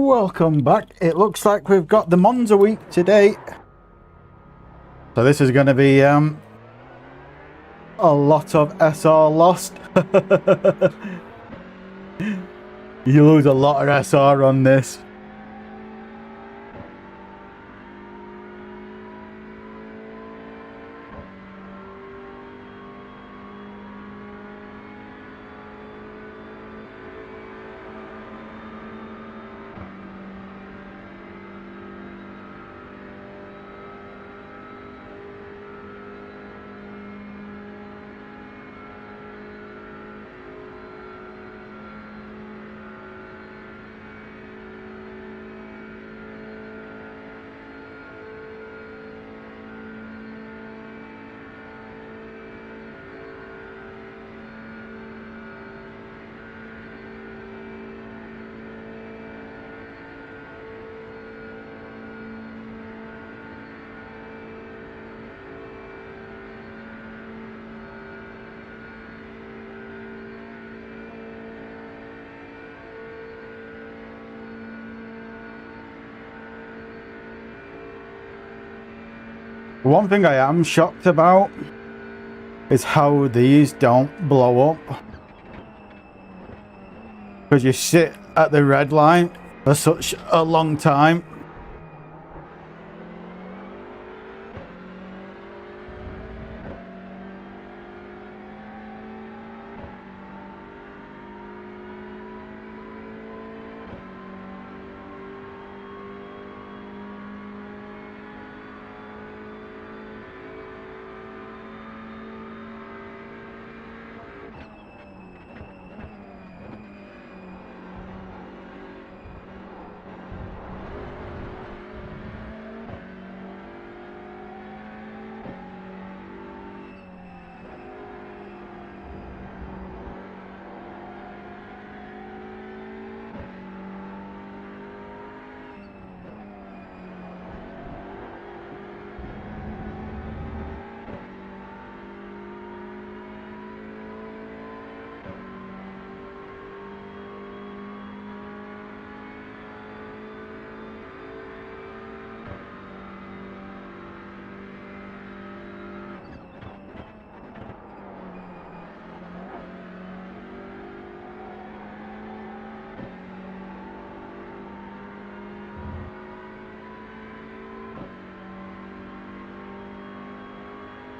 Welcome back. It looks like we've got the Monza week today. So this is going to be a lot of SR lost. You lose a lot of SR on this. One thing I am shocked about is how these don't blow up. Because you sit at the red line for such a long time.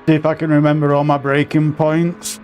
See if I can remember all my breaking points.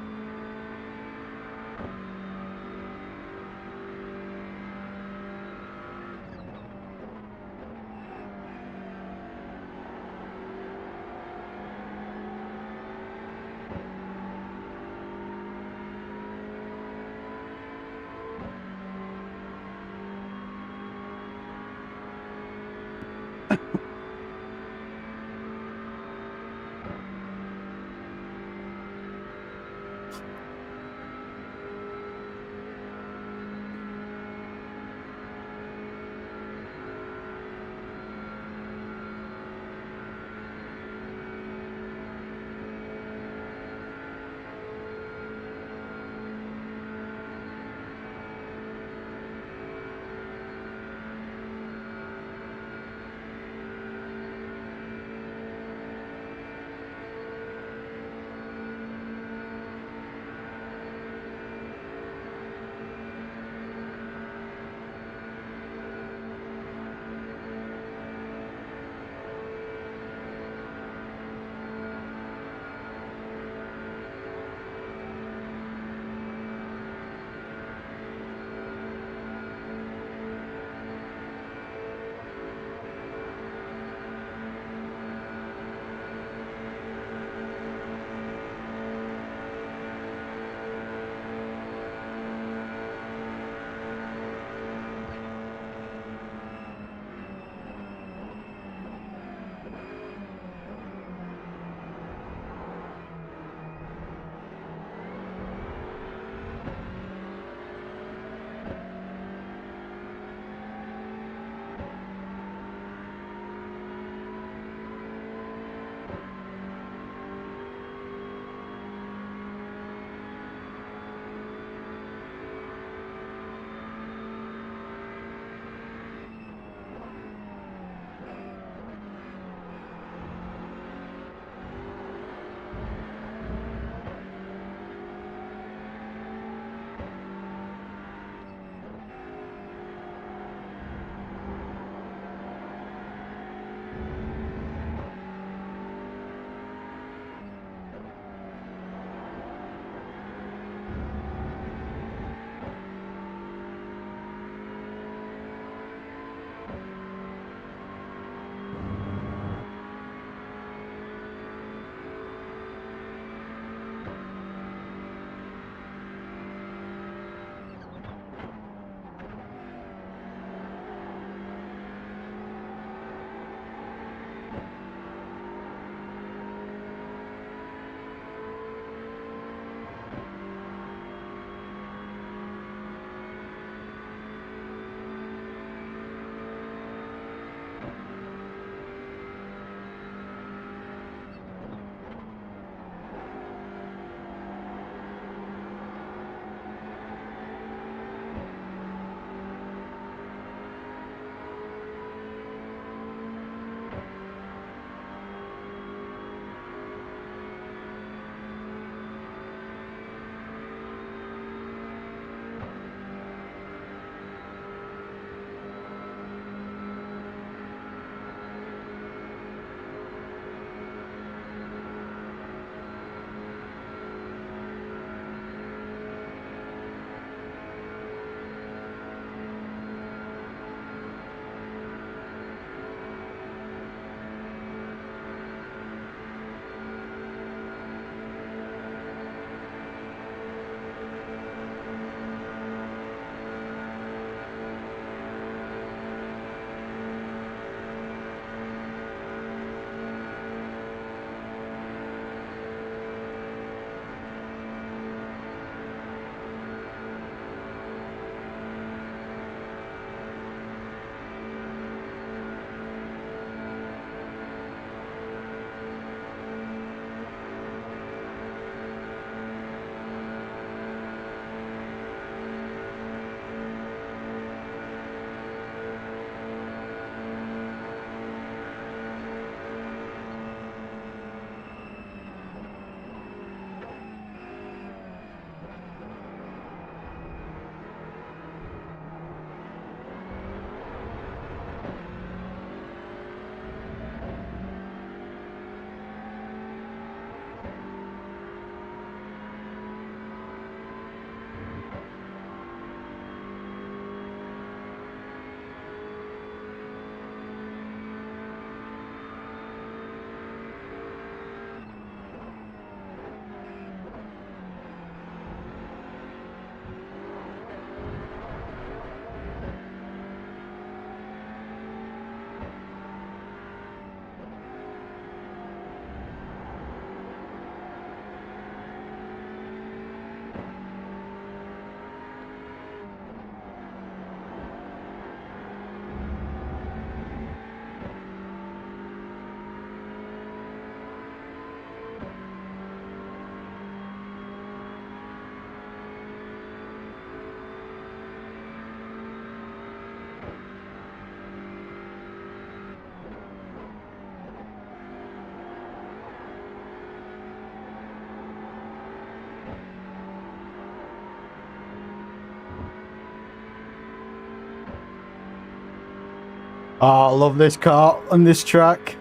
Oh, I love this car on this track.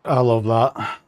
I love that.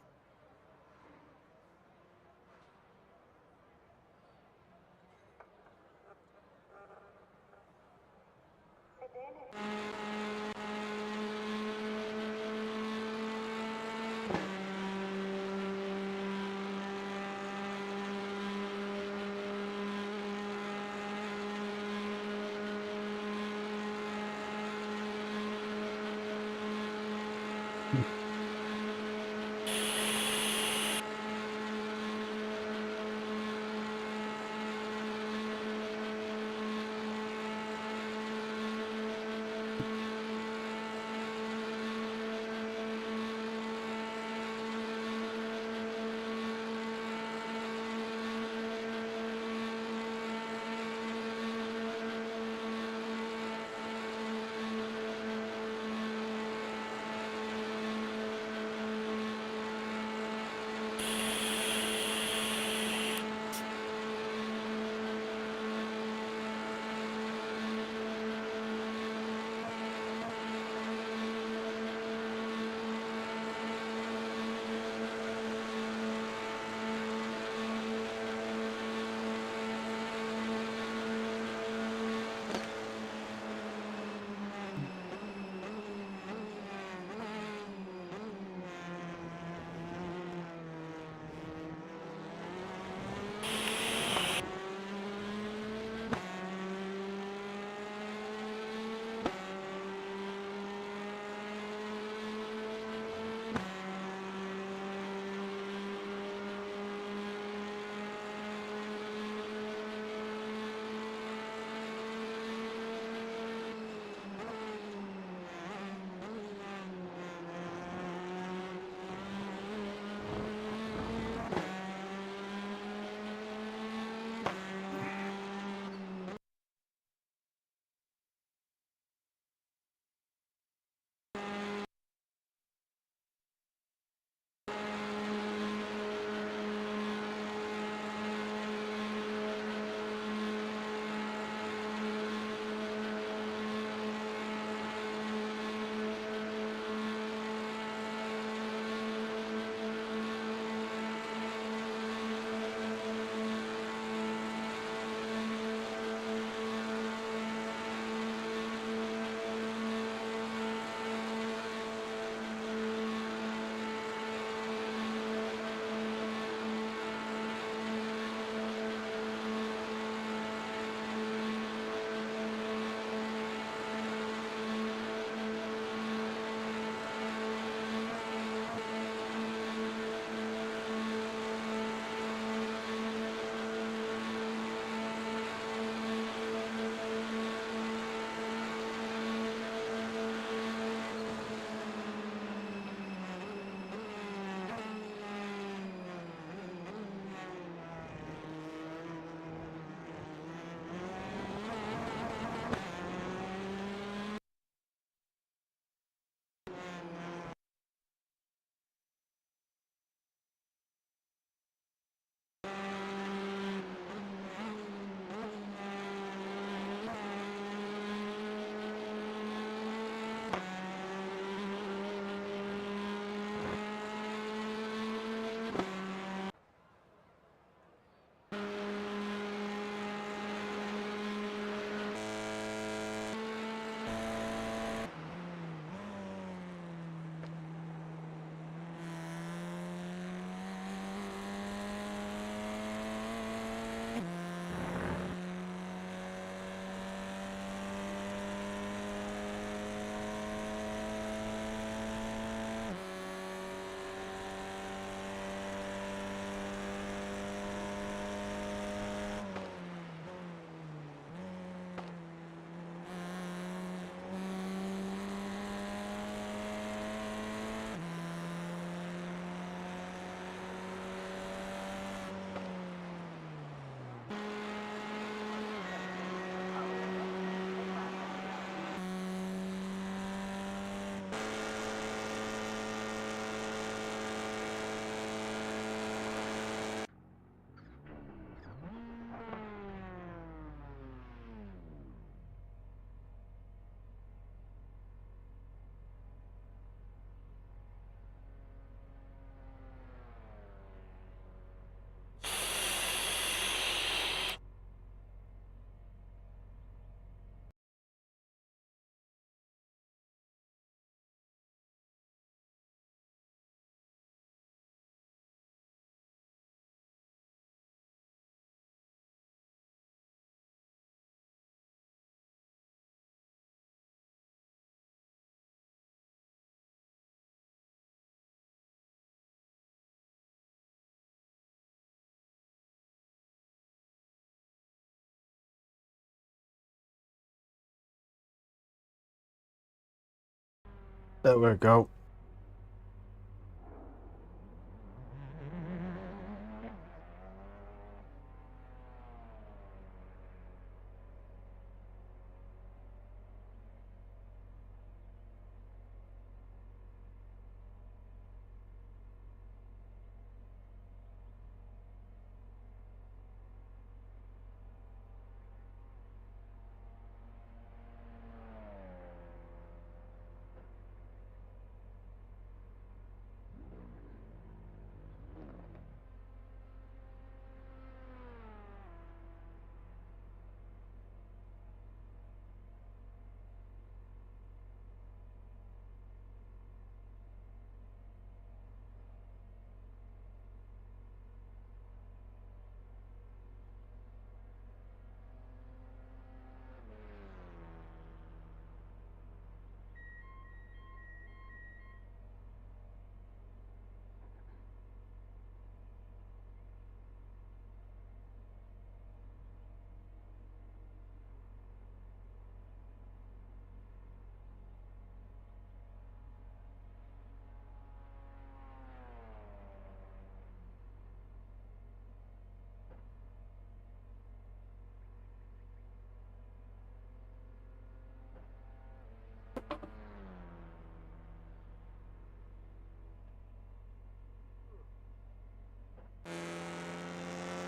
There we go.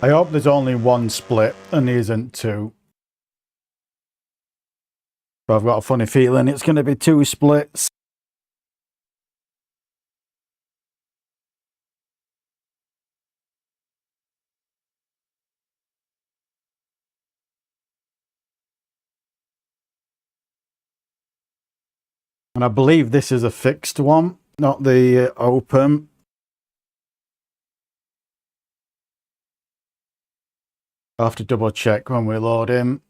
I hope there's only one split and there isn't two. But I've got a funny feeling it's going to be two splits. And I believe this is a fixed one, not the open. I'll have to double check when we load in.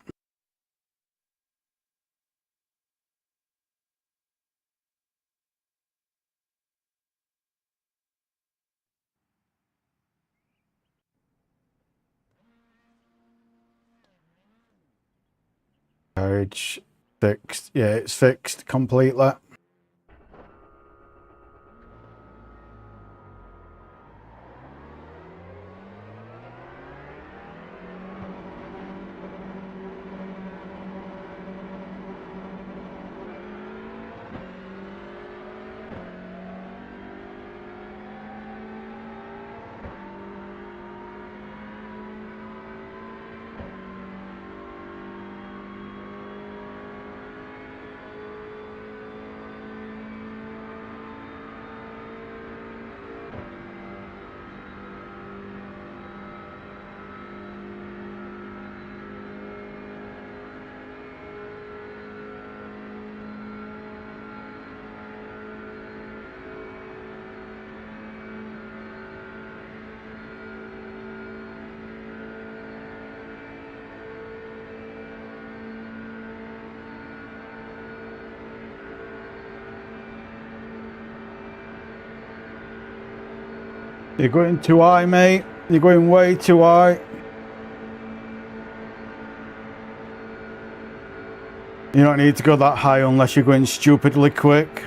Carriage fixed. Yeah, it's fixed completely. You're going too high, mate. You're going way too high. You don't need to go that high unless you're going stupidly quick.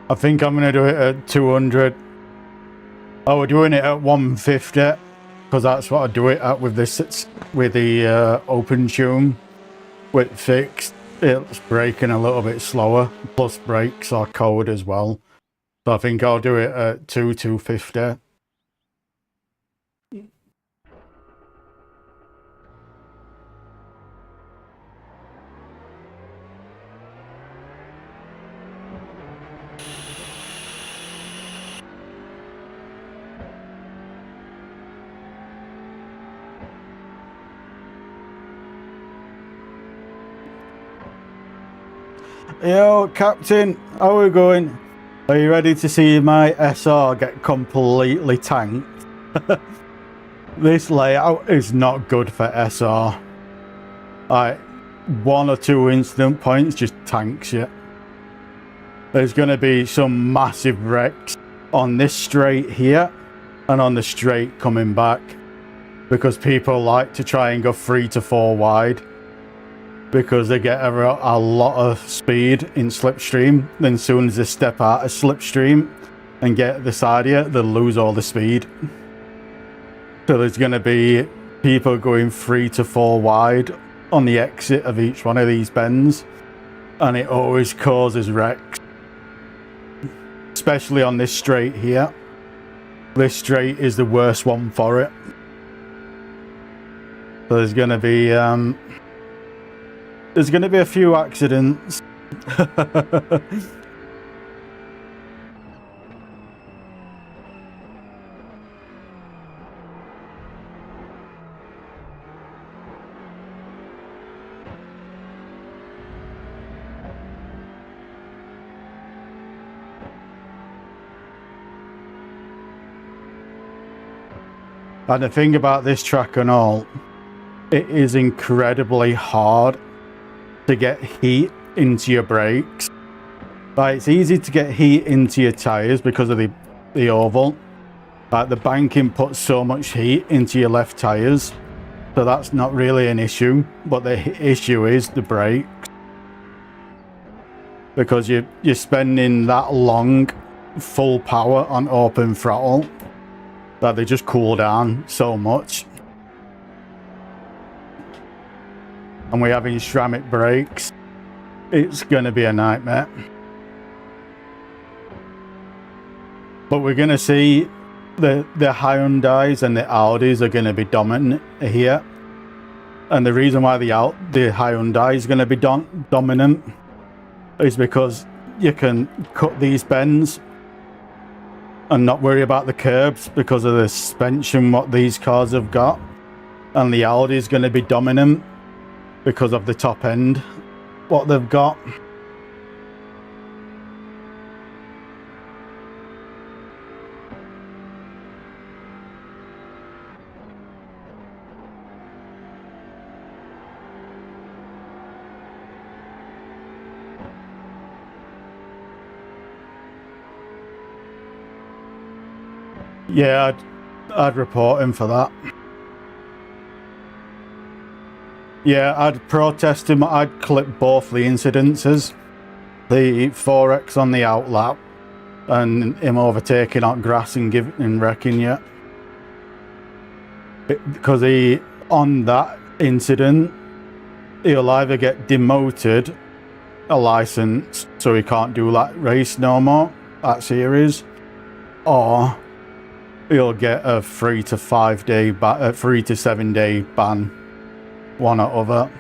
I think I'm going to do it at 200. Oh, we're doing it at 150 because that's what I do it at with this. It's with the open tune with fixed. It's braking a little bit slower. Plus brakes are code as well. So I think I'll do it at 250. Yo, Captain, how are we going? Are you ready to see my SR get completely tanked? This layout is not good for SR. Like, 1 or 2 incident points just tanks you. There's going to be some massive wrecks on this straight here and on the straight coming back, because people like to try and go 3 to 4 wide because they get a lot of speed in slipstream. Then as soon as they step out of slipstream and get the side here, they lose all the speed. So there's going to be people going 3 to 4 wide on the exit of each one of these bends, and it always causes wrecks, especially on this straight here. This straight is the worst one for it. So there's going to be a few accidents. And the thing about this track and all, it is incredibly hard to get heat into your brakes. Like, it's easy to get heat into your tires because of the oval. Like, the banking puts so much heat into your left tires, so that's not really an issue. But the issue is the brakes, because you're spending that long full power on open throttle that they just cool down so much. And we're having ceramic brakes. It's going to be a nightmare. But we're going to see the Hyundais and the Audis are going to be dominant here. And the reason why the Hyundai is going to be dominant is because you can cut these bends and not worry about the curbs because of the suspension what these cars have got. And the Audi is going to be dominant because of the top end what they've got. Yeah, I'd report him for that. Yeah, I'd protest him. I'd clip both the incidences. The 4X on the outlap and him overtaking on grass and wrecking you. Because on that incident, he'll either get demoted a license so he can't do that race no more, that series, or he'll get a 3 to 7 day ban, one or other.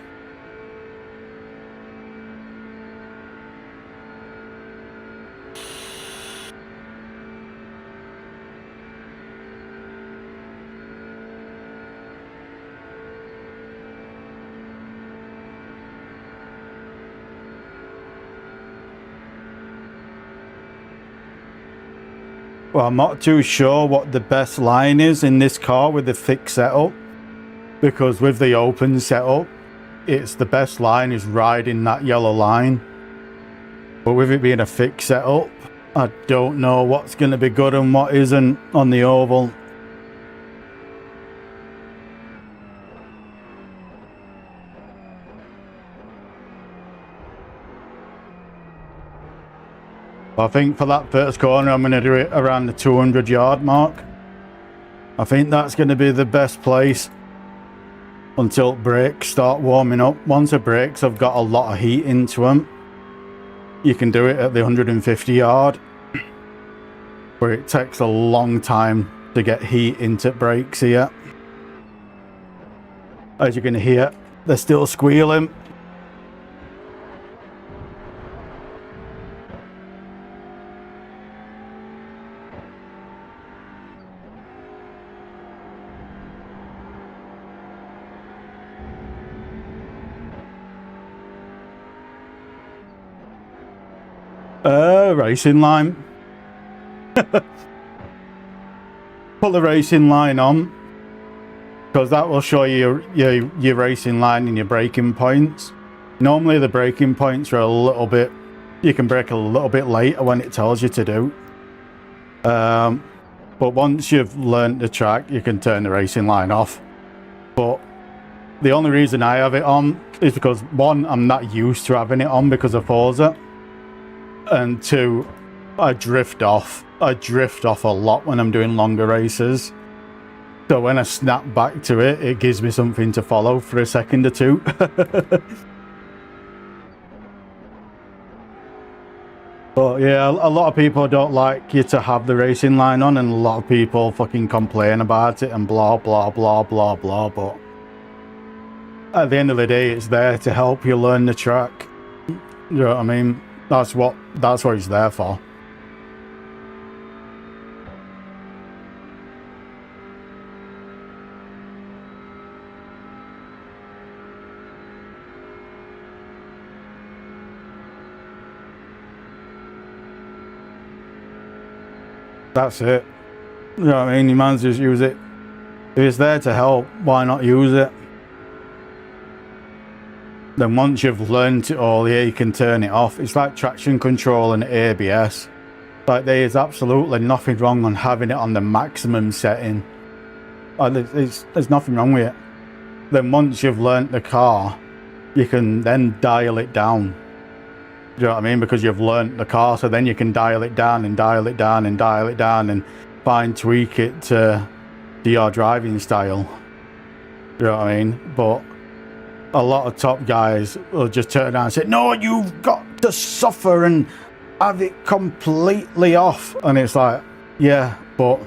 Well, I'm not too sure what the best line is in this car with the fixed setup, because with the open setup, it's the best line is riding that yellow line. But with it being a fixed setup, I don't know what's going to be good and what isn't on the oval. I think for that first corner, I'm going to do it around the 200-yard mark. I think that's going to be the best place until brakes start warming up. Once the brakes have got a lot of heat into them, you can do it at the 150-yard, where it takes a long time to get heat into brakes here. As you can hear, they're still squealing. Racing line. Put the racing line on, because that will show you your racing line and your braking points. Normally the braking points are a little bit, you can brake a little bit later when it tells you to do. But once you've learnt the track, you can turn the racing line off. But the only reason I have it on is because, one, I'm not used to having it on because of Forza, and two, I drift off a lot when I'm doing longer races. So when I snap back to it, it gives me something to follow for a second or two. But yeah, a lot of people don't like you to have the racing line on, and a lot of people fucking complain about it and blah, blah, blah, blah, blah. But at the end of the day, it's there to help you learn the track. You know what I mean? That's what it's there for. That's it. You know what I mean? You might just use it. If it's there to help, why not use it? Then once you've learned it all, yeah, you can turn it off. It's like traction control and ABS. Like, there is absolutely nothing wrong on having it on the maximum setting. There's nothing wrong with it. Then once you've learnt the car, you can then dial it down. Do you know what I mean? Because you've learnt the car, so then you can dial it down and dial it down and dial it down and fine tweak it to your driving style. Do you know what I mean? But a lot of top guys will just turn around and say, no, you've got to suffer and have it completely off. And it's like, yeah, but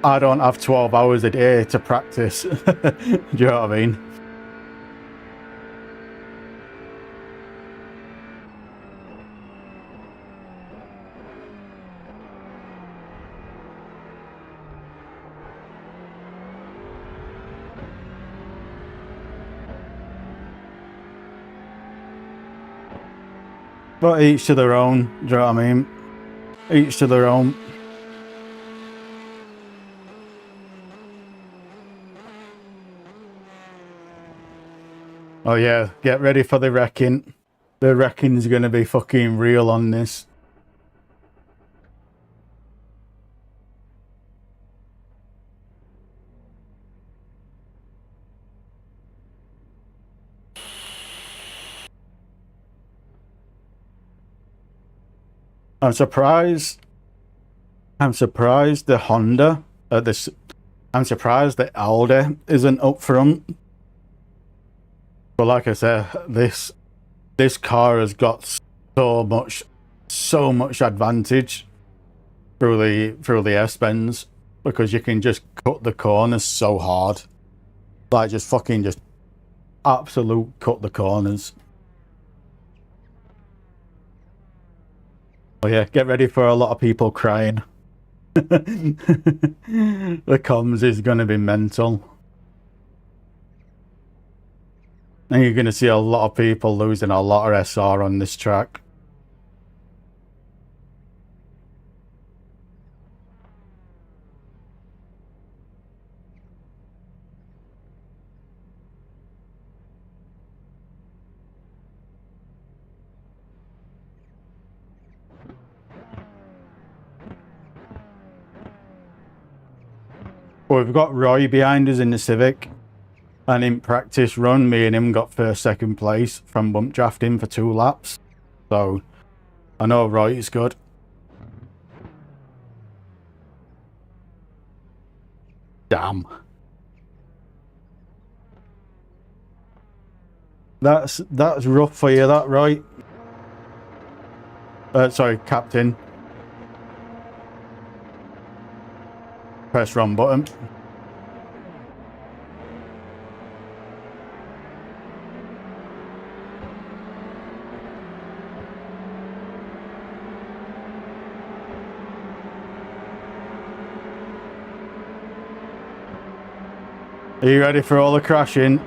I don't have 12 hours a day to practice. Do you know what I mean? But each to their own, do you know what I mean? Each to their own. Oh yeah, get ready for the wrecking. The wrecking's gonna be fucking real on this. I'm surprised the Honda I'm surprised that Audi isn't up front. But like I said, this car has got so much advantage through the S-bends, because you can just cut the corners so hard. Like, just absolute cut the corners. Oh yeah, get ready for a lot of people crying. The comms is going to be mental. And you're going to see a lot of people losing a lot of SR on this track. Well, we've got Roy behind us in the Civic, and in practice run, me and him got second place from bump drafting for 2 laps. So I know Roy is good. Damn. That's rough for you, that, Roy. Sorry, Captain. Press wrong button. Are you ready for all the crashing?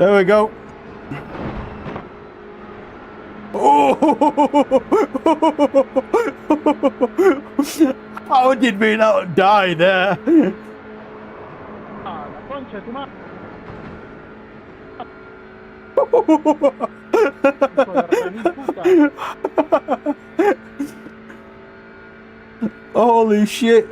There we go. Oh! How did we not die there? Ah, la concha de tu madre. Hijo de remil puta. Holy shit.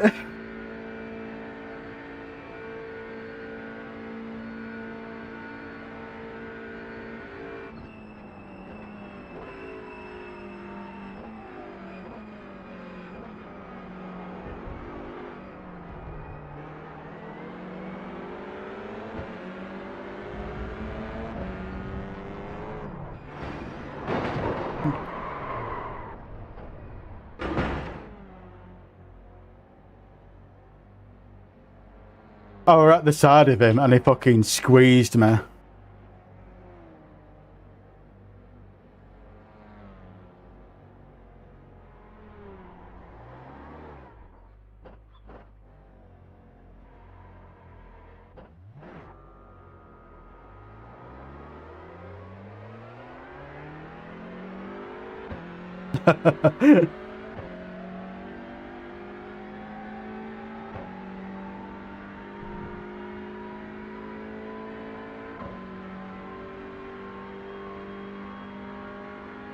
I were at the side of him and he fucking squeezed me.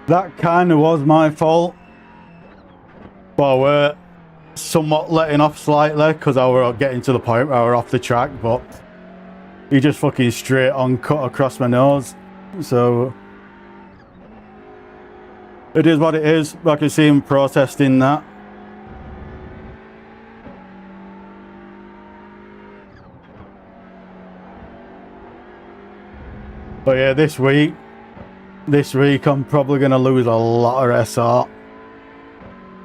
That kind of was my fault. But we're somewhat letting off slightly because I were getting to the point where I were off the track, but he just fucking straight on cut across my nose. So it is what it is. I can see him protesting that. But yeah, this week I'm probably going to lose a lot of SR.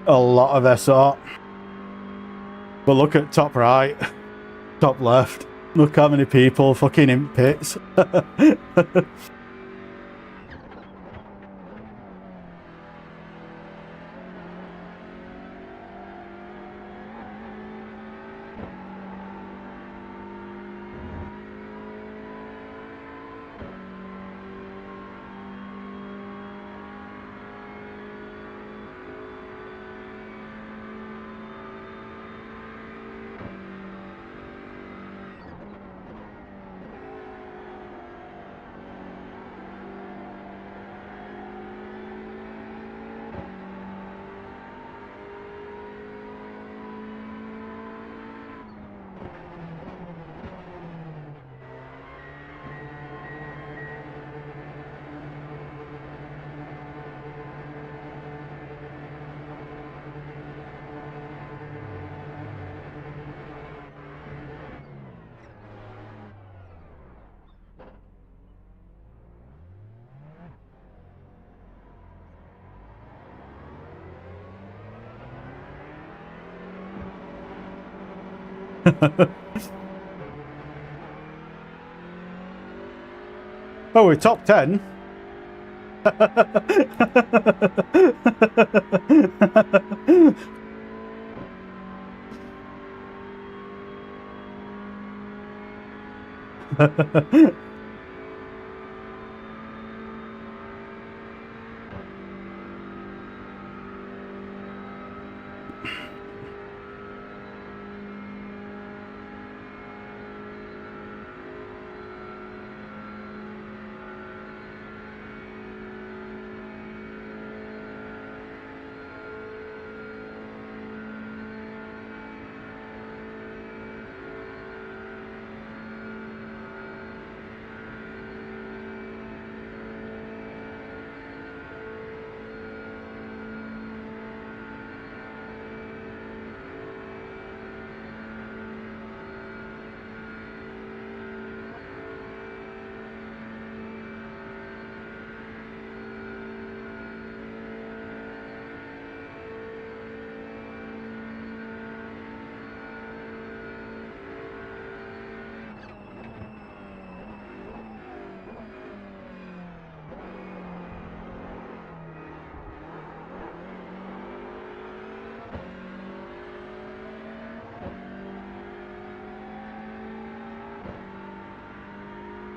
A lot of SR. But look at top right, top left. Look how many people fucking in pits. Oh, we're top 10.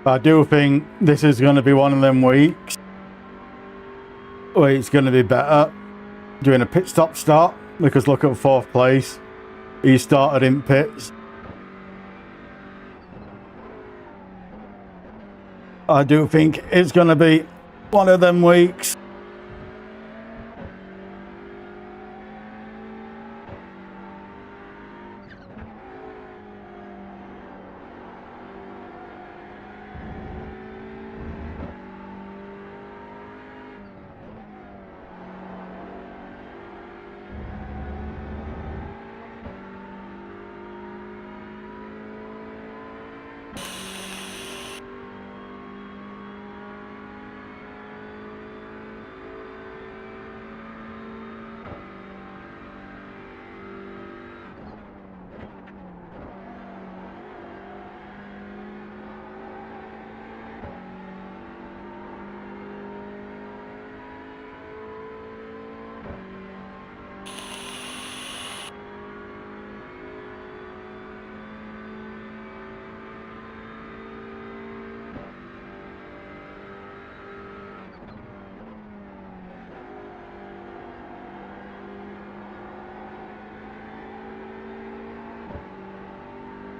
I do think this is going to be one of them weeks where it's going to be better doing a pit stop start, because look at 4th place. He started in pits. I do think it's going to be one of them weeks.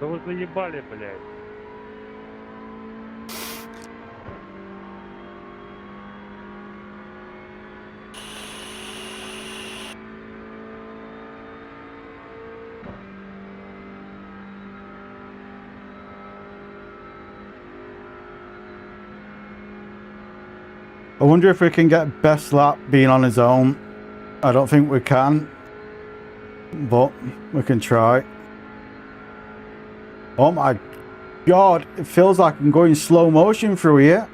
Да вы заебали, блядь. I wonder if we can get best lap being on his own. I don't think we can, but we can try. Oh my god, it feels like I'm going slow motion through here.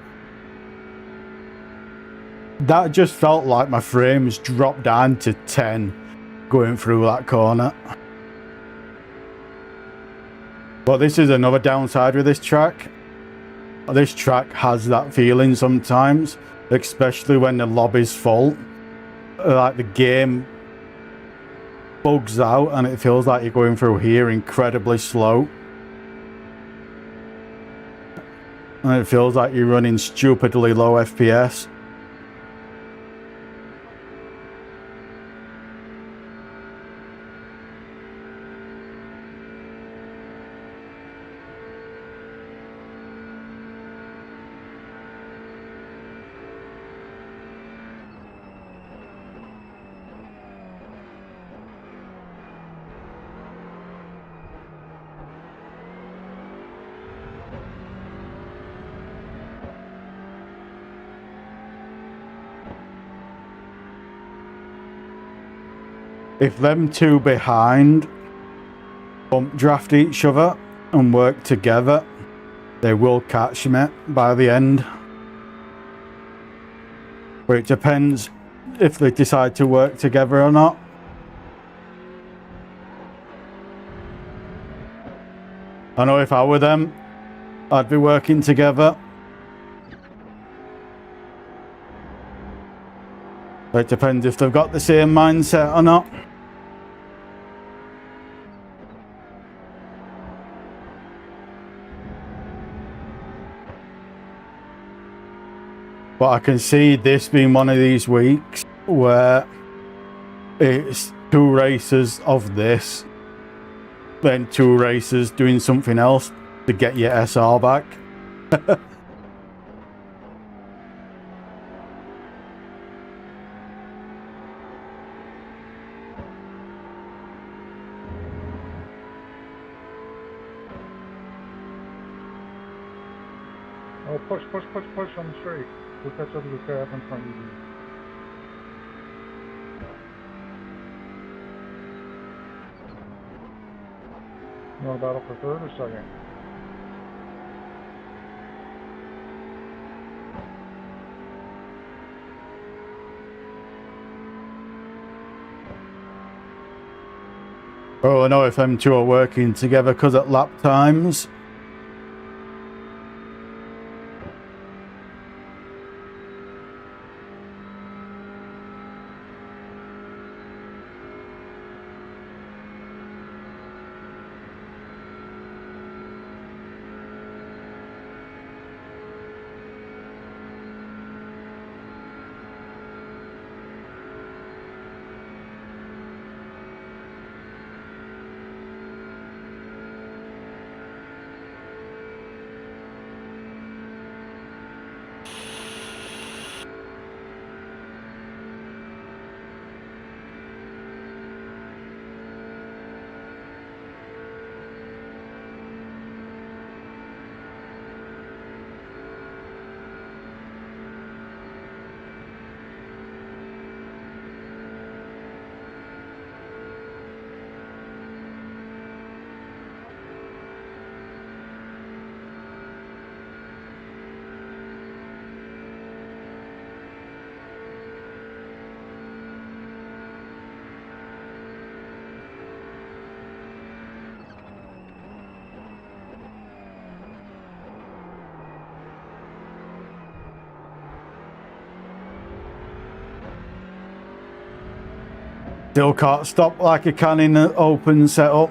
That just felt like my frames dropped down to 10 going through that corner. But this is another downside with this track. This track has that feeling sometimes, especially when the lobby's full. Like the game bugs out and it feels like you're going through here incredibly slow. And it feels like you're running stupidly low FPS. If them two behind bump draft each other and work together, they will catch me by the end. But it depends if they decide to work together or not. I know if I were them, I'd be working together. But it depends if they've got the same mindset or not. But I can see this being one of these weeks where it's 2 races of this, then 2 races doing something else to get your SR back. Oh, push on the straight. We'll catch up to the car up in front of you. You want to battle for 3rd or 2nd? Oh, I know if them two are working together because at lap times. Still can't stop like I can in an open setup.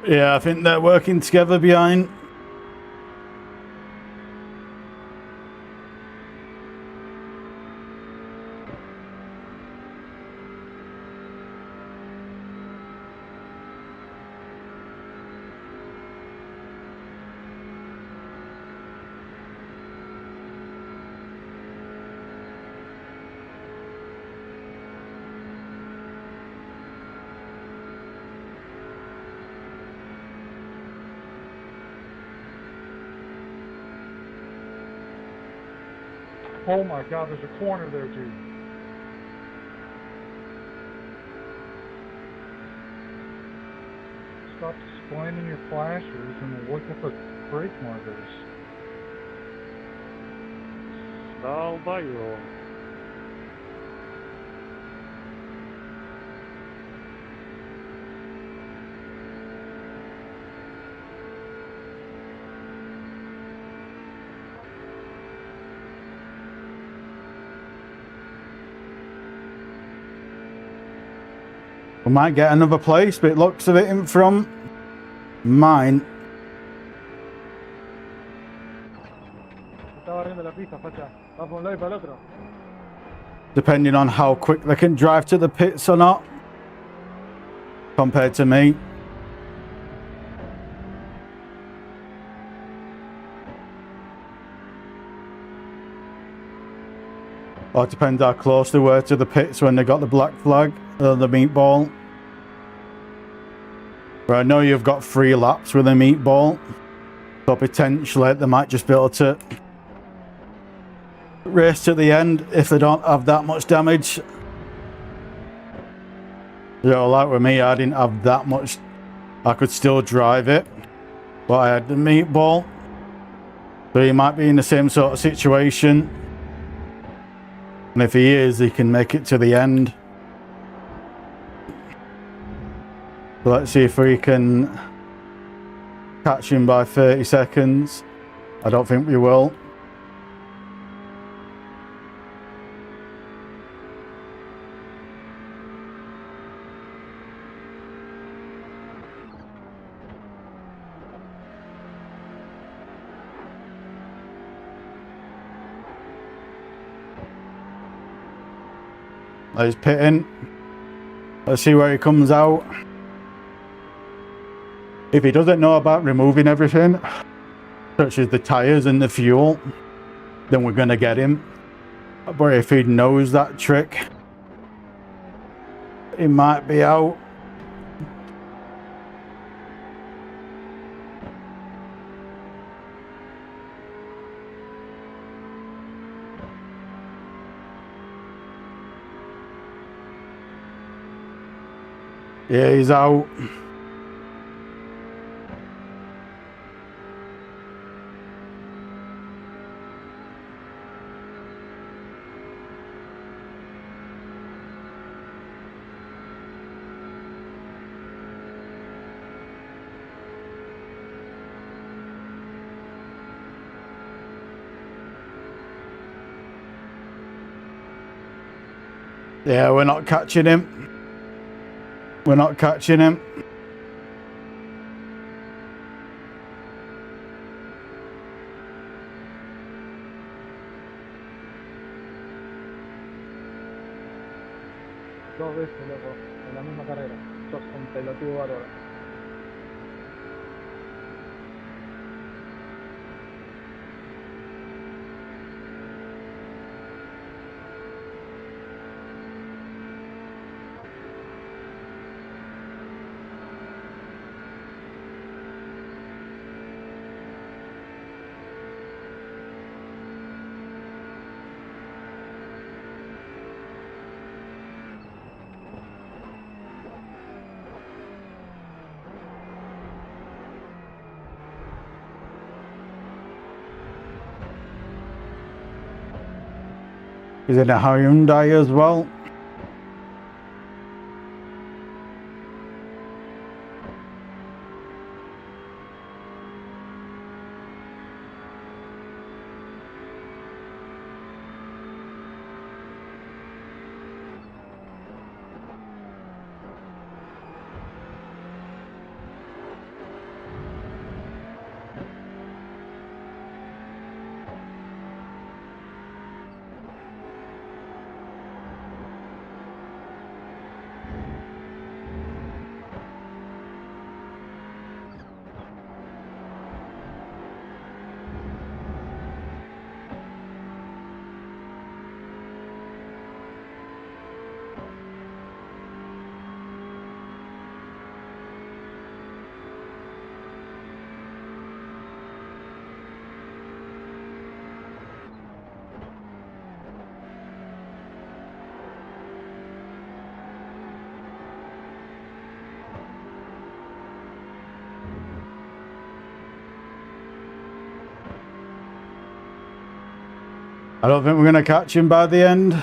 Yeah, I think they're working together behind. Oh my God, there's a corner there, dude. Stop splaining your flashers and look at the brake markers. Долбоёб. We might get another place, but it looks of it in front. Mine. Depending on how quick they can drive to the pits or not, compared to me. Or it depends how close they were to the pits when they got the black flag, or the meatball. But I know you've got 3 laps with a meatball, so potentially they might just be able to race to the end if they don't have that much damage. You know, like with me, I didn't have that much. I could still drive it, but I had the meatball. So he might be in the same sort of situation. And if he is, he can make it to the end. So let's see if we can catch him by 30 seconds. I don't think we will. He's pitting. Let's see where he comes out. If he doesn't know about removing everything, such as the tires and the fuel, then we're going to get him. But if he knows that trick, he might be out. Yeah, he's out. Yeah, we're not catching him. We're not catching him. Dos veces, loco, en la misma carrera. Sos un pelotudo bárbaro. He's in a Hyundai as well. I don't think we're going to catch him by the end.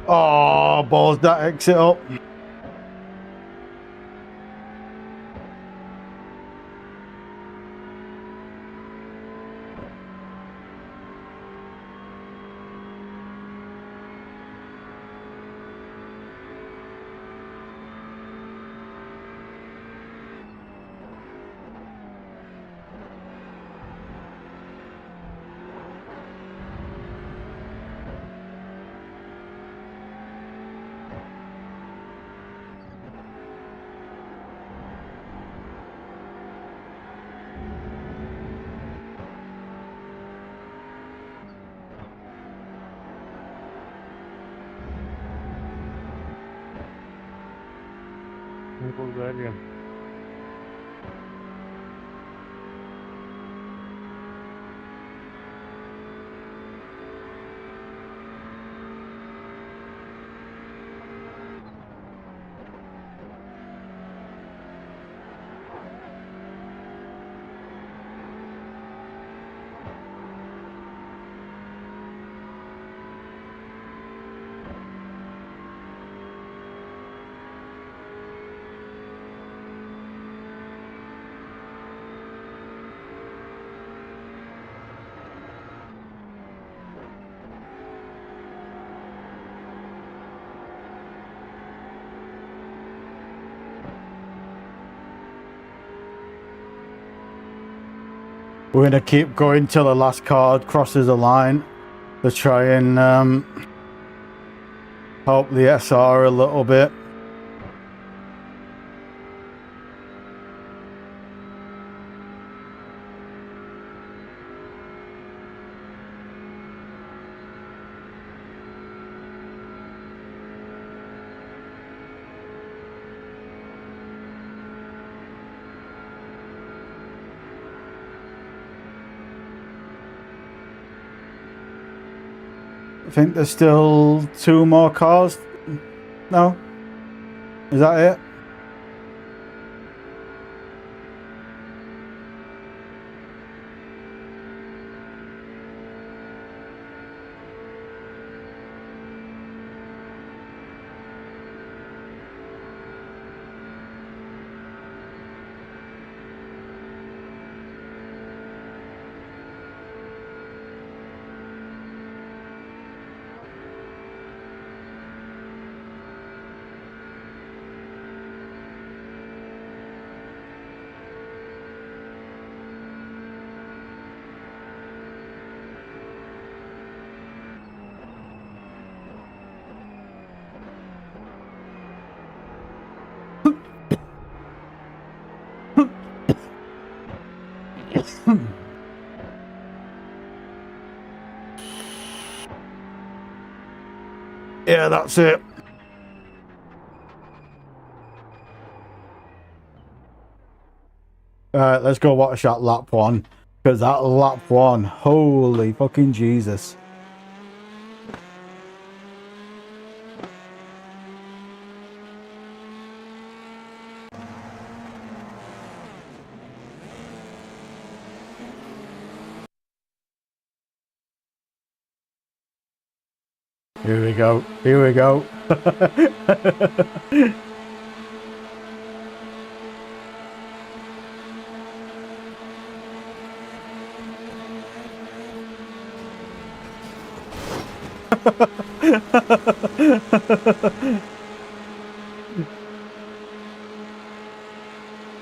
Oh, balls that exit up. There goes that again. We're gonna keep going till the last card crosses the line to try and help the SR a little bit. I think there's still 2 more cars. No? Is that it? Yeah, that's it. Alright, let's go watch that lap 1. Because that lap 1, holy fucking Jesus. Here we go. Here we go.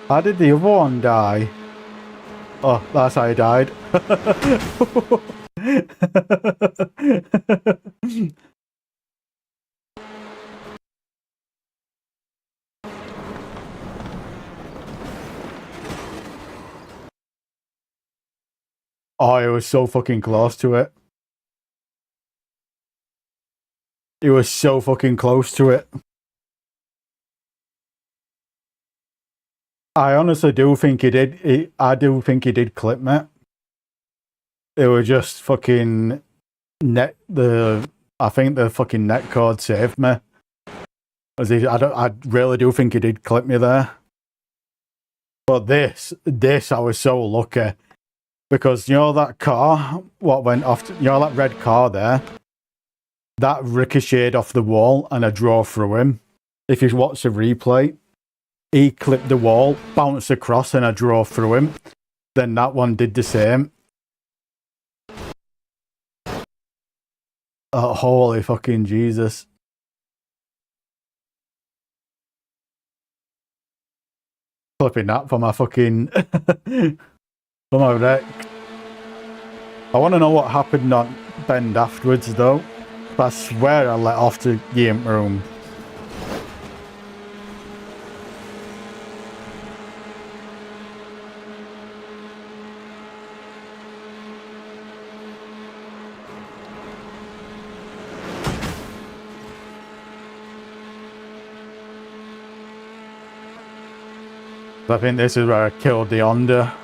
How did the other one die? Oh, that's how he died. Oh, it was so fucking close to it. It was so fucking close to it. I honestly do think he did. I do think he did clip me. It was just fucking net. I think the fucking net code saved me. I really do think he did clip me there. But this, I was so lucky because you know that car, what went off? You know that red car there. that ricocheted off the wall and I drove through him. If you watch the replay, he clipped the wall, bounced across, and I drove through him. Then that one did the same. Oh, holy fucking Jesus. Flipping that for my fucking... for my wreck. I want to know what happened on Bend afterwards, though. I swear I let off the game room. I think this is where I killed the Honda.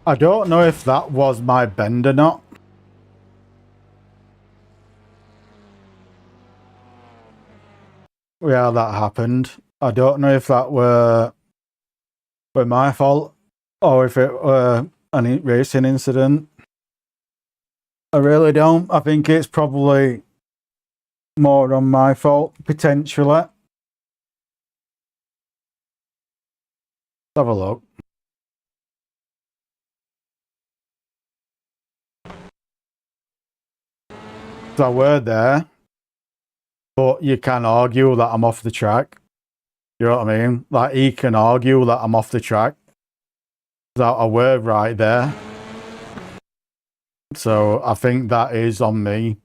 I don't know if that was my bend or not. Yeah, that happened. I don't know if that were my fault or if it were a racing incident. I really don't. I think it's probably more on my fault, potentially. Let's have a look. So I were there, but you can argue that I'm off the track. You know what I mean? Like, he can argue that I'm off the track. That I were right there. So I think that is on me.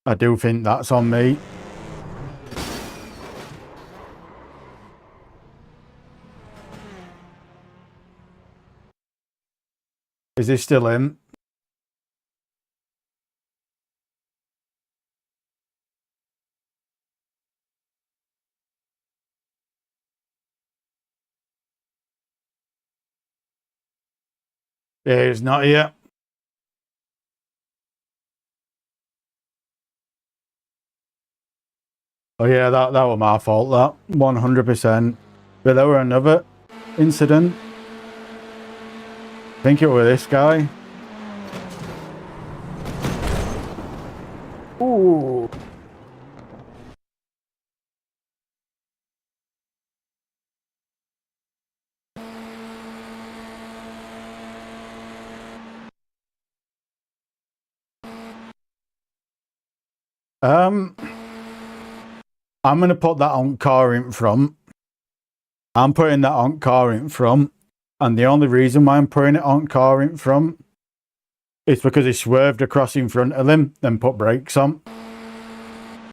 I do think that's on me. Is he still in? Yeah, he's not here. Oh yeah, that was my fault, that. 100%. But there were another incident. I think it was this guy. Ooh. I'm going to put that on car in front. I'm putting that on car in front. And the only reason why I'm putting it on car in front is because he swerved across in front of him and put brakes on.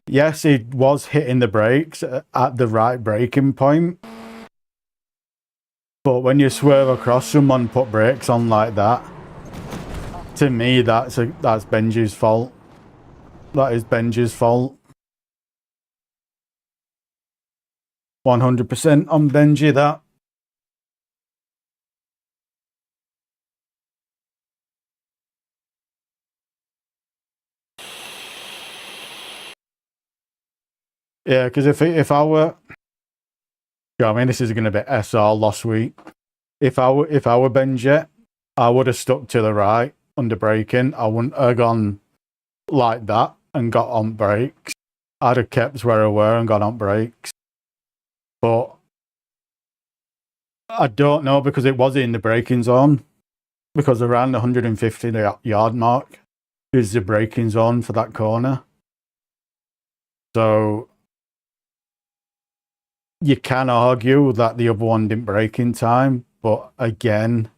Yes, he was hitting the brakes at the right braking point. But when you swerve across someone, put brakes on like that, to me, that's Benji's fault. That is Benji's fault. 100% on Benji, that. Yeah, because if I were... You know what I mean? This is going to be SR last week. If I were Benji, I would have stuck to the right under braking. I wouldn't have gone like that and got on brakes. I'd have kept where I were and got on brakes. But I don't know, because it was in the braking zone. Because around the 150 yard mark is the braking zone for that corner. So you can argue that the other one didn't brake in time. But again,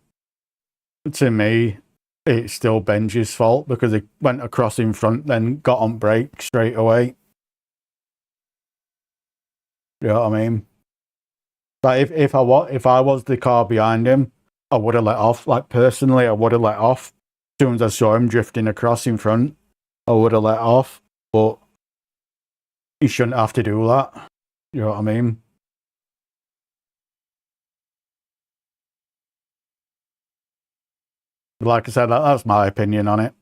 to me, it's still Benji's fault because he went across in front, then got on brakes straight away. You know what I mean? Like if I was the car behind him, I would have let off. Like, personally, I would have let off. As soon as I saw him drifting across in front, I would have let off. But he shouldn't have to do that. You know what I mean? But like I said, that's my opinion on it.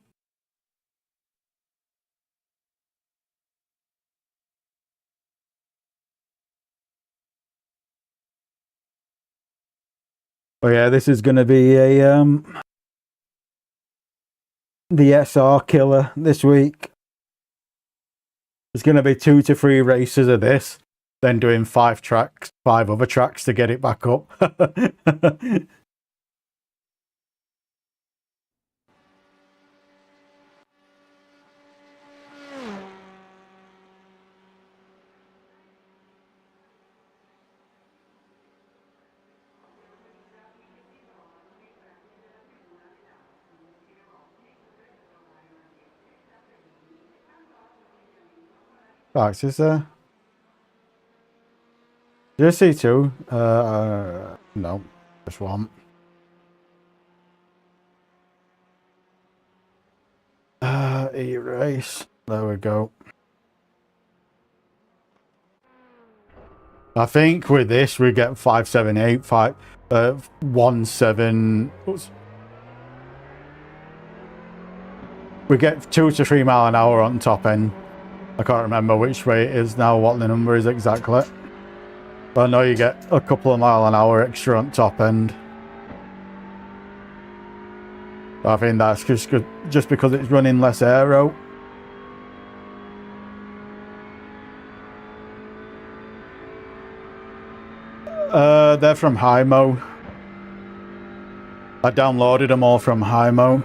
But yeah, this is going to be a the SR killer this week. There's going to be 2 to 3 races of this, then doing 5 other tracks to get it back up. Right, is there? Do you see 2? No, just 1. E-race. There we go. I think with this we get 578, 17. We get 2 to 3 mile an hour on top end. I can't remember which way it is now, what the number is exactly. But I know you get a couple of mile an hour extra on top end. I think that's just because it's running less aero. They're from Hymo. I downloaded them all from Hymo.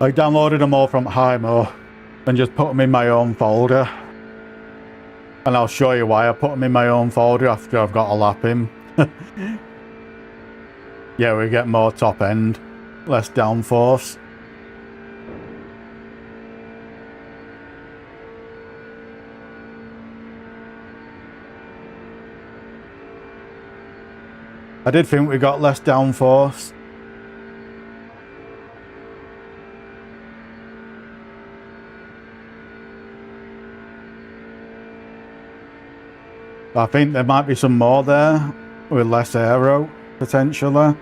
I downloaded them all from Hymo and just put them in my own folder. And I'll show you why I put them in my own folder after I've got a lap in. Yeah, we get more top end, less downforce. I did think we got less downforce. I think there might be some more there with less aero, potentially.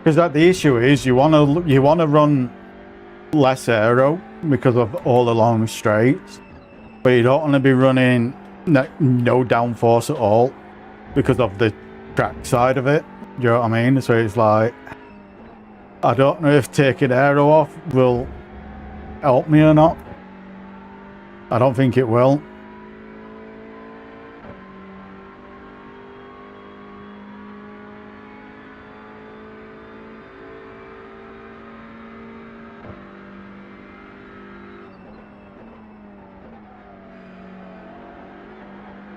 Because the issue is you want to run less aero because of all the long straights, but you don't want to be running no downforce at all because of the track side of it. Do you know what I mean? So it's like, I don't know if taking aero off will help me or not. I don't think it will.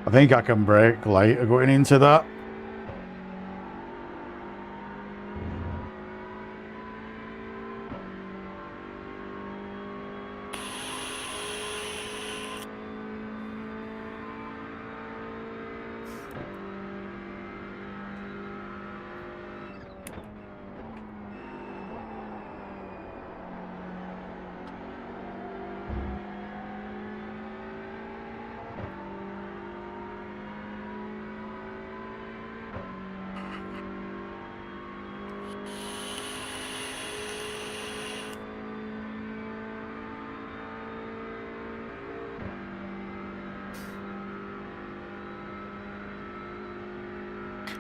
I think I can brake later going into that.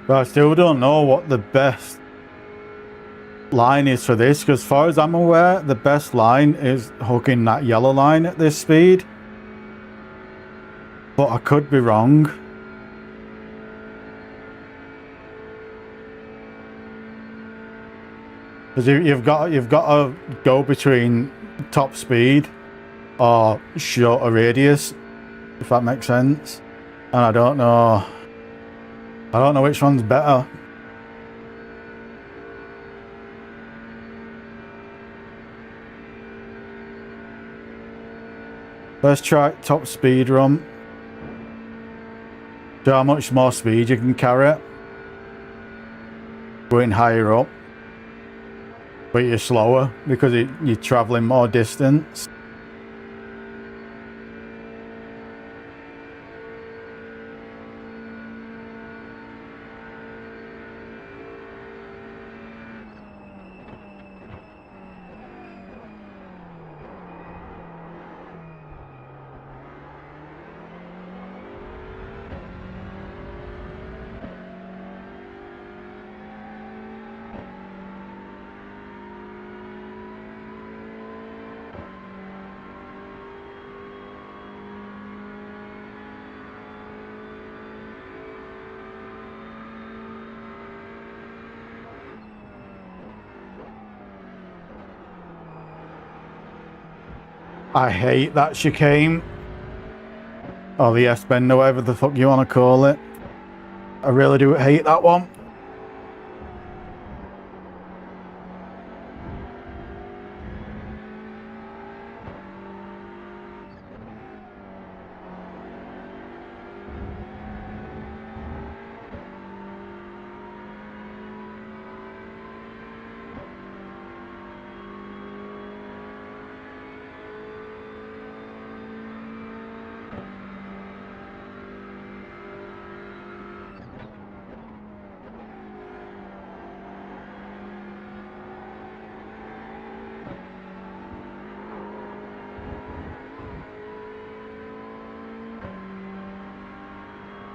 But I still don't know what the best line is for this, because as far as I'm aware, the best line is hooking that yellow line at this speed. But but I could be wrong. Because you've got to go between top speed or shorter radius, if that makes sense. And I don't know which one's better. Let's try top speed run. See how much more speed you can carry. Going higher up. But you're slower because you're travelling more distance. I hate that chicane. Or the S-bend, or whatever the fuck you want to call it. I really do hate that one.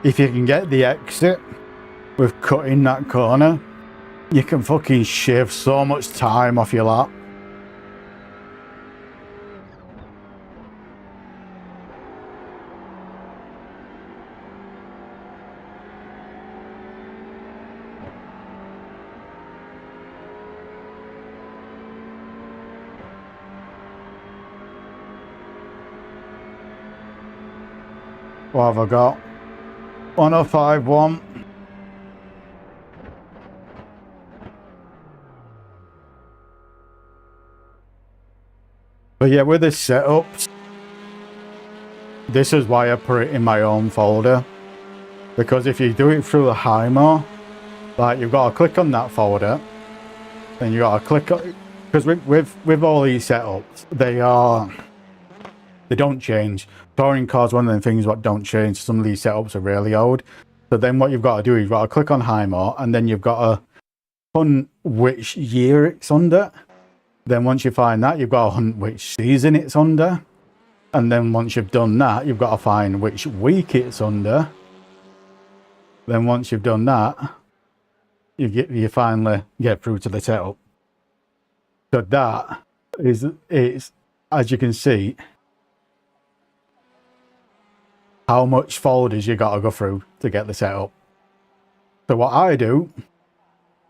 If you can get the exit with cutting that corner, you can fucking shave so much time off your lap. What have I got? 1051. But yeah, with this setup, this is why I put it in my own folder. Because if you do it through the HIMO, like you've got to click on that folder, then you got to click on, because with all these setups, they don't change. Touring cars, one of the things what don't change. Some of these setups are really old. So then what you've got to do is you've got to click on HIMO, and then you've got to hunt which year it's under. Then once you find that, you've got to hunt which season it's under. And then once you've done that, you've got to find which week it's under. Then once you've done that, you finally get through to the setup. So that is, as you can see, how much folders you got to go through to get the setup. So what I do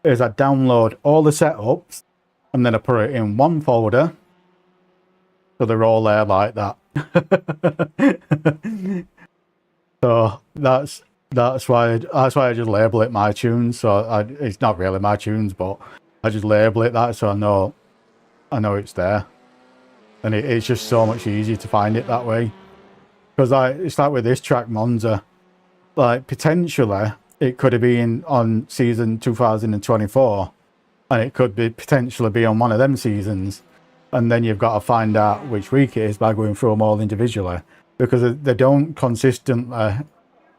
is I download all the setups and then I put it in one folder, so they're all there like that. So that's why I just label it my tunes. So it's not really my tunes, but I just label it that, so I know it's there, and it's just so much easier to find it that way. Because it's like with this track Monza, like potentially it could have been on season 2024, and it could be potentially be on one of them seasons, and then you've got to find out which week it is by going through them all individually, because they don't consistently.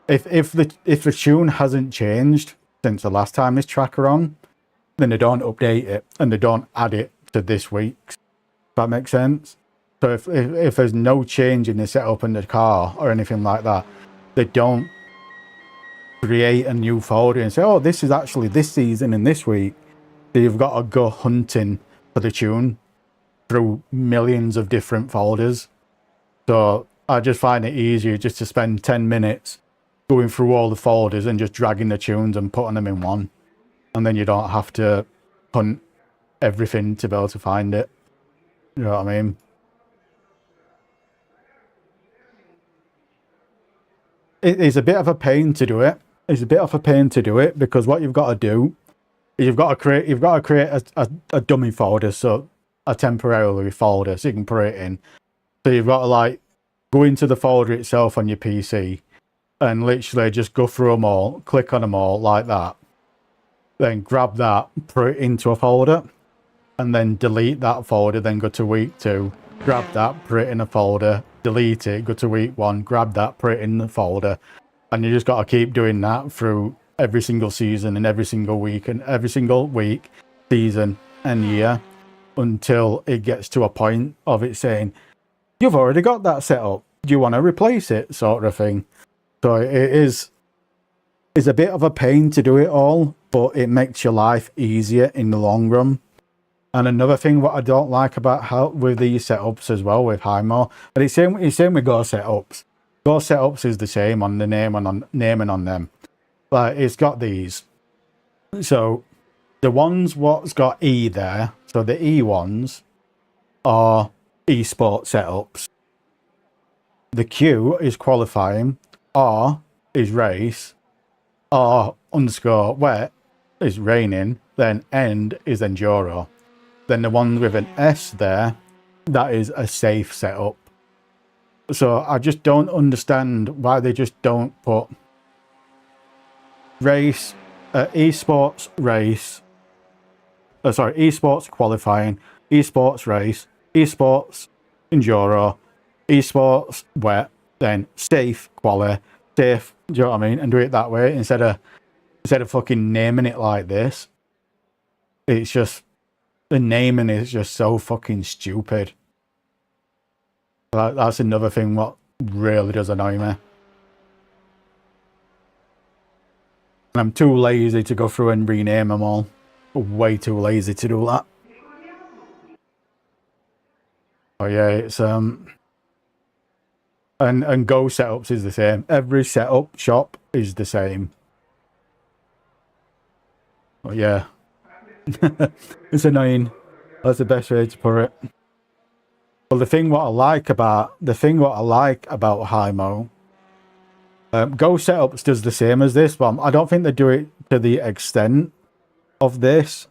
If the tune hasn't changed since the last time this track are on, then they don't update it and they don't add it to this week's. If that makes sense. So if there's no change in the setup in the car or anything like that, they don't create a new folder and say, oh, this is actually this season and this week. So you've got to go hunting for the tune through millions of different folders. So I just find it easier just to spend 10 minutes going through all the folders and just dragging the tunes and putting them in one. And then you don't have to hunt everything to be able to find it. You know what I mean? It is a bit of a pain to do it. It's a bit of a pain to do it because what you've got to do is you've got to create a dummy folder, so a temporary folder, so you can put it in. So you've got to like go into the folder itself on your PC and literally just go through them all, click on them all like that. Then grab that, put it into a folder, and then delete that folder, then go to week 2, grab that, put it in a folder, delete it, go to week 1, grab that, put it in the folder. And you just got to keep doing that through every single season and every single week and every single week, season and year until it gets to a point of it saying, you've already got that set up. Do you want to replace it? Sort of thing. So it is a bit of a pain to do it all, but it makes your life easier in the long run. And another thing what I don't like about how with these setups as well with Highmore, and it's same with Go setups. Go setups is the same on the naming on them. Like it's got these. So the ones what's got E there, so the E ones are esports setups. The Q is qualifying, R is race, R underscore wet is raining, then end is enduro. Then the one with an S there, that is a safe setup. So I just don't understand why they just don't put race, esports race, esports qualifying, esports race, esports enduro, esports wet, then safe quali, safe, do you know what I mean? And do it that way instead of fucking naming it like this. It's just, the naming is just so fucking stupid. That's another thing what really does annoy me. And I'm too lazy to go through and rename them all. Way too lazy to do that. Oh yeah, it's and Go setups is the same. Every setup shop is the same. Oh yeah. It's annoying. That's the best way to put it. Well, the thing what I like about Highmo, Go setups does the same as this, but I don't think they do it to the extent of this.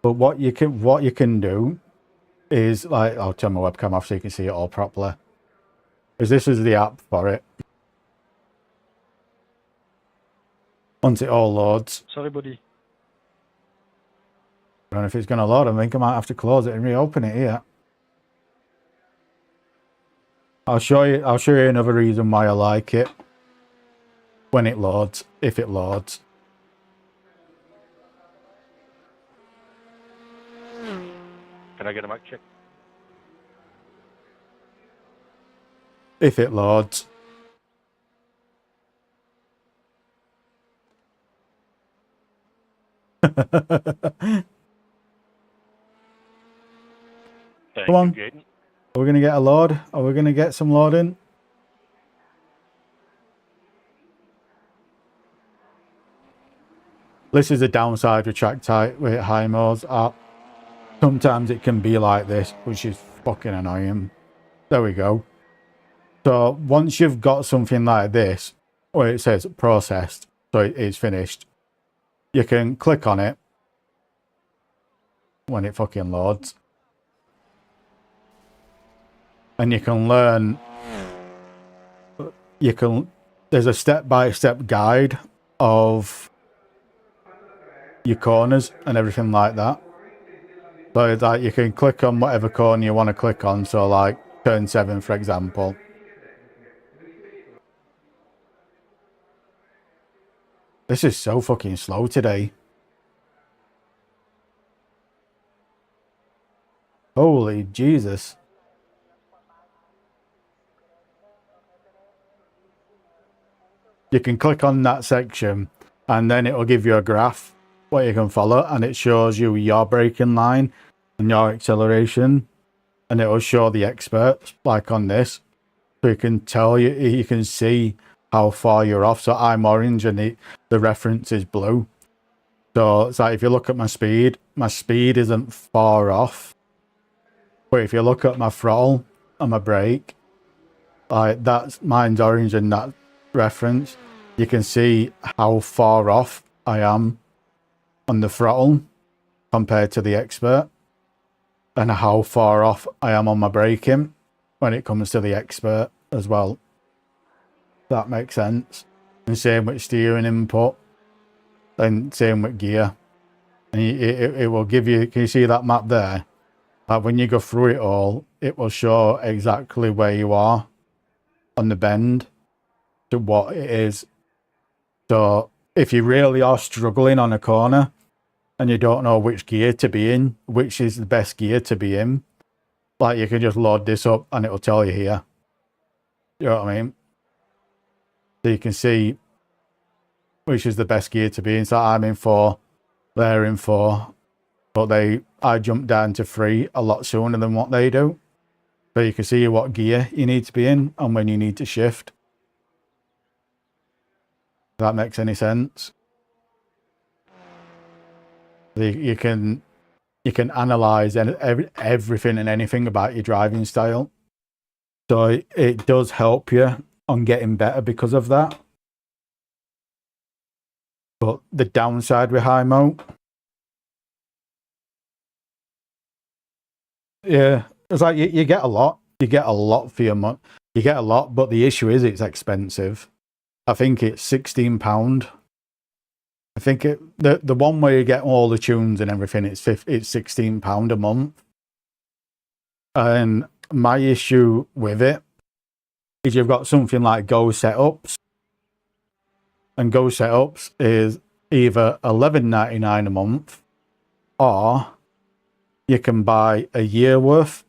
But what you can do is like, I'll turn my webcam off so you can see it all properly. Because this is the app for it. Once it all loads. Sorry, buddy. I don't know if it's going to load. I think I might have to close it and reopen it here. I'll show you another reason why I like it when it loads, if it loads. Can I get a mic check? If it loads. Come on. Jaden. Are we going to get a load? Are we going to get some loading? This is the downside with with Highmore's app. Sometimes it can be like this, which is fucking annoying. There we go. So once you've got something like this, where it says processed, so it's finished, you can click on it when it fucking loads. And you can learn, there's a step-by-step guide of your corners and everything like that. So that you can click on whatever corner you want to click on. So like turn 7, for example. This is so fucking slow today. Holy Jesus. You can click on that section and then it will give you a graph what you can follow, and it shows you your braking line and your acceleration, and it will show the experts like on this. So you can tell you can see how far you're off. So I'm orange and the reference is blue. So it's like if you look at my speed isn't far off. But if you look at my throttle and my brake, like mine's orange and that reference, you can see how far off I am on the throttle compared to the expert, and how far off I am on my braking when it comes to the expert as well. That makes sense. And same with steering input, and same with gear. And it will give you, can you see that map there? Like when you go through it all, it will show exactly where you are on the bend to what it is. So if you really are struggling on a corner and you don't know which gear to be in, which is the best gear to be in, like you can just load this up and it'll tell you here. You know what I mean? So you can see which is the best gear to be in. So I'm in 4, they're in 4, but I jumped down to 3 a lot sooner than what they do. So you can see what gear you need to be in and when you need to shift. If that makes any sense. You can analyze everything and anything about your driving style. So it does help you on getting better because of that. But the downside with high mo, yeah, it's like you get a lot. You get a lot for your money. You get a lot, but the issue is it's expensive. I think it's £16. I think the one where you get all the tunes and everything, it's £16 a month. And my issue with it is you've got something like Go Setups, and Go Setups is either $11.99 a month, or you can buy a year worth.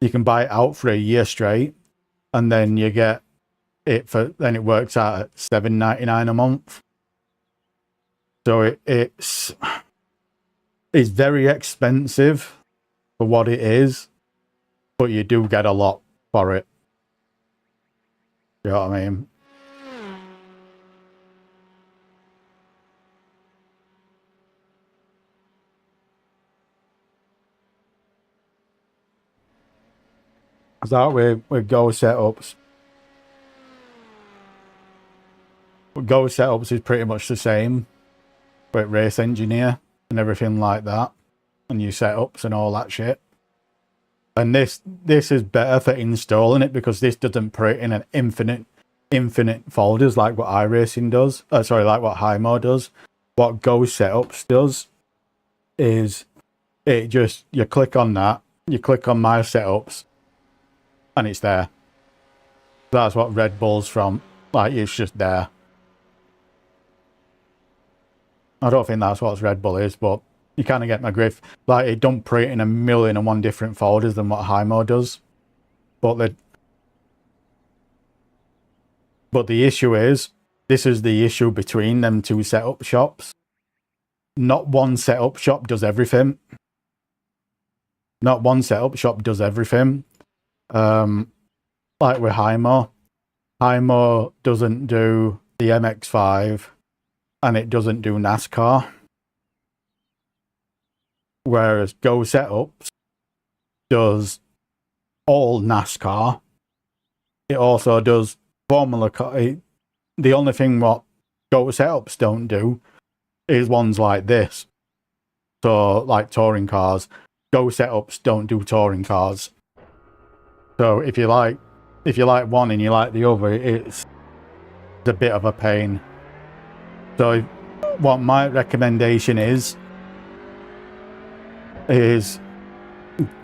You can buy it out for a year straight, and then you get it then it works out at $7.99 a month. So it's very expensive for what it is, but you do get a lot for it. You know what I mean? That with Go Setups. Go Setups is pretty much the same with Race Engineer and everything like that, and your setups and all that shit. And this is better for installing it because this doesn't put it in an infinite folders like what iRacing does. Like what Himo does. What Go Setups does is you click on that, you click on My Setups, and it's there. That's what Red Bull's from. Like, it's just there. I don't think that's what Red Bull is, but you kind of get my grift. Like, it don't put it in 1,000,001 different folders than what Himo does. But the issue is, this is the issue between them two setup shops. Not one setup shop does everything. Not one setup shop does everything. Like with Himo. Himo doesn't do the MX-5 and it doesn't do NASCAR. Whereas Go Setups does all NASCAR. It also does Formula Car. The only thing what Go Setups don't do is ones like this. So, like touring cars. Go Setups don't do touring cars. So if you like one and you like the other, it's a bit of a pain. So what my recommendation is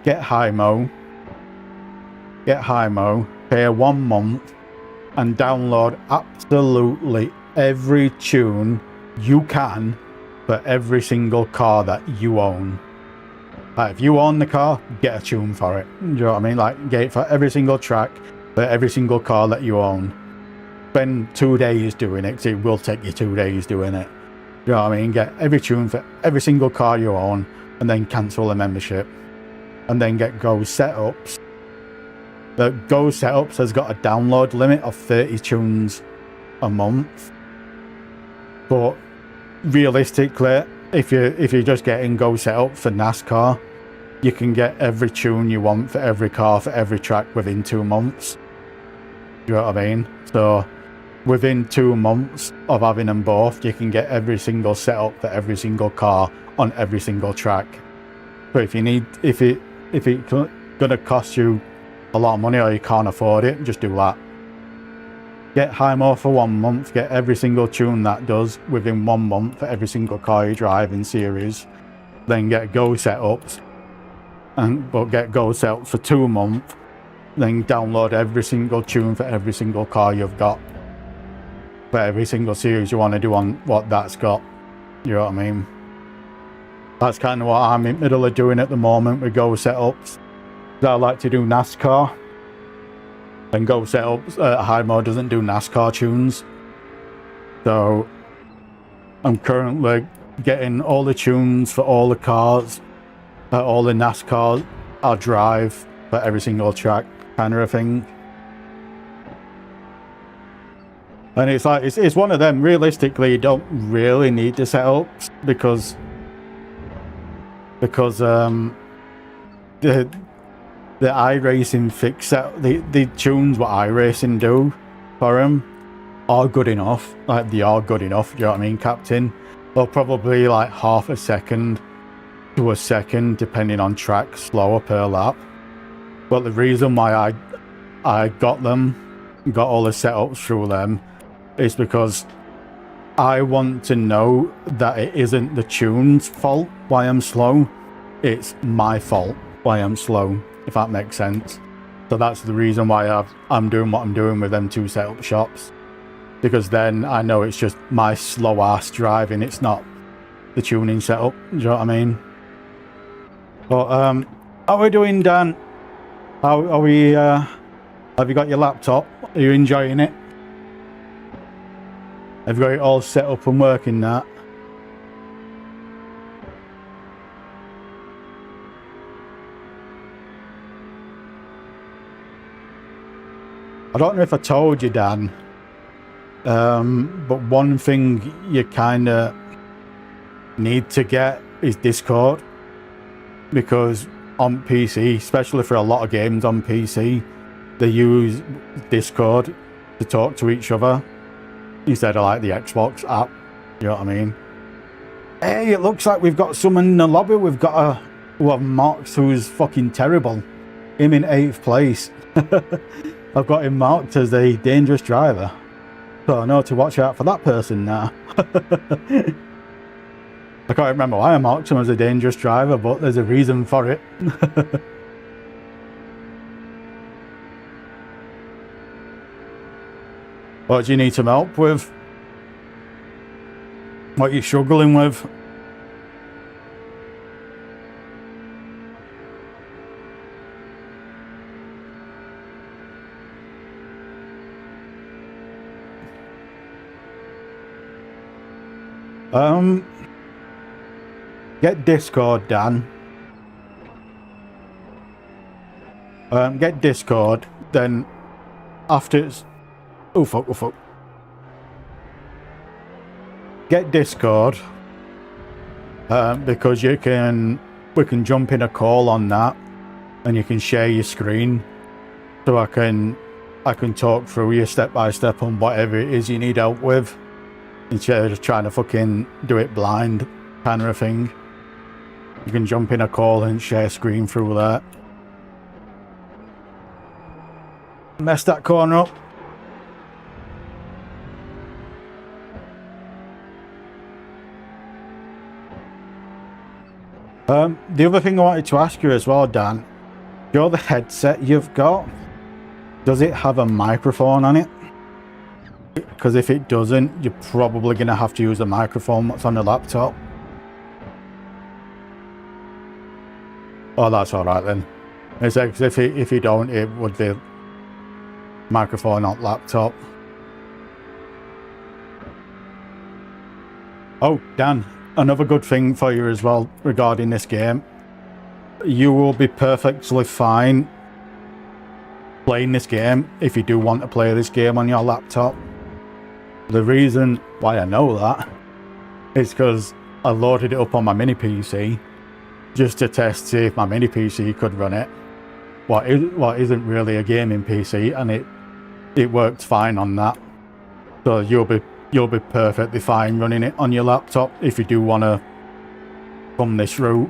get Himo, pay 1 month, and download absolutely every tune you can for every single car that you own. Like, if you own the car, get a tune for it. Do you know what I mean? Like, get it for every single track, for every single car that you own. Spend 2 days doing it, because it will take you 2 days doing it. Do you know what I mean? Get every tune for every single car you own, and then cancel the membership. And then get Go Setups, The Go Setups has got a download limit of 30 tunes a month. But realistically, if you're just getting Go Setup for NASCAR, you can get every tune you want for every car, for every track within 2 months. You know what I mean? So within 2 months of having them both, you can get every single setup for every single car on every single track. But if it's gonna cost you a lot of money or you can't afford it, just do that. Get Hymo for 1 month, get every single tune that does within 1 month for every single car you drive in series. Then get Go Setups, but get Go Setups for 2 months. Then download every single tune for every single car you've got. For every single series you want to do on what that's got. You know what I mean? That's kind of what I'm in the middle of doing at the moment with Go Setups. I like to do NASCAR. And Go Setups, Hymo doesn't do NASCAR tunes. So I'm currently getting all the tunes for all the cars, all the NASCAR I'll drive for every single track, kind of a thing. And it's like, it's one of them, realistically, you don't really need the setups because the iRacing fix set, the tunes what iRacing do for them are good enough. Like, they are good enough, do you know what I mean, Captain? They're probably like half a second to a second, depending on track, slower per lap. But the reason why I got all the setups through them, is because I want to know that it isn't the tune's fault why I'm slow. It's my fault why I'm slow, if that makes sense. So that's the reason why I'm doing what I'm doing with them 2 setup shops. Because then I know it's just my slow ass driving, it's not the tuning setup, do you know what I mean? But how are we doing, Dan? How are we, have you got your laptop? Are you enjoying it? Have you got it all set up and working that? I don't know if I told you, Dan, but one thing you kind of need to get is Discord. Because on PC, especially for a lot of games on PC, they use Discord to talk to each other instead of like the Xbox app. You know what I mean? Hey, it looks like we've got someone in the lobby. We've got Marks, who's fucking terrible. Him in 8th place. I've got him marked as a dangerous driver. So I know to watch out for that person now. I can't remember why I marked him as a dangerous driver, but there's a reason for it. What do you need some help with? What are you struggling with? Get Discord, Dan. Get Discord, then after it's... Oh fuck, oh fuck. Get Discord, because we can jump in a call on that, and you can share your screen, so I can talk through you step by step on whatever it is you need help with, instead of just trying to fucking do it blind, kind of a thing. You can jump in a call and share screen through that. Mess that corner up. The other thing I wanted to ask you as well, Dan, you know the headset you've got, does it have a microphone on it? Because if it doesn't, you're probably going to have to use a microphone that's on the laptop. Oh, that's alright then. It's like, if you don't, it would be microphone on laptop. Oh, Dan, another good thing for you as well regarding this game. You will be perfectly fine playing this game if you do want to play this game on your laptop. The reason why I know that is because I loaded it up on my mini PC just to test, see if my mini PC could run it. What isn't really a gaming PC, and it worked fine on that. So you'll be perfectly fine running it on your laptop if you do want to come this route.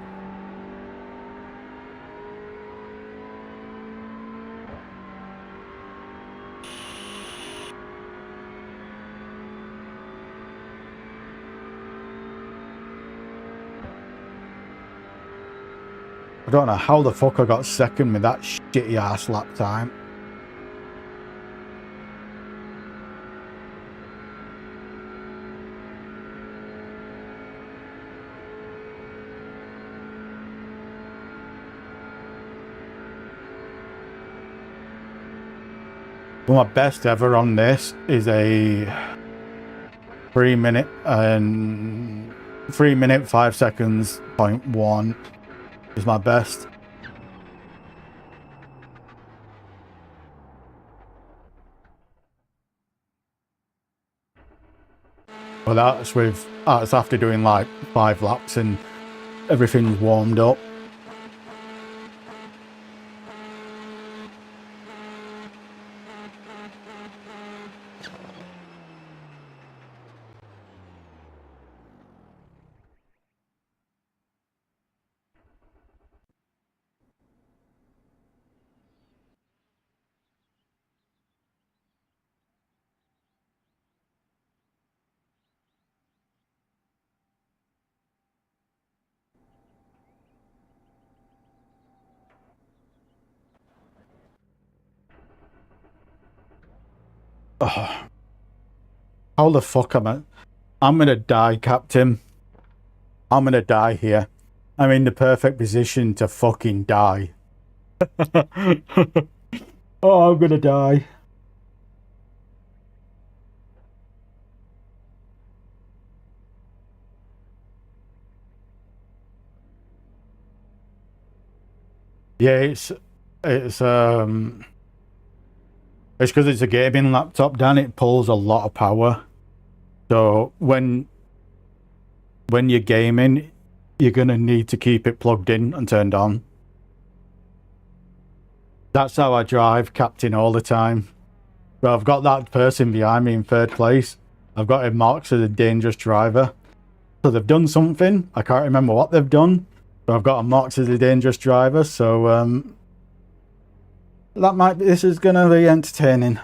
I don't know how the fuck I got second with that shitty ass lap time. Well, my best ever on this is a 3 minute 5 seconds .1 is my best. Well, that's after doing like 5 laps and everything's warmed up. Oh, how the fuck am I? I'm gonna die, Captain. I'm gonna die here. I'm in the perfect position to fucking die. Oh, I'm gonna die. Yeah, it's because it's a gaming laptop, Dan. It pulls a lot of power. So when you're gaming, you're gonna need to keep it plugged in and turned on. That's how I drive, Captain, all the time. But I've got that person behind me in 3rd place. I've got him marked as a dangerous driver. So they've done something. I can't remember what they've done, but I've got him marked as a dangerous driver. So this is gonna be entertaining.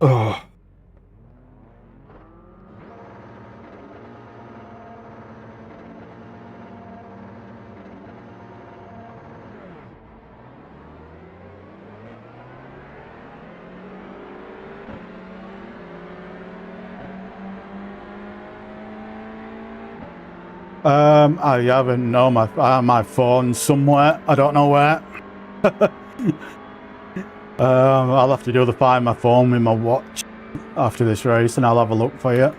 Oh. I haven't. No, my phone's somewhere. I don't know where. I'll have to find my phone with my watch after this race, and I'll have a look for you.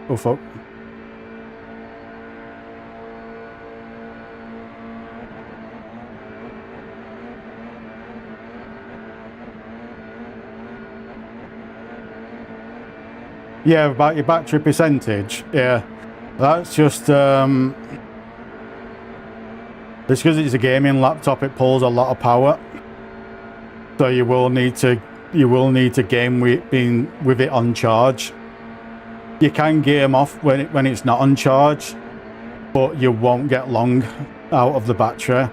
Oh fuck. Yeah, about your battery percentage. Yeah, that's just it's because it's a gaming laptop. It pulls a lot of power, so you will need to game with it on charge. You can game off when it's not on charge, but you won't get long out of the battery.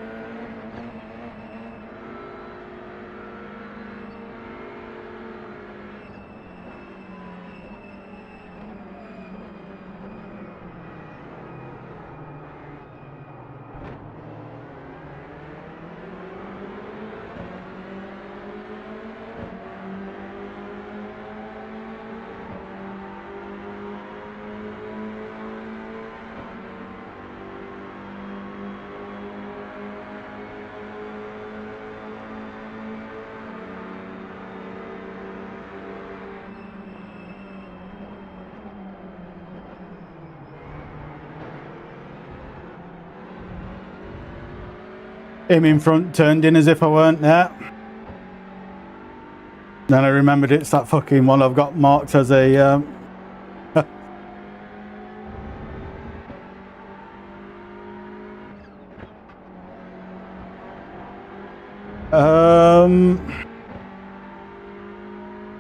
him in front turned in as if I weren't there. Then I remembered it's that fucking one I've got marked as a...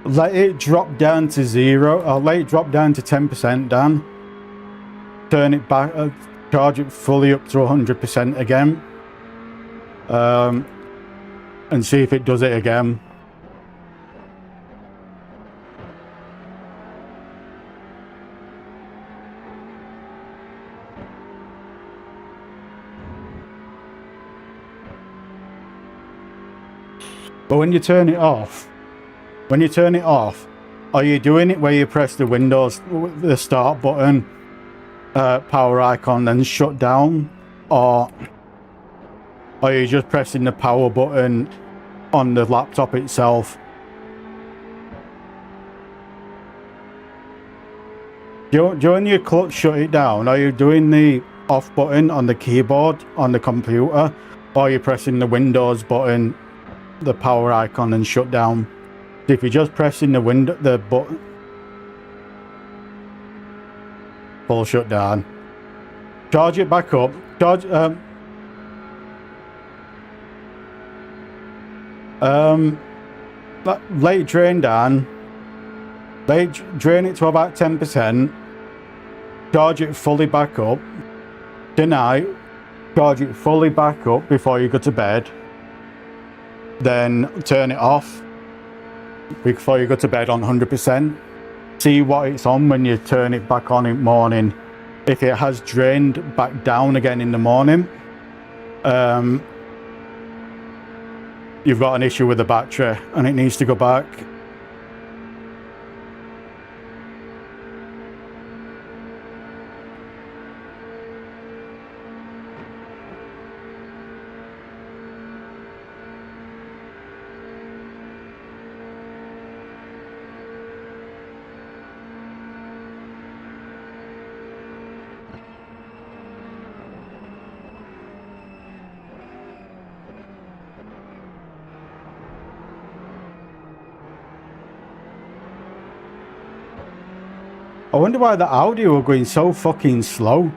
let it drop down to 0. I'll let it drop down to 10%, Dan. Turn it back, charge it fully up to 100% again. And see if it does it again. But when you turn it off, are you doing it where you press the Windows, the start button, power icon, then shut down? Or are you just pressing the power button on the laptop itself? During your clutch shut it down, are you doing the off button on the keyboard on the computer? Or are you pressing the Windows button, the power icon, and shut down? If you're just pressing the button, full shutdown. Charge it back up. Let it drain down. Drain it to about 10%. Charge it fully back up. Tonight, charge it fully back up before you go to bed. Then turn it off before you go to bed on 100%. See what it's on when you turn it back on in the morning. If it has drained back down again in the morning, you've got an issue with the battery and it needs to go back. I wonder why the Audi were going so fucking slow.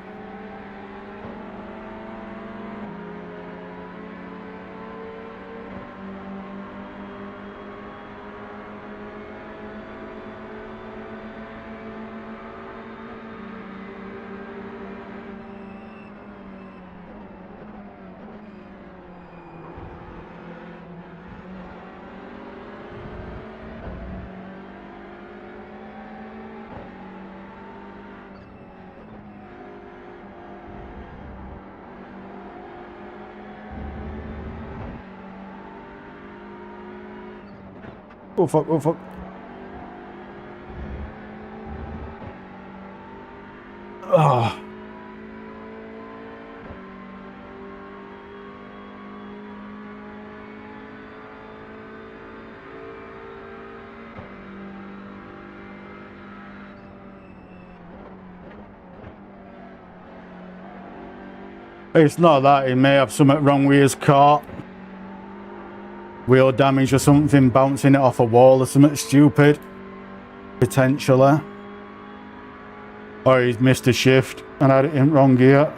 Oh fuck, oh fuck. Oh. It's not that, he may have something wrong with his car. Wheel damage or something, bouncing it off a wall or something stupid. Potentially. Or he's missed a shift and had it in wrong gear.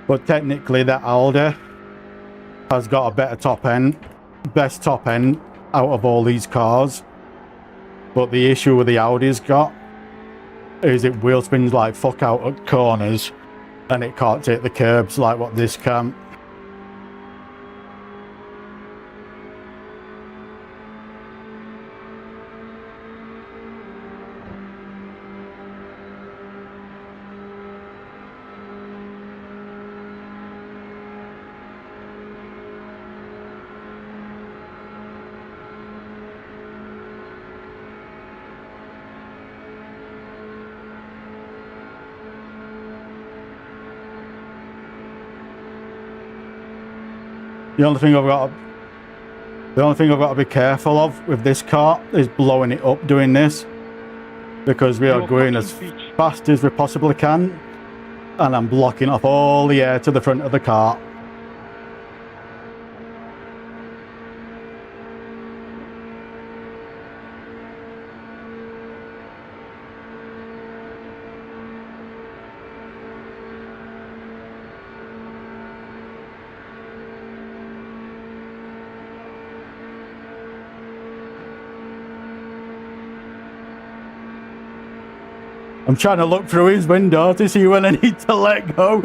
But technically that Audi has got a better top end. Best top end out of all these cars. But the issue with the Audi's got is it wheel spins like fuck out at corners. And it can't take the curbs like what this can. The only thing I've got to be careful of with this car is blowing it up doing this, because we are going as fast as we possibly can. and I'm blocking off all the air to the front of the car. I'm trying to look through his window to see when I need to let go.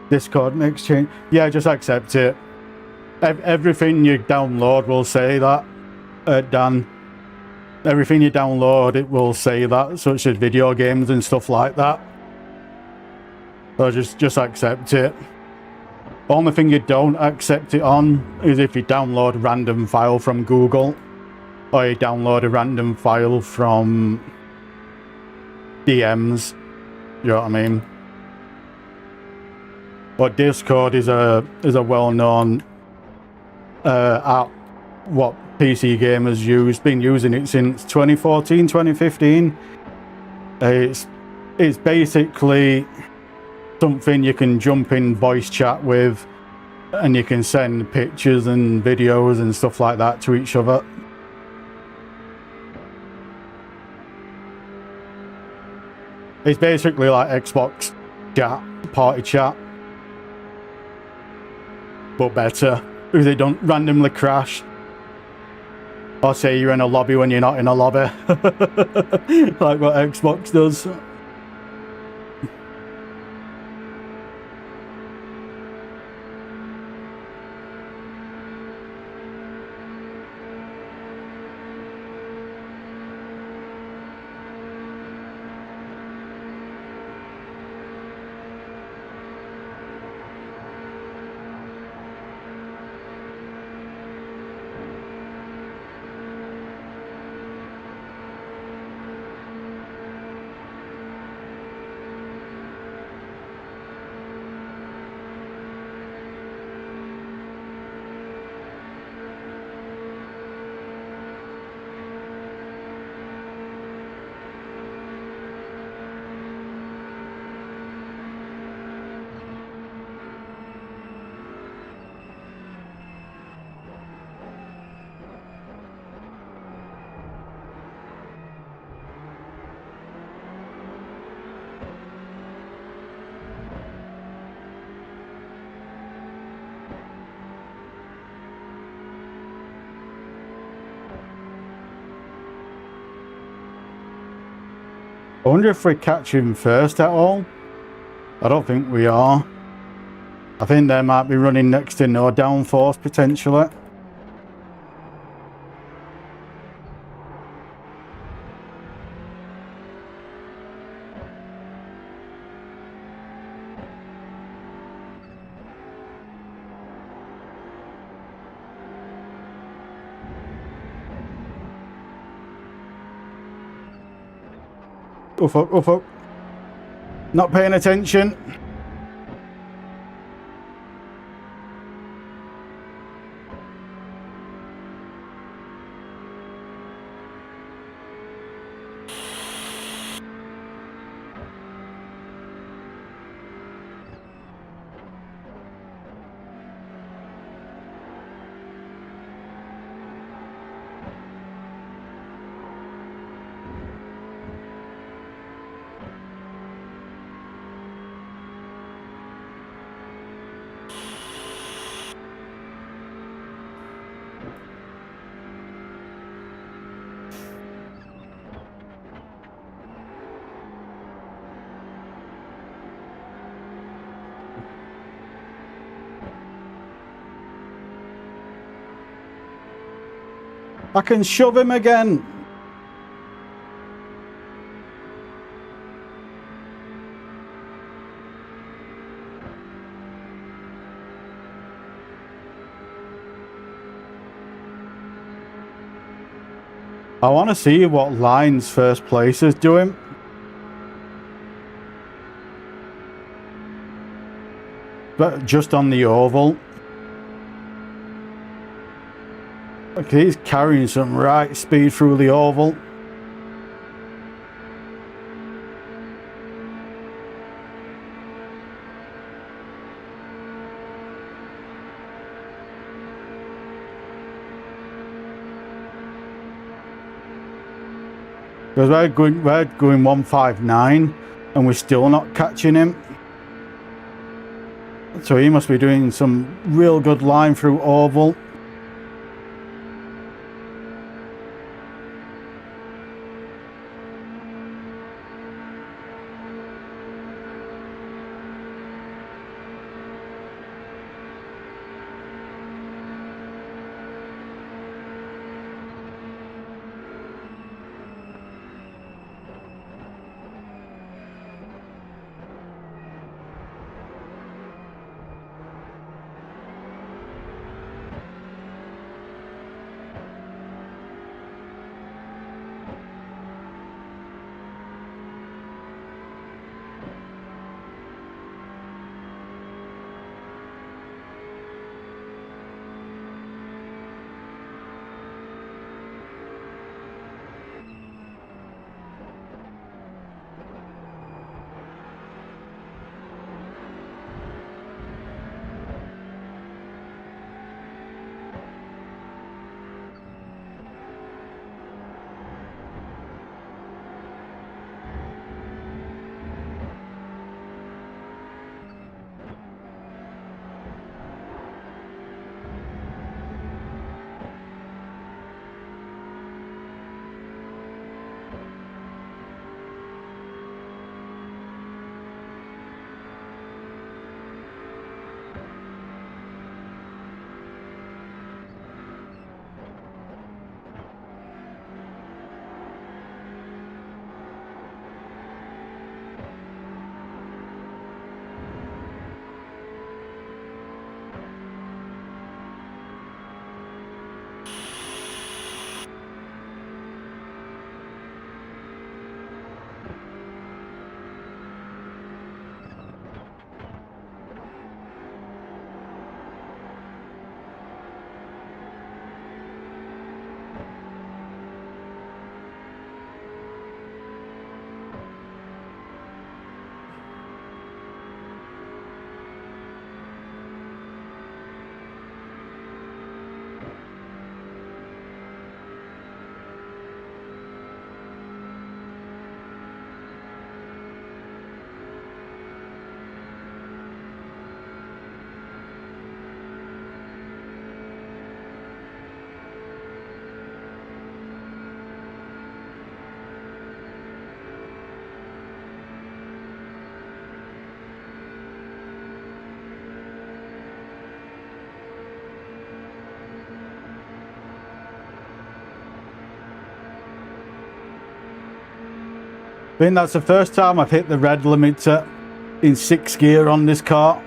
Discord makes change. Yeah, just accept it. Everything you download will say that, Dan. Everything you download, it will say that, such as video games and stuff like that. So just accept it. Only thing you don't accept it on is if you download a random file from Google, or you download a random file from DMs. You know what I mean? But Discord is a well-known app what PC gamers use. Been using it since 2014, 2015. It's basically something you can jump in voice chat with, and you can send pictures and videos and stuff like that to each other. It's basically like Xbox chat, party chat, but better, because they don't randomly crash. Or say you're in a lobby when you're not in a lobby. Like what Xbox does. I wonder if we catch him first at all. I don't think we are. I think they might be running next to no downforce potentially. Oof up, oof up. Not paying attention. I can shove him again. I want to see what lines first place is doing. But just on the oval. Look, he's carrying some right speed through the oval. Because we're going 159 and we're still not catching him. So he must be doing some real good line through oval. I think that's the first time I've hit the red limiter in 6th gear on this car.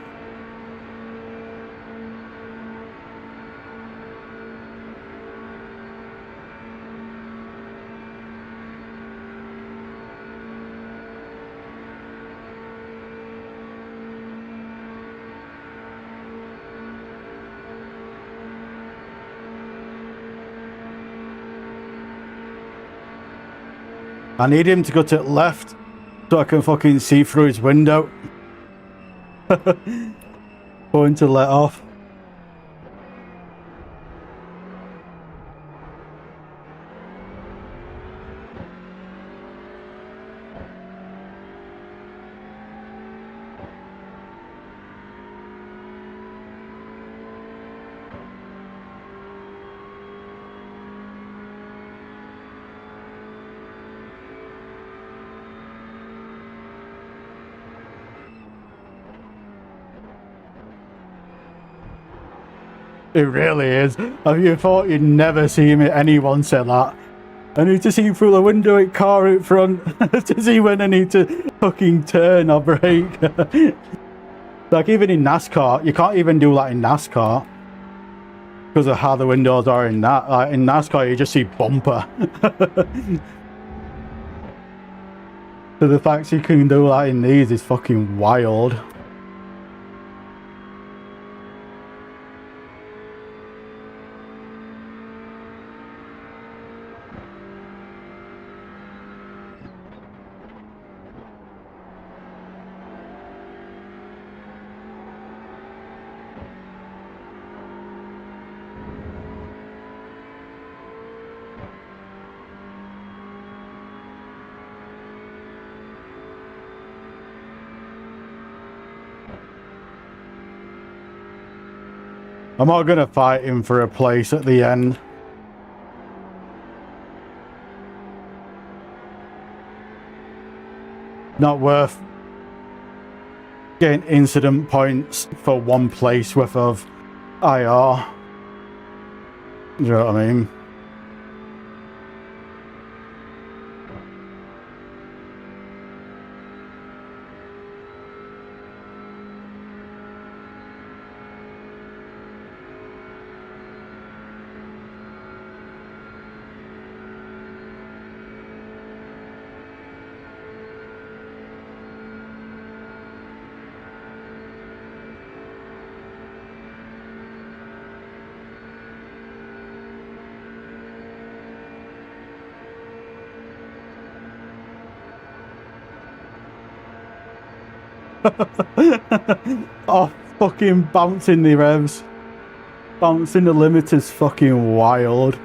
I need him to go to the left so I can fucking see through his window. Going to let off. It really is. You thought you'd never see anyone say that. I need to see through the window at car in front to see when I need to fucking turn or brake. Like even in NASCAR, you can't even do that in NASCAR because of how the windows are in that. Like in NASCAR, you just see bumper. So the fact you can do that in these is fucking wild. I'm not gonna fight him for a place at the end. Not worth getting incident points for one place worth of IR. You know what I mean? Oh, fucking bouncing the revs. Bouncing the limit is fucking wild.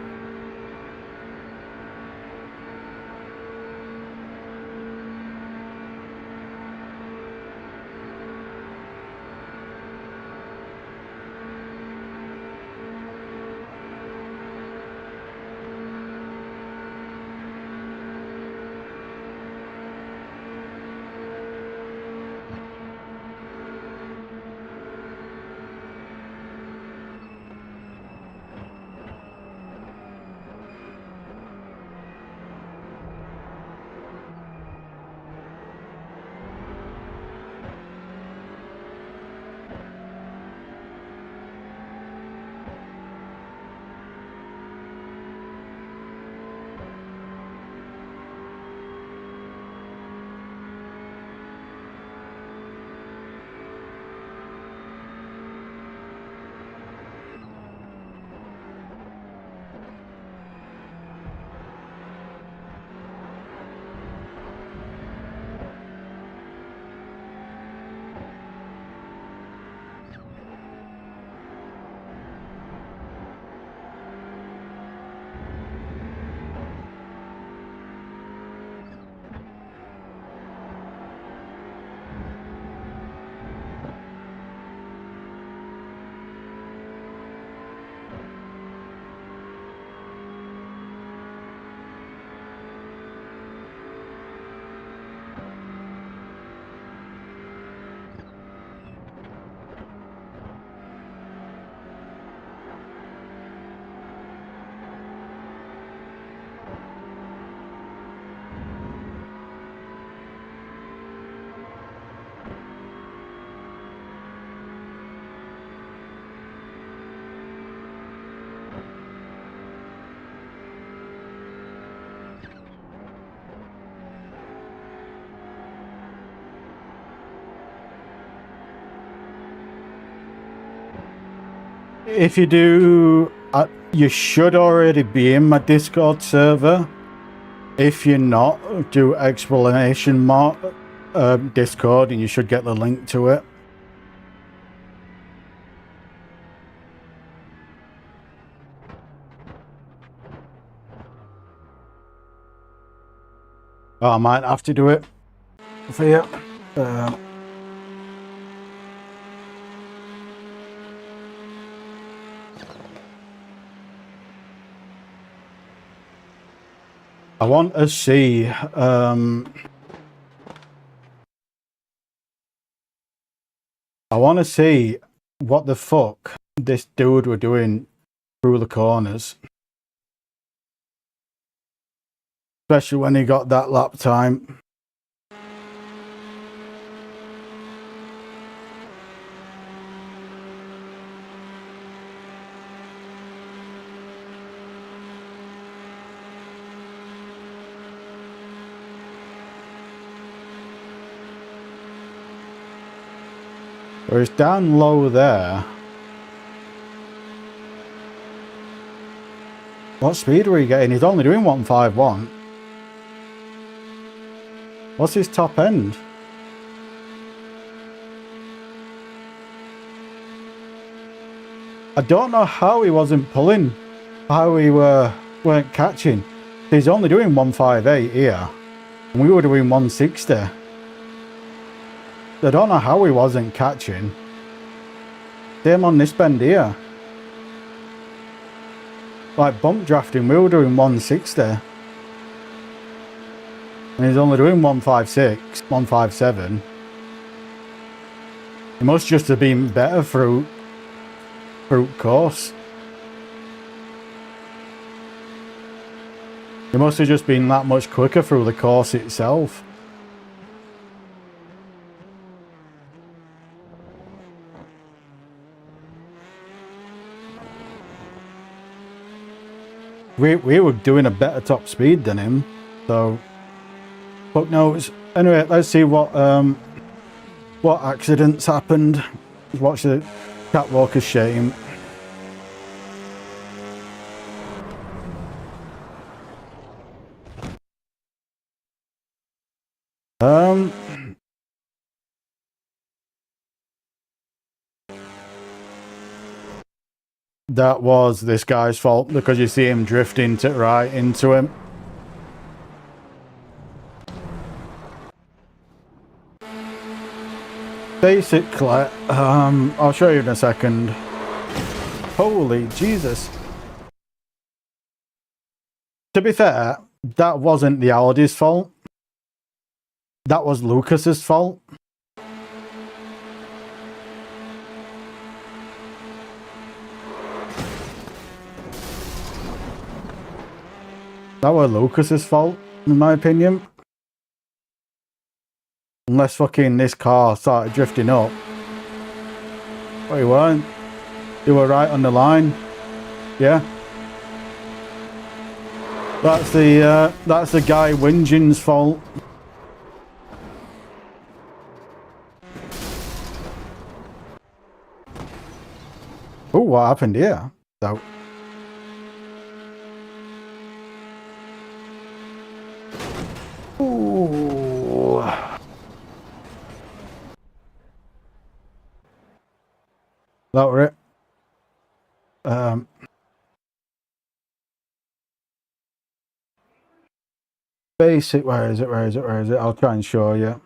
If you do, you should already be in my Discord server. If you're not, do explanation mark Discord and you should get the link to it. Oh, I might have to do it for you. I want to see I want to see what the fuck this dude were doing through the corners. Especially when he got that lap time. Whereas down low there. What speed were he getting? He's only doing 151. What's his top end? I don't know how he wasn't pulling. How we weren't catching. He's only doing 158 here. And we were doing 160. I don't know how he wasn't catching. Same on this bend here. Like bump drafting, we were doing 160. And he's only doing 156, 157. He must just have been better through course. He must have just been that much quicker through the course itself. We were doing a better top speed than him, so fuck knows. Anyway, let's see what accidents happened. Let's watch the catwalker's shame. That was this guy's fault because you see him drifting right into him. Basically, I'll show you in a second. Holy Jesus. To be fair, that wasn't the Audi's fault. That was Lucas's fault. That was Lucas's fault, in my opinion. Unless fucking this car started drifting up. But he weren't. They were right on the line. Yeah. That's the guy Wingin's fault. Oh, what happened here? So. Ooh. That were it. Basic, where is it? I'll try and show you.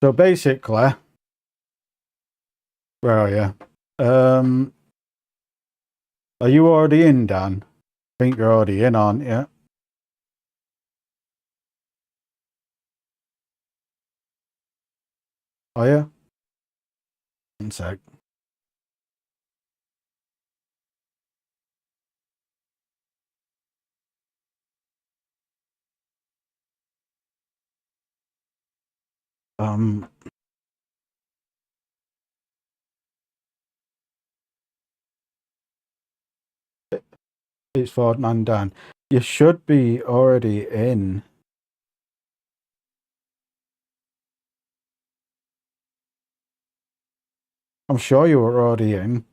So basically, where are you? Are you already in, Dan? I think you're already in, aren't you? Are you? One sec. It's Ford and Dan. You should be already in. I'm sure you were already in.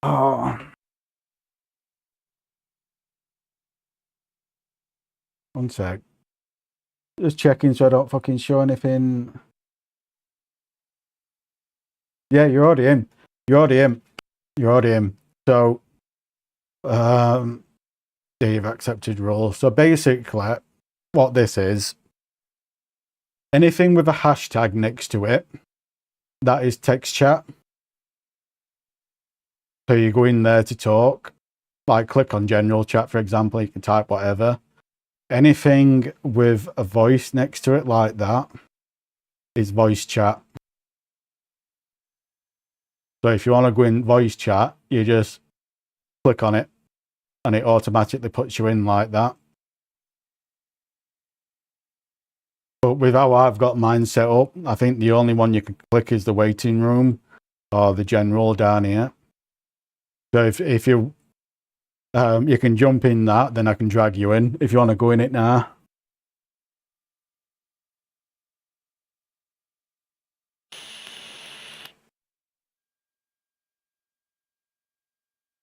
Oh. One sec. Just checking so I don't fucking show anything. Yeah, you're already in. You're already in. So, Dave accepted role. So basically, what this is, anything with a hashtag next to it, that is text chat. So you go in there to talk, like click on general chat, for example, you can type whatever. Anything with a voice next to it like that is voice chat. So if you want to go in voice chat, you just click on it and it automatically puts you in like that. But with how I've got mine set up, I think the only one you can click is the waiting room or the general down here. So if you you can jump in that, then I can drag you in if you want to go in it now.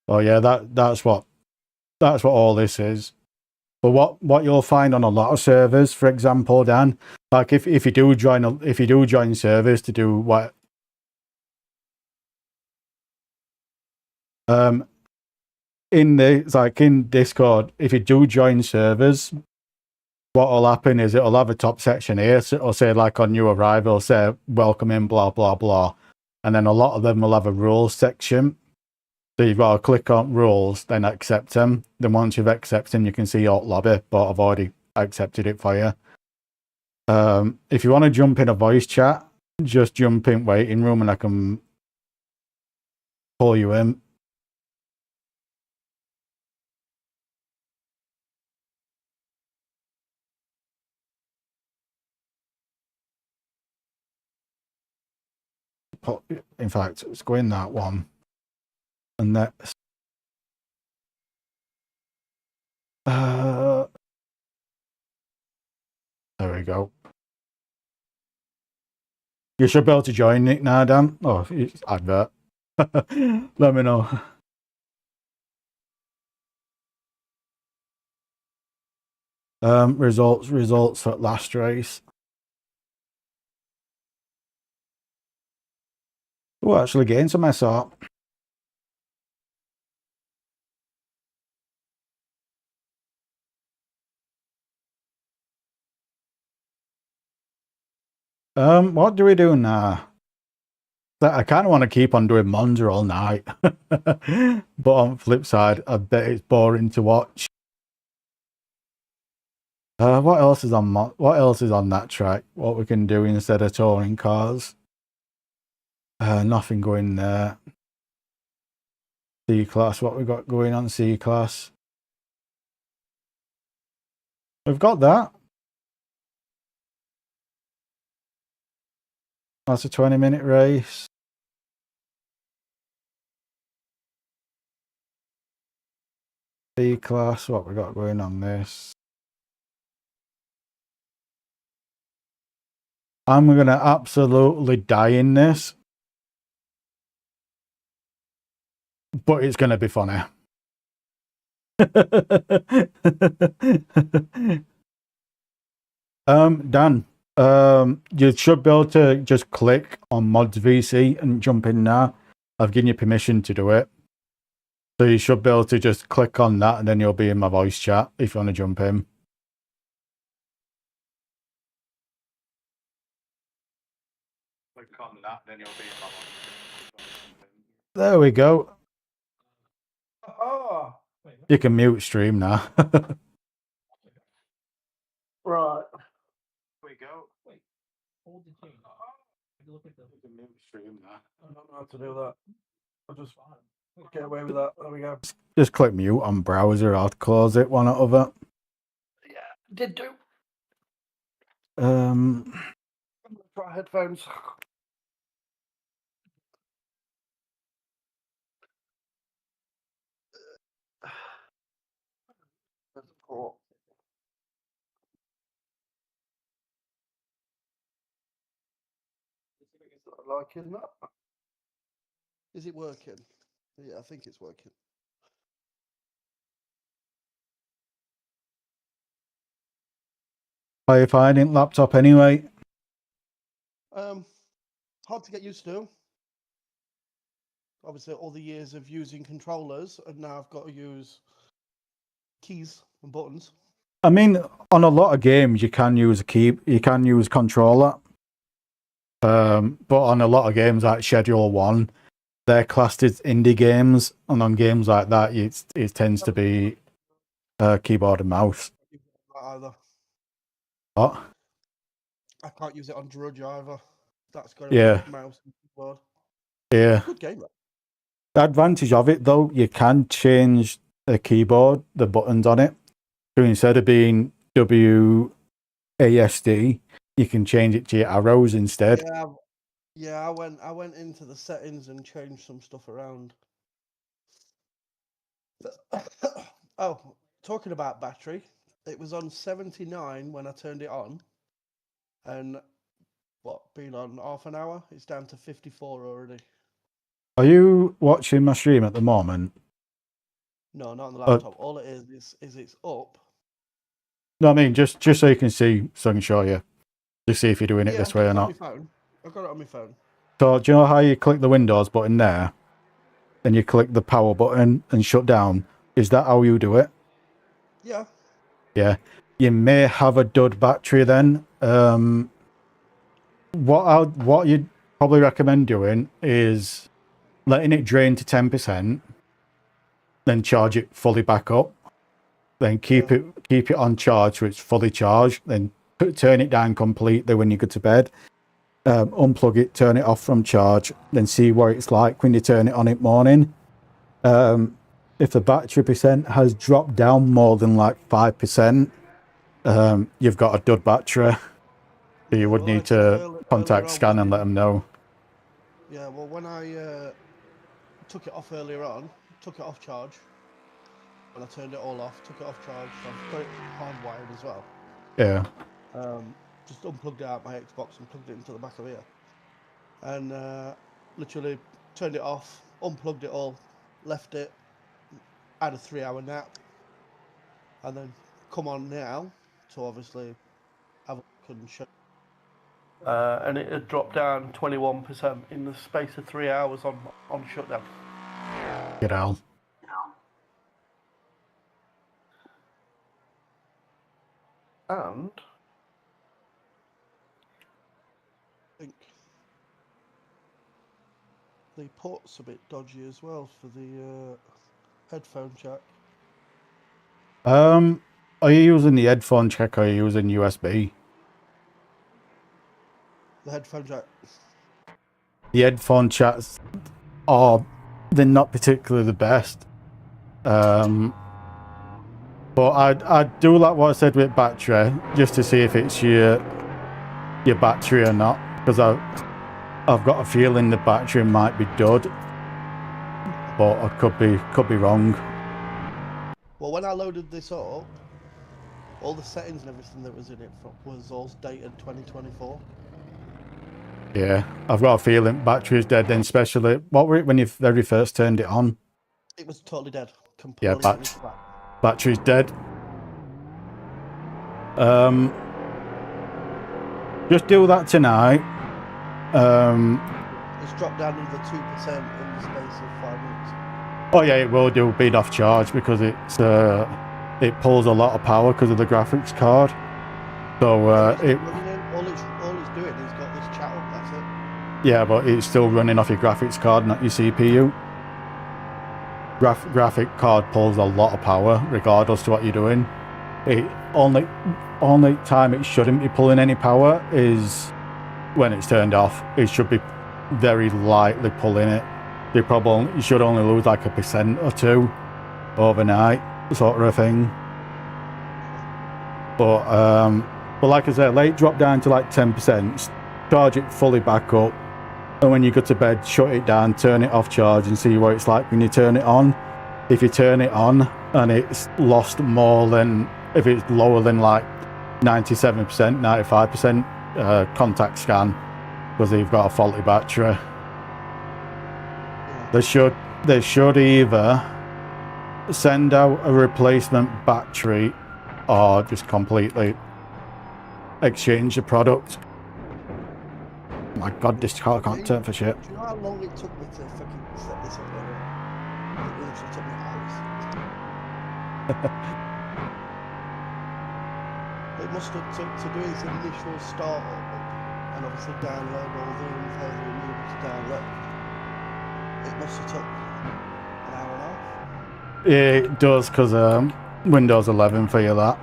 Oh yeah, that's what all this is. But what you'll find on a lot of servers, for example, Dan, like if you do join servers to do what in Discord, if you do join servers, what will happen is it'll have a top section here. So it'll say like on new arrival, say welcome in, blah blah blah, and then a lot of them will have a rules section. So you've got to click on rules, then accept them. Then once you've accepted them, you can see alt lobby, but I've already accepted it for you. If you want to jump in a voice chat, just jump in waiting room and I can pull you in. In fact, let's go in that one. And that's there we go. You should be able to join it now, Dan. Oh, it's advert. Let me know. Results for last race. Oh, actually getting some SR. What do we do now? I kind of want to keep on doing Monza all night. But on the flip side, I bet it's boring to watch. What else is on that track? What we can do instead of touring cars? Nothing going there. C class, what we got going on C class? We've got that. That's a 20-minute race. C class, what we got going on this? I'm gonna absolutely die in this, but it's gonna be funny. Dan, you should be able to just click on mods VC and jump in now. I've given you permission to do it. So you should be able to just click on that and then you'll be in my voice chat if you want to jump in. Click on that, then you'll be in my voice chat. There we go. Oh, You can mute stream now. right. We go. Wait, hold the change. Look at the. You can mute stream now. I don't know how to do that. I'll just get away with that. There we go. Just click mute on browser. I'll close it one out of it. Yeah, did do. Um, I'm gonna try headphones. That's cool. Liking that. Is it working? Yeah, I think it's working. how you finding laptop anyway? Hard to get used to. Obviously, all the years of using controllers, and now I've got to use keys and buttons. I mean, on a lot of games, you can use controller. But on a lot of games like Schedule 1, they're classed as indie games, and on games like that, it tends to be keyboard and mouse. Either. What? I can't use it on Drudge either. That's got Yeah. a mouse and keyboard. Yeah. Good game, though. The advantage of it, though, you can change the keyboard, the buttons on it. So instead of being WASD, you can change it to your arrows instead. Yeah, I went into the settings and changed some stuff around. Oh, talking about battery, it was on 79 when I turned it on, and been on half an hour? It's down to 54 already. Are you watching my stream at the moment? No, not on the laptop. All it is it's up. No, I mean just so you can see, so I can show you, just see if you're doing it Yeah, this way or it's on not. my phone. I've got it on my phone. So do you know how you click the Windows button there, and you click the power button and shut down? Is that how you do it? Yeah. Yeah. You may have a dud battery then. What you'd probably recommend doing is letting it drain to 10%, then charge it fully back up, then keep it on charge so it's fully charged, then turn it down completely when you go to bed. Unplug it, turn it off from charge, then see what it's like when you turn it on in morning. If the battery percent has dropped down more than like 5%, you've got a dud battery. So you would Well, like need I said to contact earlier on, Scan and let them know. Yeah, well, when I took it off earlier on, took it off charge, when I turned it all off, took it off charge, so I've got it hardwired as well. Yeah. Just unplugged it out my Xbox and plugged it into the back of here. And literally turned it off, unplugged it all, left it, had a 3-hour nap, and then come on now to obviously have a look and show. And it had dropped down 21% in the space of 3 hours on shutdown. Get out. And I think the port's a bit dodgy as well for the headphone jack. Are you using the headphone jack or are you using USB? The headphone jack. The headphone jacks they're not particularly the best. But I do like what I said with battery, just to see if it's your battery or not, because I've got a feeling the battery might be dud, but I could be wrong. Well, when I loaded this up, all the settings and everything that was in it was all dated 2024. Yeah, I've got a feeling battery is dead then, especially, what were it when you very first turned it on? It was totally dead. Yeah, Completely flat. battery's dead. Just do that tonight. It's dropped down another 2% in the space of 5 minutes. Oh yeah, it will do being off charge because it pulls a lot of power because of the graphics card. So all it's doing is got this chat up, that's it. Yeah, but it's still running off your graphics card, not your CPU. Graphic card pulls a lot of power regardless to what you're doing. It only time it shouldn't be pulling any power is when it's turned off. It should be very lightly pulling it. You should only lose like 1% or 2% overnight, sort of a thing. But like I said, let it drop down to like 10%, charge it fully back up, and when you go to bed, shut it down, turn it off charge, and see what it's like when you turn it on. If you turn it on and it's lost more than, if it's lower than like 97%, 95%, contact Scan, because they've got a faulty battery. They should either send out a replacement battery or just completely exchange the product. Oh my god, this car can't turn for shit. Do you know how long it took me to fucking set this up earlier? It literally took me hours. It must have took to do its initial start and obviously download all the info that you needed to download. It must have took an hour and a half. It does, because Windows 11 for you that.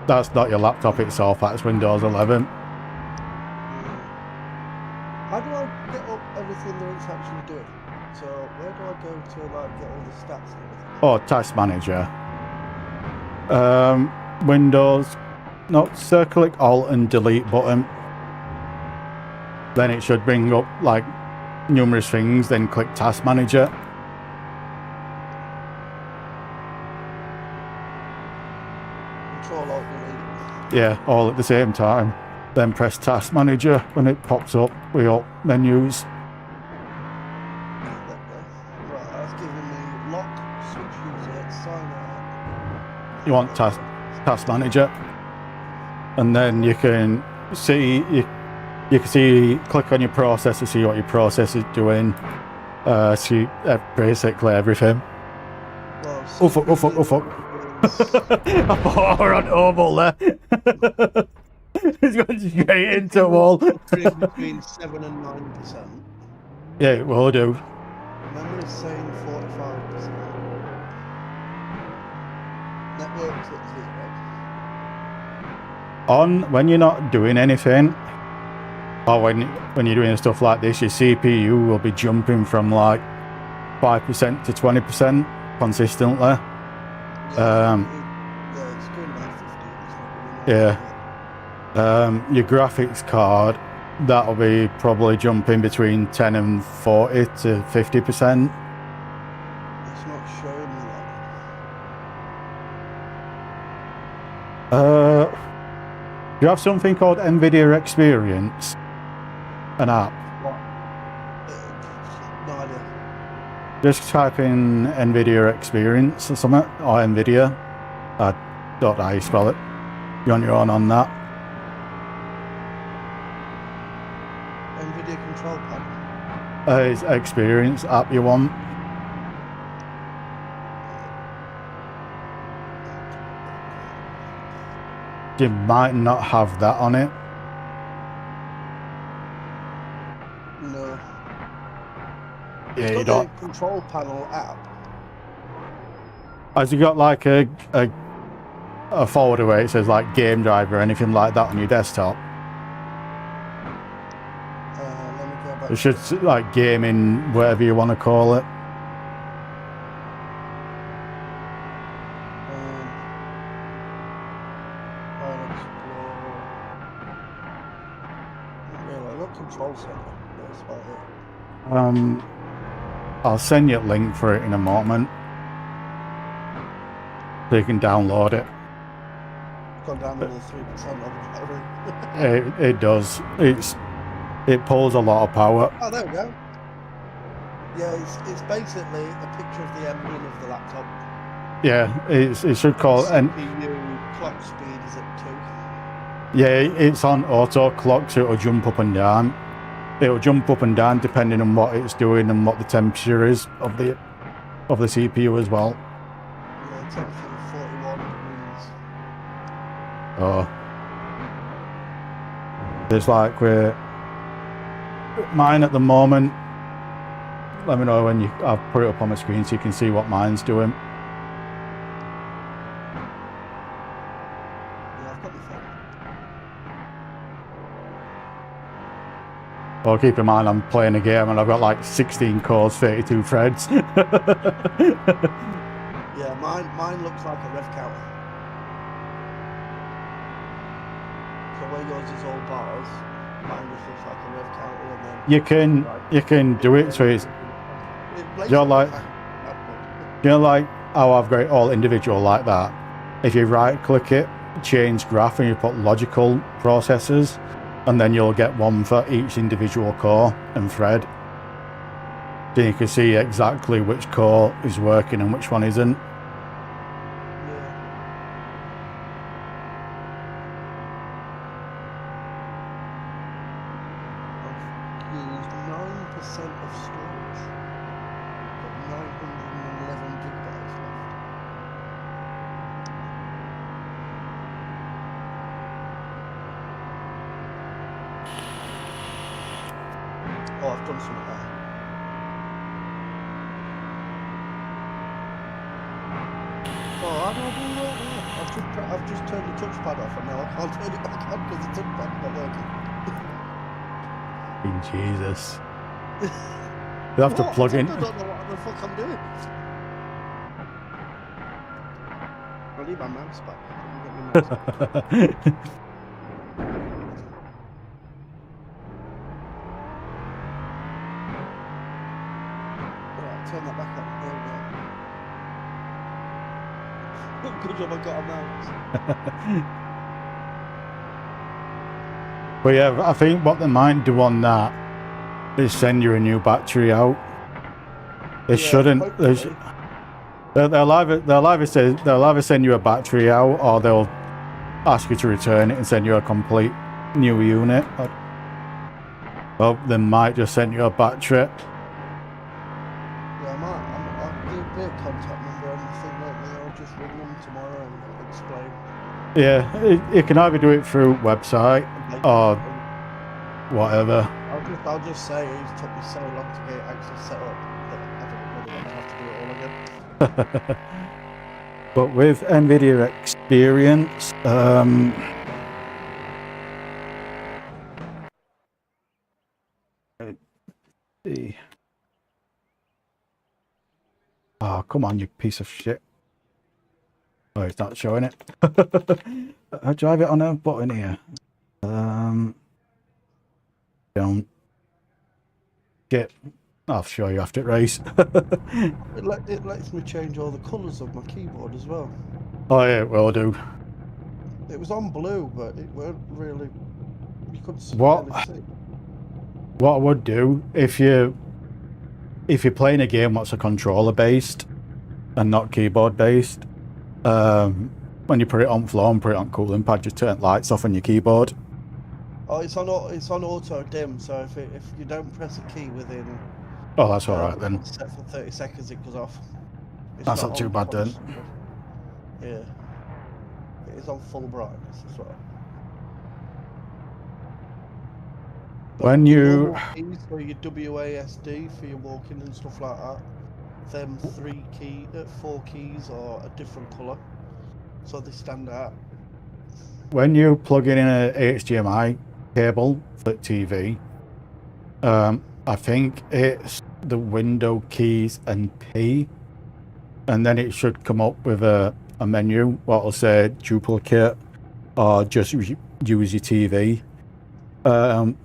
That's not your laptop itself, that's Windows 11. How do I get up everything that it's actually you doing? So where do I go to like get all the stats and everything? Oh, Task Manager. Windows, no, click Alt and Delete button. Then it should bring up like numerous things, then click Task Manager. Control Alt Delete. Yeah, all at the same time. Then press Task Manager when it pops up with your menus. Right, that's giving me lock, switch user, sign out. You want Task Manager, and then you can see you can see click on your process to see what your process is doing. See basically everything. Well, Oh fuck! Oh fuck! Oh fuck! I thought I were on oval there. It's going straight into a wall. Between 7 and 9%. Yeah, it will do. Memory's saying 45%. Network's at 0. On when you're not doing anything, or when you're doing stuff like this, your CPU will be jumping from like 5% to 20% consistently. Yeah, it's going about 50. It's not really Yeah. Your graphics card, that'll be probably jumping between 10 and 40 to 50%. It's not showing me that. You have something called NVIDIA Experience, an app. No idea. Just type in NVIDIA Experience or something, or NVIDIA. I don't know how you spell it. You're on your own on that. NVIDIA control panel. It's Experience app you want. You might not have that on it. No. Yeah, It's you got don't. the control panel app. Has you got like a folder where it says like game driver or anything like that on your desktop? Let me go back. It should like gaming, whatever you want to call it. Control center. That's about it. I'll send you a link for it in a moment, so you can download it. Gone down another 3% of the battery. It does. It pulls a lot of power. Oh, there we go. Yeah, it's basically a picture of the emblem of the laptop. Yeah, it should call and CPU clock speed is at 2. yeah, it's on auto clock, so it'll jump up and down. It'll jump up and down depending on what it's doing and what the temperature is of the CPU as well. Yeah, temperature 41 degrees. Oh, it's like we're mine at the moment. Let me know when I'll put it up on my screen so you can see what mine's doing. Yeah, I've got the phone. Well, keep in mind I'm playing a game and I've got like 16 cores, 32 threads. Yeah, mine looks like a rev counter. So where yours is all bars, mine just looks like a rev counter, and then you can do it so it's you're like how I've got it all individual like that. If you right click it, change graph, and you put logical processors, and then you'll get one for each individual core and thread. So you can see exactly which core is working and which one isn't. Used 9% of storage. Got 911 gigabytes left. Oh, I've done something there. Oh, how do I do that? I've just turned the touchpad off, and now I can't turn it back on because the touchpad's not working. In Jesus. You have to What? plug I in. don't know what the fuck I'm doing. I need my mouse back. Let me get my mouse back. Right, turn that back on. There we go. Good job I got a mouse. But yeah, I think what they might do on that is send you a new battery out. They shouldn't. Hopefully. They'll either send you a battery out, or they'll ask you to return it and send you a complete new unit. Well, they might just send you a battery. Yeah, I'll give their contact number and anything like that. I'll just ring them tomorrow and explain. Yeah, you can either do it through website or whatever. I'll just say it took me so long to get it actually set up that I don't really want to have to do it all again. But with NVIDIA Experience, oh, come on, you piece of shit. Oh, it's not showing it. I'll drive it on a button here. Don't get. I'll show you after it race. It lets me change all the colours of my keyboard as well. Oh yeah, it will do. It was on blue, but it weren't really. You couldn't really see. What I would do if you're playing a game that's a controller based and not keyboard based, when you put it on floor and put it on cooling pad, just turn lights off on your keyboard. Oh, it's on auto dim, so if you don't press a key within. Oh, that's all right then. Set for 30 seconds, it goes off. It's That's not too bad then. Yeah, it is on full brightness as well. When you keys for your WASD for your walking and stuff like that, them 4 keys are a different colour, so they stand out. When you plug in a HDMI cable for TV, I think it's the window keys and P, and then it should come up with a menu what will say duplicate or just use your TV.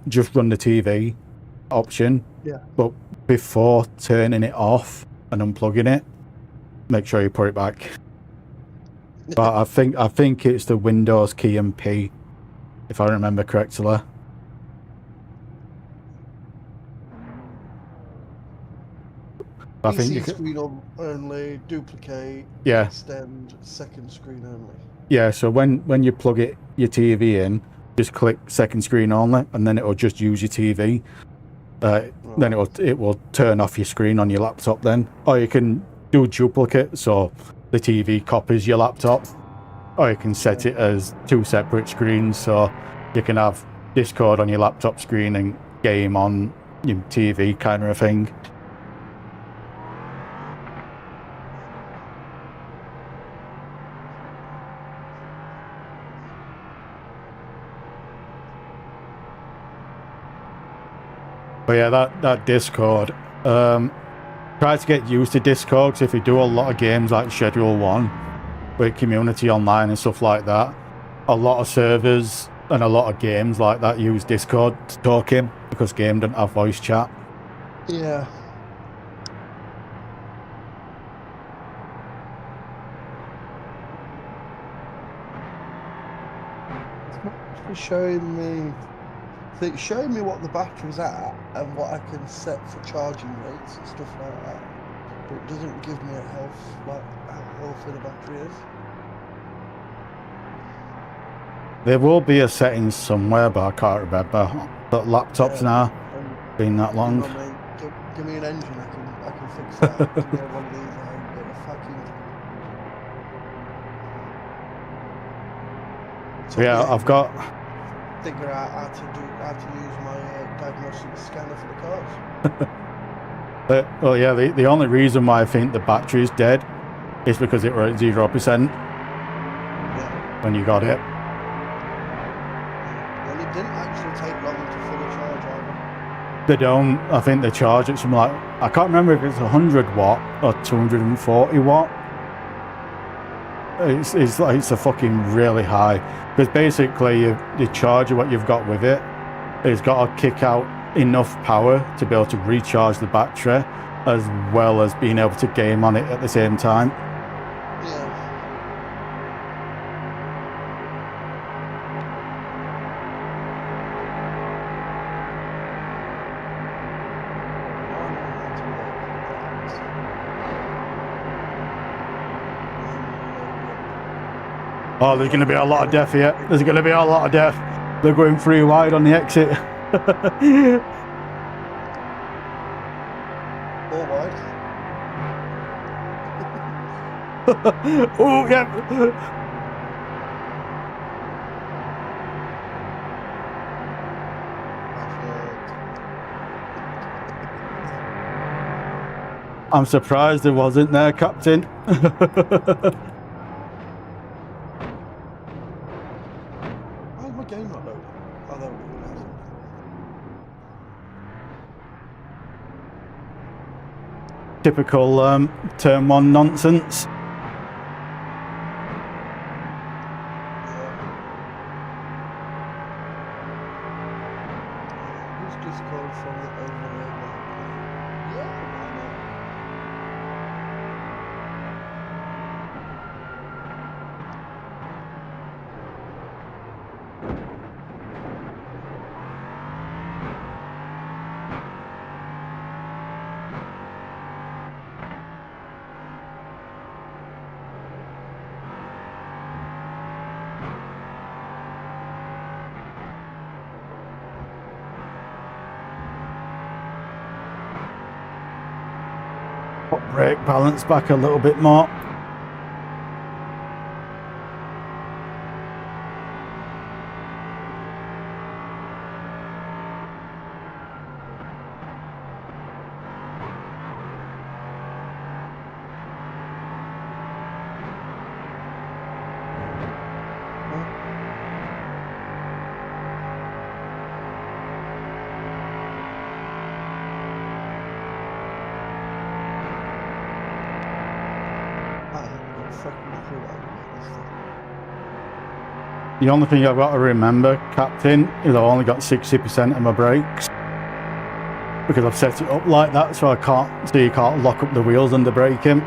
Just run the TV option, yeah. But before turning it off and unplugging it, make sure you put it back. But I think it's the Windows key and P, if I remember correctly. I think you can... screen only, duplicate, yeah, extend, second screen only. Yeah, so when you plug your TV in, just click second screen only, and then it will just use your TV. Right. Then it will turn off your screen on your laptop then. Or you can do duplicate, so the TV copies your laptop. Or you can set it as 2 separate screens, so you can have Discord on your laptop screen and game on your TV kind of thing. But yeah, that Discord, try to get used to Discord, because if you do a lot of games like Schedule 1 with community online and stuff like that, a lot of servers and a lot of games like that use Discord to talk in, because game don't have voice chat. Yeah. It's showing me what the battery's at and what I can set for charging rates and stuff like that, but it doesn't give me a health, like how healthy the battery is. There will be a setting somewhere, but I can't remember. But laptops now been that long. You know, mate, give me an engine, I can fix that. Give me one of these, I can get a fucking. So yeah, I've got. Figure out how to use my diagnostic scanner for the cars. Well, yeah, the only reason why I think the battery's dead is because it were at 0% when you got it. And it didn't actually take long to fully charge either. They don't. I think they charge it something like, I can't remember if it's 100 watt or 240 watt. It's like, it's a fucking really high, because basically the charger, what you've got with it, it's got to kick out enough power to be able to recharge the battery, as well as being able to game on it at the same time. Yeah. Oh, there's going to be a lot of death here. There's going to be a lot of death. They're going 3 wide on the exit. 4 wide. Oh, yeah. I'm surprised it wasn't there, Captain. Why is my game not loading? Oh, there we go. Typical turn 1 nonsense. Who's Discord from the overlay? Yeah, why not? Put brake balance back a little bit more. The only thing I've got to remember, Captain, is I've only got 60% of my brakes, because I've set it up like that so you can't lock up the wheels under braking.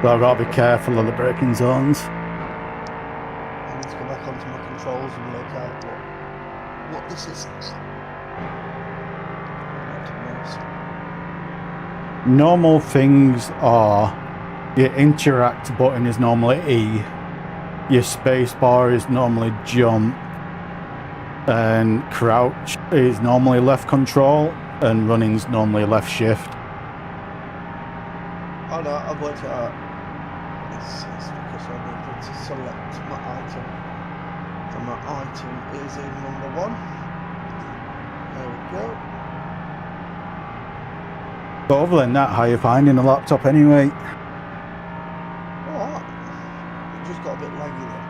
So I've got to be careful of the braking zones. I need to go back onto my controls and work out what this is. Normal things are, your interact button is normally E, your space bar is normally jump, and crouch is normally left control, and running's normally left shift. Oh no, I've worked it out. It's because I needed to select my item. And my item is in number 1. There we go. But other than that, how are you finding the laptop anyway? Alright. It just got a bit laggy there.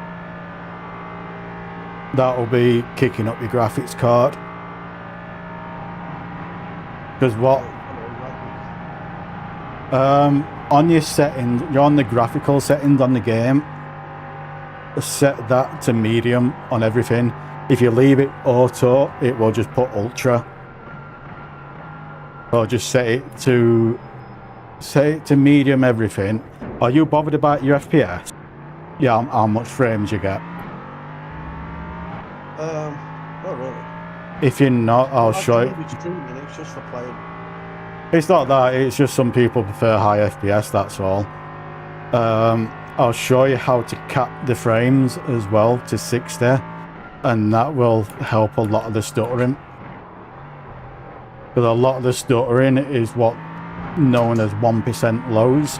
That'll be kicking up your graphics card. Because what? On your settings, you're on the graphical settings on the game, set that to medium on everything. If you leave it auto, it will just put ultra. So just set it to medium everything. Are you bothered about your FPS? Yeah, how much frames you get? Not really. If you're not, I'll show you. It's just for playing. It's not that, it's just some people prefer high FPS, that's all. I'll show you how to cap the frames as well to 60, and that will help a lot of the stuttering. Because a lot of the stuttering is what known as 1% lows.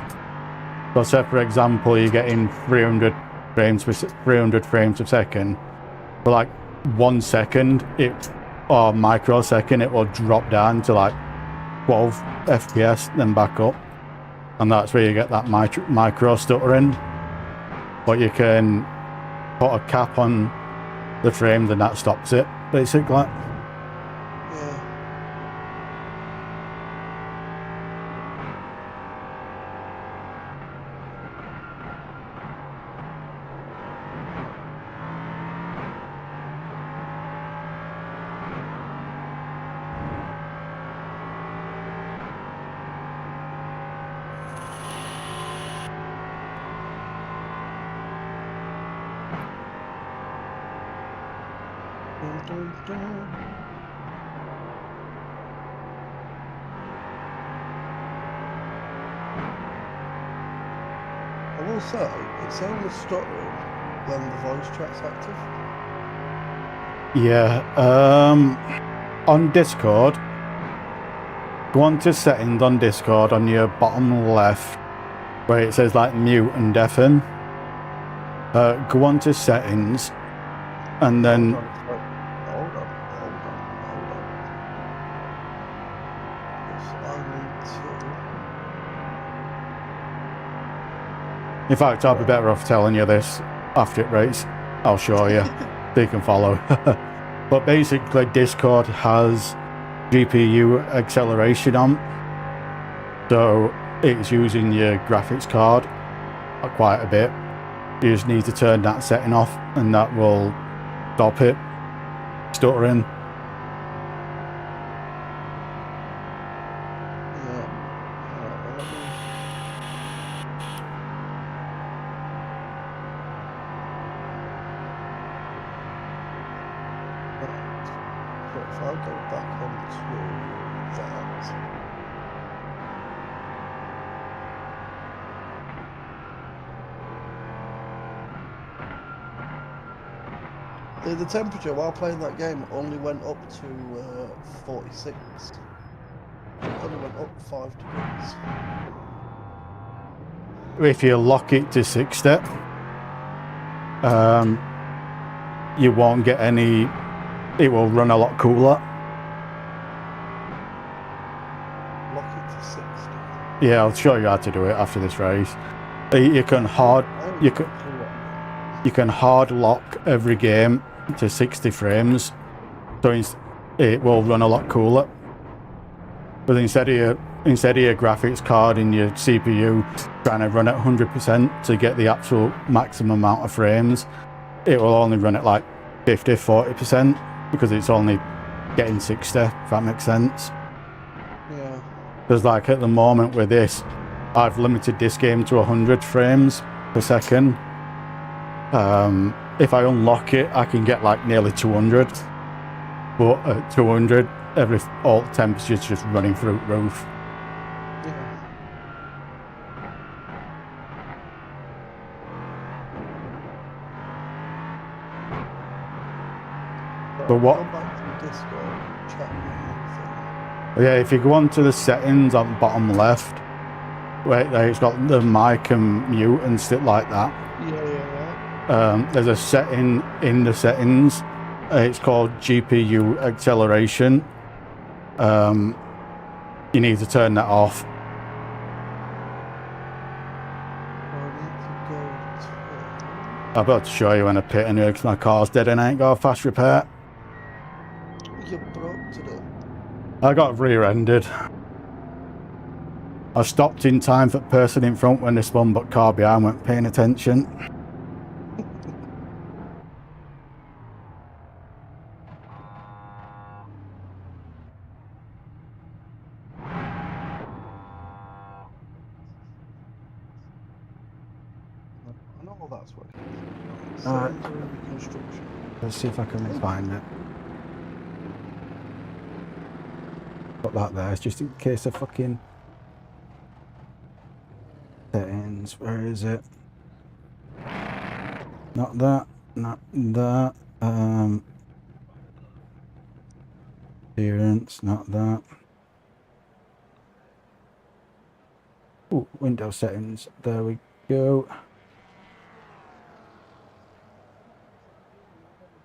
So say for example you're getting 300 frames per second, for like 1 second or microsecond it will drop down to like 12 FPS, then back up, and that's where you get that micro stuttering. But you can put a cap on the frame, then that stops it basically. dun, dun. I will say, it's only stuttering when the voice track's active. Yeah. On Discord, go on to settings on Discord on your bottom left, where it says like mute and deafen. Go on to settings, and then Hold on, hold on. Yes, I in fact, I'll be better off telling you this after it rates. I'll show you so you can follow. But basically, Discord has GPU acceleration on, so it's using your graphics card quite a bit. You just need to turn that setting off, and that will stop it stuttering. Yeah. Alright, well, let me... Right. So if I go back onto that... The temperature while playing that game only went up to 46. It only went up 5 degrees. If you lock it to 60, you won't get any. It will run a lot cooler. Lock it to 60. Yeah, I'll show you how to do it after this race. You can hard lock every game to 60 frames, so it will run a lot cooler. But instead of your graphics card and your CPU trying to run at 100% to get the absolute maximum amount of frames, it will only run at like 50-40% because it's only getting 60, if that makes sense. Yeah. Because like at the moment with this, I've limited this game to 100 frames per second. If I unlock it, I can get like nearly 200. But at 200, all temperature's just running through the roof. Yeah. But what? Go back to Discord, chat with me. Yeah, if you go on to the settings on the bottom left, where it's got the mic and mute and stuff like that. Yeah. There's a setting in the settings. It's called GPU acceleration. You need to turn that off. I'm about to show you when I pit in here because my car's dead and I ain't got a fast repair. You broke today. I got rear-ended. I stopped in time for the person in front when they spun, but car behind weren't paying attention. I know all that's working. Alright. Settings are in reconstruction. Let's see if I can find it. Put that there, just in case of fucking settings. Where is it? Not that. Not that. Appearance. Not that. Ooh, window settings. There we go.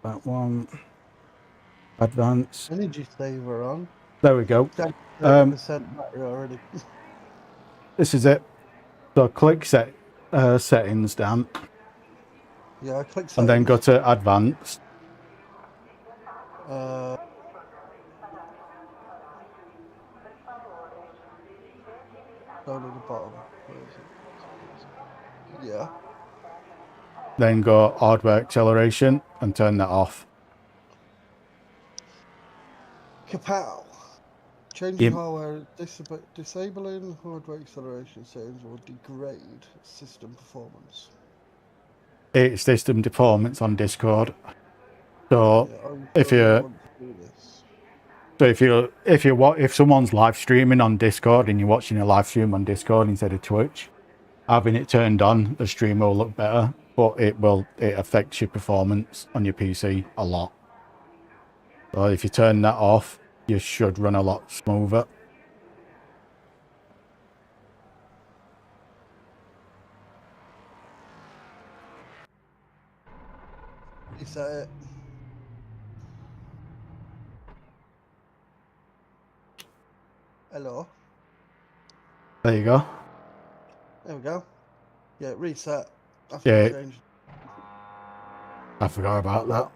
That one. Advanced. Energy saver on. There we go. 30% battery already. This is it. So click settings down, Yeah, I clicked settings. and then go to advanced. Down at the bottom. Where is it? Yeah. Then go hardware acceleration and turn that off. Kapow! Changing hardware, disabling hardware acceleration settings will degrade system performance. It's system performance on Discord. So Yeah, I'm if sure you you want to do this. so if someone's live streaming on Discord and you're watching a live stream on Discord instead of Twitch, having it turned on, the stream will look better, but it affects your performance on your PC a lot. So if you turn that off, you should run a lot smoother. Reset it. Hello. There you go. There we go. Yeah, reset after you Yeah, changed. I forgot about that.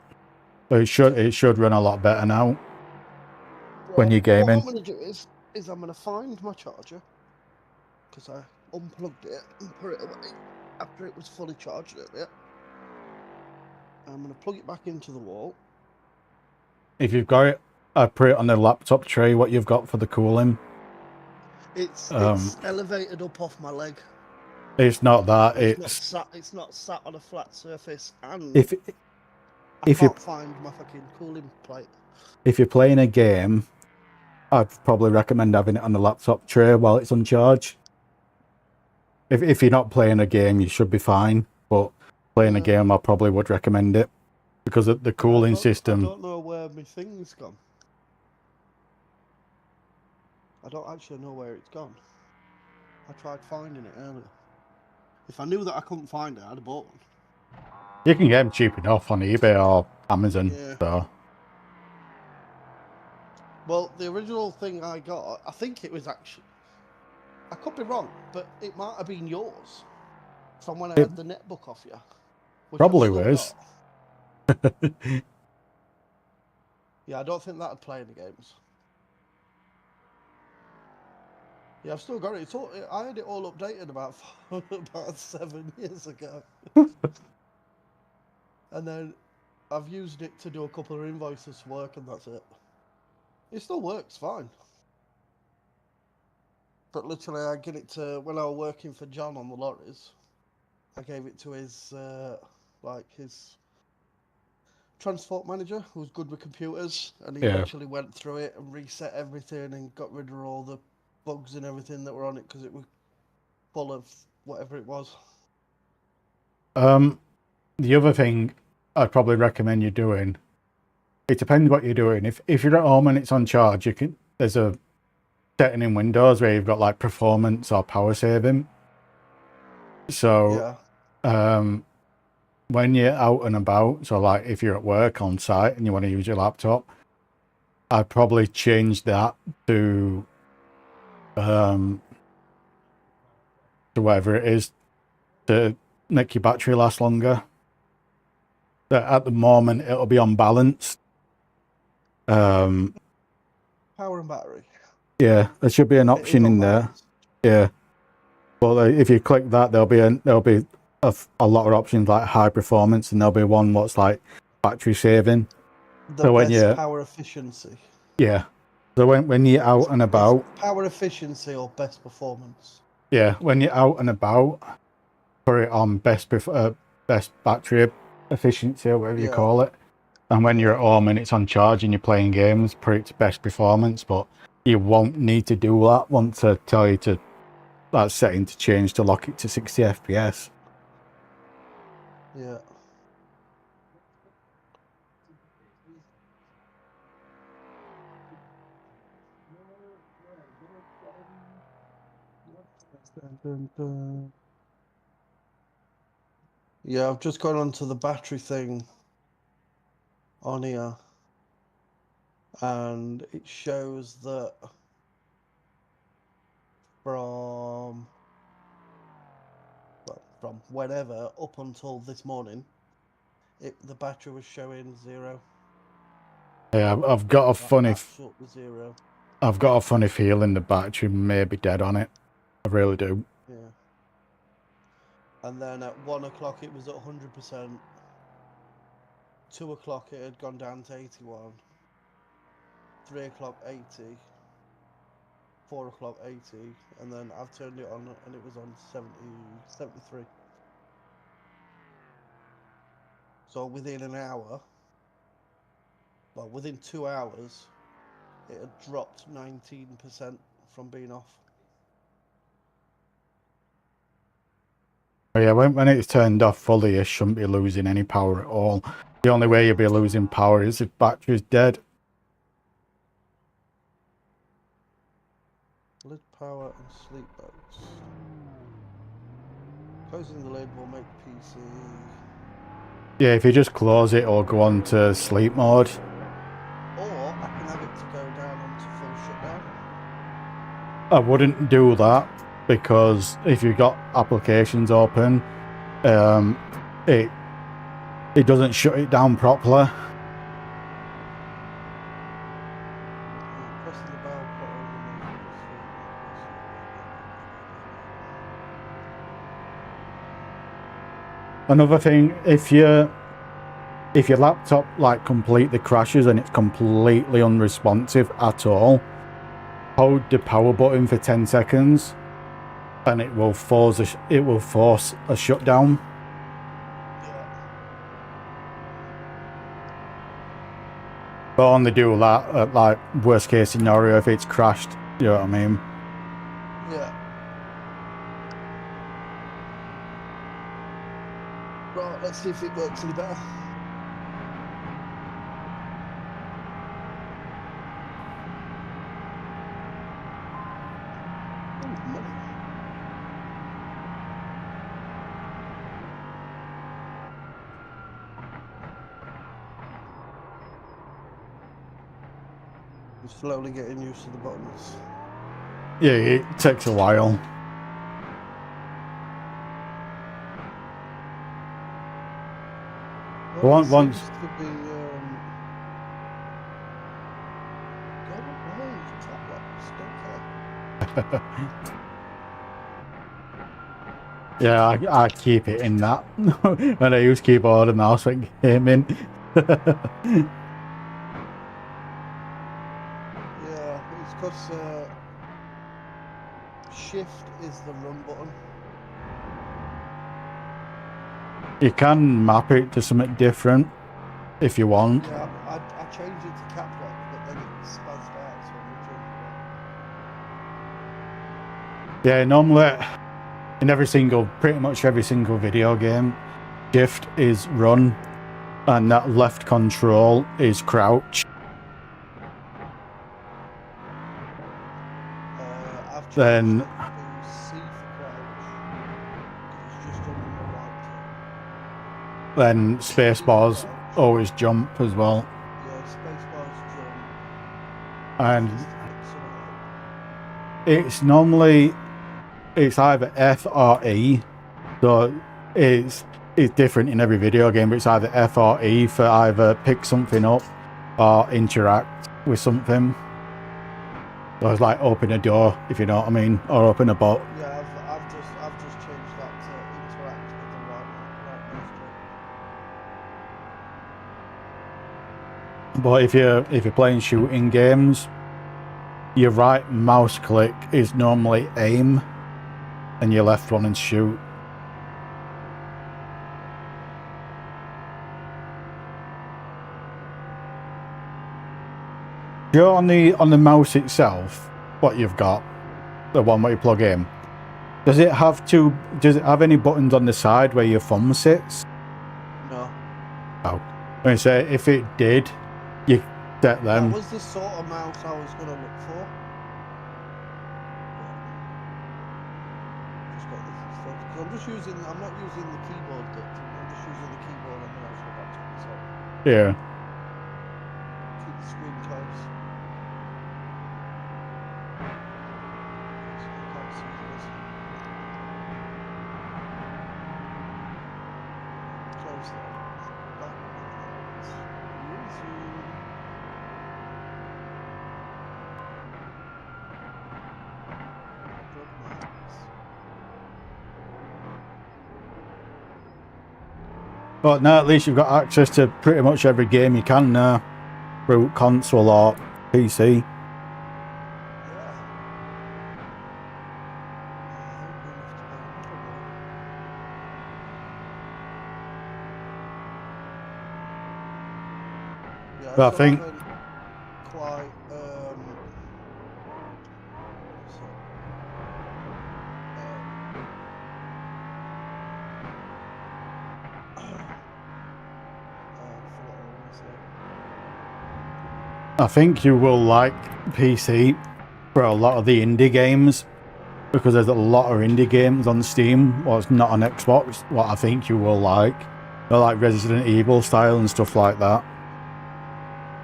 But it should run a lot better now when Right. you're What I'm gaming. gonna do is I'm gonna find my charger because I unplugged it and put it away after it was fully charged earlier. I'm gonna plug it back into the wall. If you've got it, I put it on the laptop tray. What you've got for the cooling. It's Um, elevated up off my leg. it's not that. It's not sat on a flat surface, and If I if you can't find my fucking cooling plate. if you're playing a game, I'd probably recommend having it on the laptop tray while it's on charge. If you're not playing a game, you should be fine. But playing a game, I probably would recommend it because of the cooling I system. don't know where my thing's gone. I don't actually know where it's gone. I tried finding it earlier. If I knew that I couldn't find it, I'd have bought one. You can get them cheap enough on eBay or Amazon. Yeah. So Well, the original thing I got, I think it was actually, I could be wrong, but it might have been yours from when I it had the netbook off you, which I've probably still was. got. Yeah, I don't think that'd play any games. Yeah, I've still got it. I had it all updated about 7 years ago. And then I've used it to do a couple of invoices for work, and that's it. It still works fine. But literally, I get it to when I was working for John on the lorries. I gave it to his his transport manager, who was good with computers, and he Yeah. literally went through it and reset everything and got rid of all the bugs and everything that were on it because it was full of whatever it was. The other thing I'd probably recommend you doing. It depends what you're doing. If you're at home and it's on charge, there's a setting in Windows where you've got like performance or power saving. So when you're out and about, so like if you're at work on site and you want to use your laptop, I'd probably change that to whatever it is to make your battery last longer. At the moment, it'll be unbalanced. Power and battery. Yeah, there should be an It is option in there. unbalanced. Yeah, but if you click that, there'll be a lot of options like high performance, and there'll be one what's like battery saving. The best power efficiency. Yeah, so when you're out and about, power efficiency or best performance. yeah, when you're out and about, put it on best battery efficiency or whatever you call it. And when you're at home and it's on charge and you're playing games, put it to best performance. But you won't need to do that once I tell you to that setting to change to lock it to 60 FPS. Yeah. Yeah, I've just gone onto the battery thing on here, and it shows that from whenever up until this morning, the battery was showing 0. Yeah, I've got a funny, Absolutely 0. I've got a funny feeling the battery may be dead on it. I really do. Yeah. And then at 1 o'clock it was at 100%. 2 o'clock it had gone down to 81. 3 o'clock 80. 4 o'clock 80, and then I've turned it on and it was on 73. So within an hour well, within 2 hours, it had dropped 19% from being off. Oh yeah, when it's turned off fully, it shouldn't be losing any power at all. The only way you'll be losing power is if battery's dead. Lid power and sleep boats. Closing the lid will make PC. Yeah, if you just close it or go on to sleep mode. Or I can have it to go down onto full shutdown. I wouldn't do that because if you've got applications open, it doesn't shut it down properly. Pressing the bell button. Another thing, if your laptop like completely crashes and it's completely unresponsive at all, hold the power button for 10 seconds and it will force a shutdown. But only do that at like worst case scenario if it's crashed, you know what I mean? Yeah. Right, let's see if it works any better. Ooh, money. I'm slowly getting used to the buttons. Yeah, it takes a while. Well, Once seems to be, go away, trap locks, don't care. Yeah, I keep it in that when I use keyboard and mouse when gaming. Yeah, it's because shift is the run button. You can map it to something different if you want. Yeah, I changed it to cap lock, but then it spazzed out, so I'm changing it. Yeah, normally in pretty much every single video game, shift is run and that left control is crouch. I've changed Then it to C for crouch, because it's just under my right. then spacebar's Crouch. always jump as well. Yeah, spacebar's jump. And Just to fix it up. it's either F or E. So it's different in every video game, but it's either F or E for either pick something up or interact with something. So it's like open a door, if you know what I mean, or open a box. Yeah, I've just changed that to interact with the right mouse click. But if you're playing shooting games, your right mouse click is normally aim, and your left one is shoot. You're on the mouse itself, what you've got, the one where you plug in. Does it have any buttons on the side where your thumb sits? No. Oh. I say if it did, you set them. That was the sort of mouse I was going to look for. Just got this stuff. Because I'm not using the keyboard dictate. I'm just using the keyboard on the actual laptop itself. Yeah. Keep the screen close. So I can't see this. Close that. Back with that. Resume. Bookmarks. But now at least you've got access to pretty much every game you can now, through console or PC. Yeah, I But I still think haven't quite so, forgot what I want to say. I think you will like PC for a lot of the indie games, because there's a lot of indie games on Steam what's not on Xbox, what I think you will like. They're like Resident Evil style and stuff like that.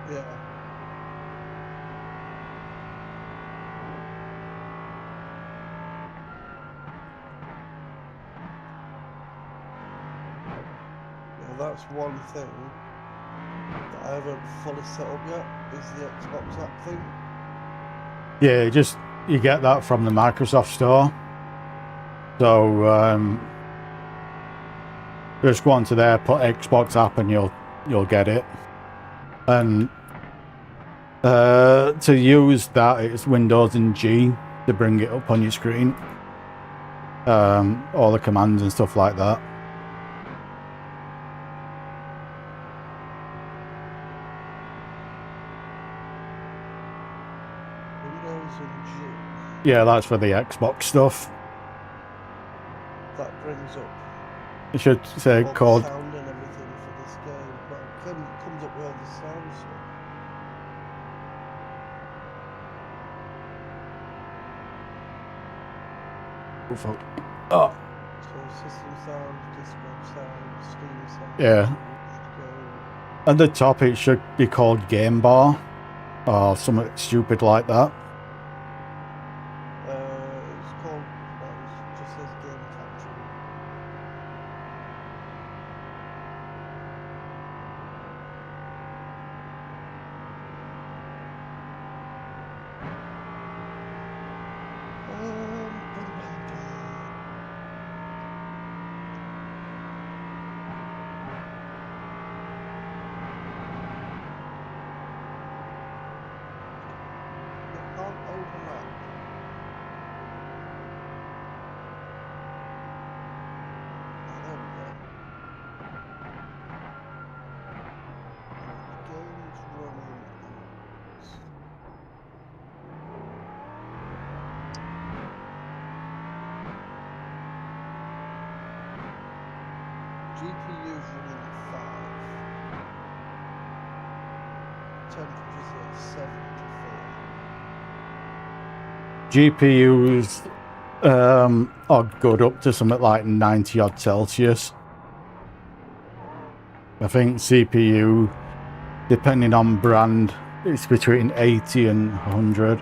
Yeah. Yeah, that's one thing that I haven't fully set up yet, is the Xbox app thing. Yeah, just you get that from the Microsoft Store. So just go onto there, put Xbox app, and you'll get it. And to use that, it's Windows and G to bring it up on your screen. All the commands and stuff like that. Windows and G. Yeah, that's for the Xbox stuff. That brings up It should say all the code. sound and everything for this game. Well, it comes up with all the sound stuff. Oh, So system sound, Discord sound, Steam sound. yeah. Game. At the top, it should be called Game Bar or something stupid like that. It's called, well, it just says Game Factory. It can't open that. Oh, there we go. The game's running at GPU's running at 5. Temperature's at 74. GPUs are good up to something like 90 odd Celsius. I think CPU, depending on brand, it's between 80 and 100.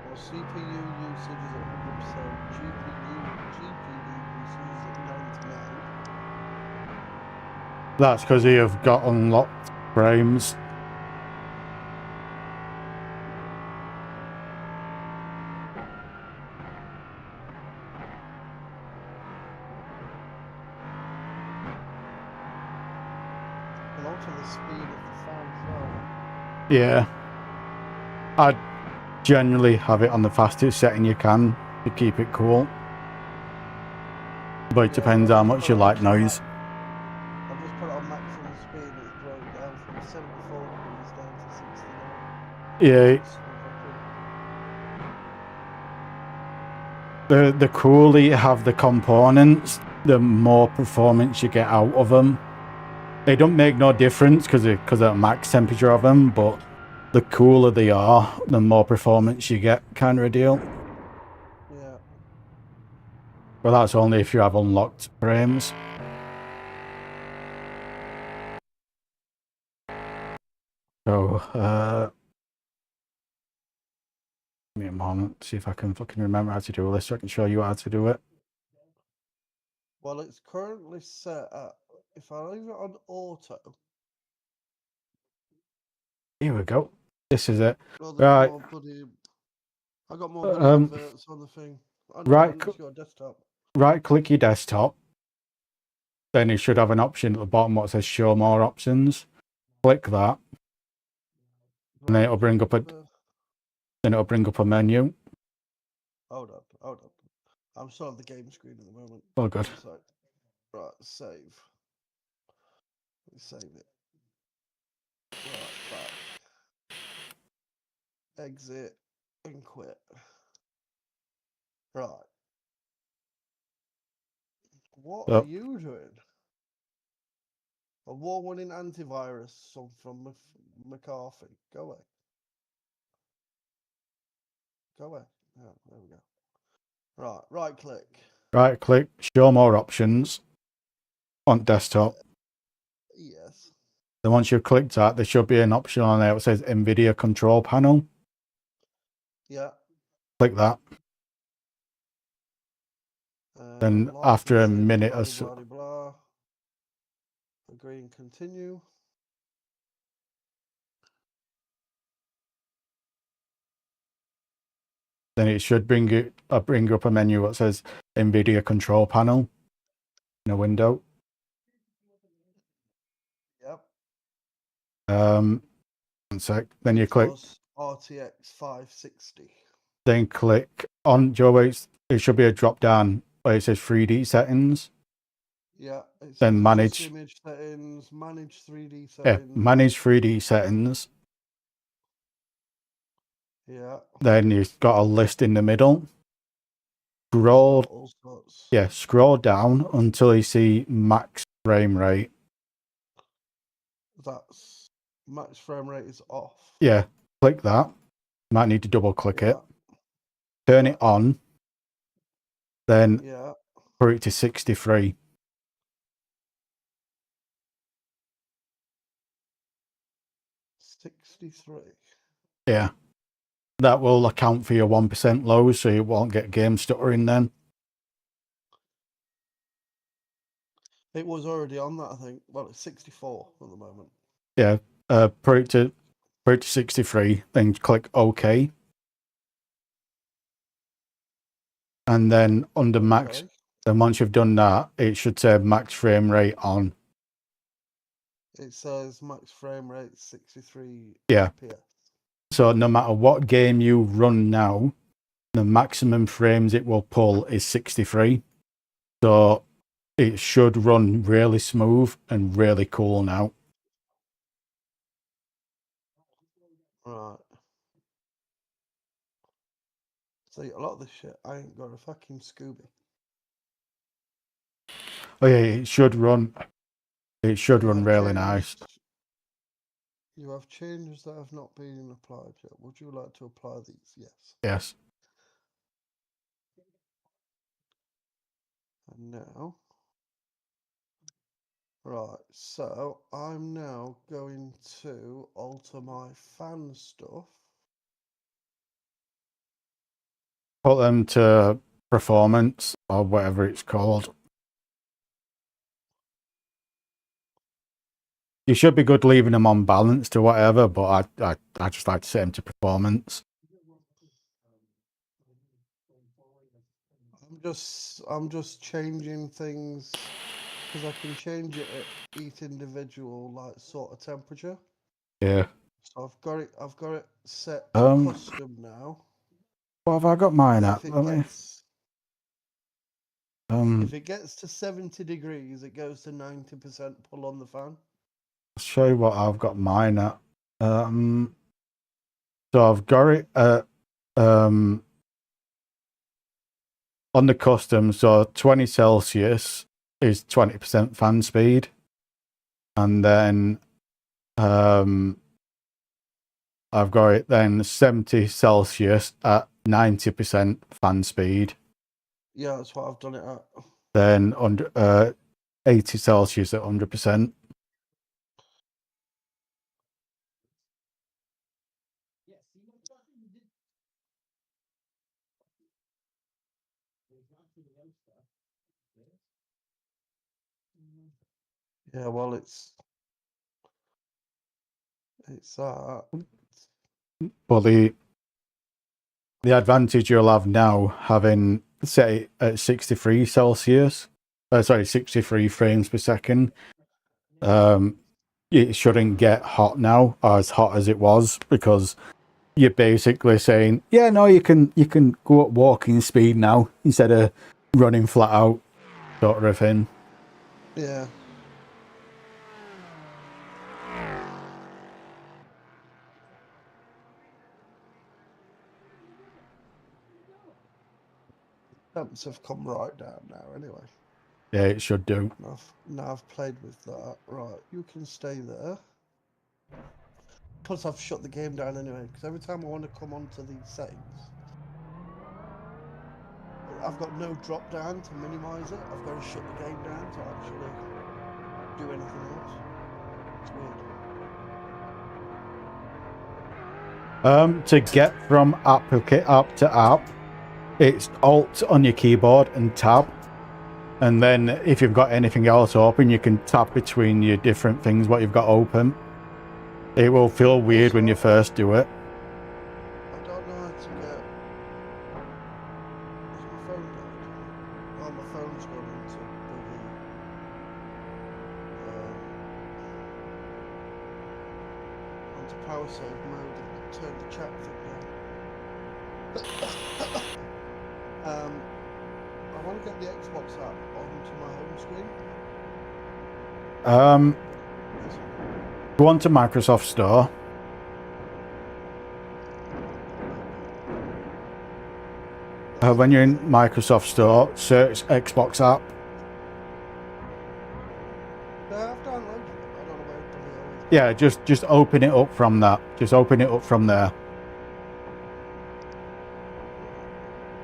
Well, CPU usage is at 100%. GPU usage is at 99. That's because you've got unlocked frames. And also the speed of the fan as well. Yeah. I'd generally have it on the fastest setting you can to keep it cool. But it depends how much you like noise. I've just put it on maximum speed and it's brought it down from 74 degrees down to 69. Yeah. The cooler you have the components, the more performance you get out of them. They don't make no difference because of the max temperature of them, but the cooler they are, the more performance you get, kind of a deal. Yeah. But that's only if you have unlocked frames. So, give me a moment, see if I can fucking remember how to do this so I can show you how to do it. Well, it's currently set at, if I leave it on auto. Here we go. This is it. Well, Right. I got more bloody adverts on the thing. Oh, no, right. it's your desktop. Right click your desktop. Then it should have an option at the bottom what says show more options. Click that. And then it'll bring up a menu. Hold up. I'm still on the game screen at the moment. Oh, good. One sec. Right, save. Let me save it. Right, back. Exit and quit. Right. What are Yep. you doing? Award-winning antivirus song from McCarthy. Go away. Go away. Oh, there we go. Right, right click. Right click, show more options on desktop. Yes. Then once you've clicked that, there should be an option on there that says NVIDIA control panel. Yeah. Click that. Then after a Licensing, minute blah, or blah, so, blah. Agree and continue. then it should bring up a menu that says NVIDIA control panel in a window. Yep. 1 sec. Then you click. GeForce RTX 560. Then click on Joe. It should be a drop down where it says 3D settings. Yeah. It Then says manage. adjust image settings, manage 3D Yeah, settings. manage 3D settings. Yeah. Then you've got a list in the middle. It's Scroll. got all sorts. Yeah, scroll down until you see max frame rate. That's max frame rate is off. Yeah, click that. Might need to double click Yeah. it. Turn Yeah. it on. Then Yeah. put it to 63. 63. Yeah. That will account for your 1% low, so you won't get game stuttering then. It was already on that, I think. Well, it's 64 at the moment. Yeah. Put it to 63, then click OK. And then under max, Okay. then once you've done that, it should say max frame rate on. It says max frame rate 63 Yeah. FPS. So no matter what game you run now, the maximum frames it will pull is 63. So it should run really smooth and really cool now. Right. See, a lot of this shit, I ain't got a fucking Scooby. Oh yeah, it should run. It should You run have really nice. You have changes that have not been applied yet. Would you like to apply these? Yes. Yes. And now, right, so I'm now going to alter my fan stuff. Put them to performance or whatever it's called. You should be good leaving them on balanced or whatever, but I just like to set them to performance. I'm just changing things because I can change it at each individual like sort of temperature. Yeah. So I've got it set to Um, custom now. What have I got mine That at? if it gets to 70 degrees, it goes to 90% pull on the fan. I'll show you what I've got mine at. So I've got it at on the custom, so 20 Celsius is 20% fan speed. And then I've got it then 70 Celsius at 90% fan speed. Yeah, that's what I've done it at. Then under 80 Celsius at 100%. Yeah, well, it's that. But the advantage you'll have now, having set it at 63 Celsius, 63 frames per second, it shouldn't get hot now, or as hot as it was, because you're basically saying, yeah, no, you can go at walking speed now instead of running flat out, sort of thing. Yeah. Temps have come right down now anyway. Yeah, it should do. Now I've played with that. Right, you can stay there. Plus I've shut the game down anyway, because every time I want to come onto these settings, I've got no drop down to minimise it. I've got to shut the game down to actually do anything else. It's weird. To get from app to app, it's Alt on your keyboard and Tab. And then if you've got anything else open, you can tap between your different things, what you've got open. It will feel weird when you first do it. I don't know how to get... Is my phone died? Oh, my phone's gone into bloody... onto power save mode and turn the chat thing down. I want to get the Xbox app onto my home screen. Go on to Microsoft Store. When you're in Microsoft Store, search Xbox app. I've downloaded it. I don't know where it is. Yeah, just open it up from that. Just open it up from there.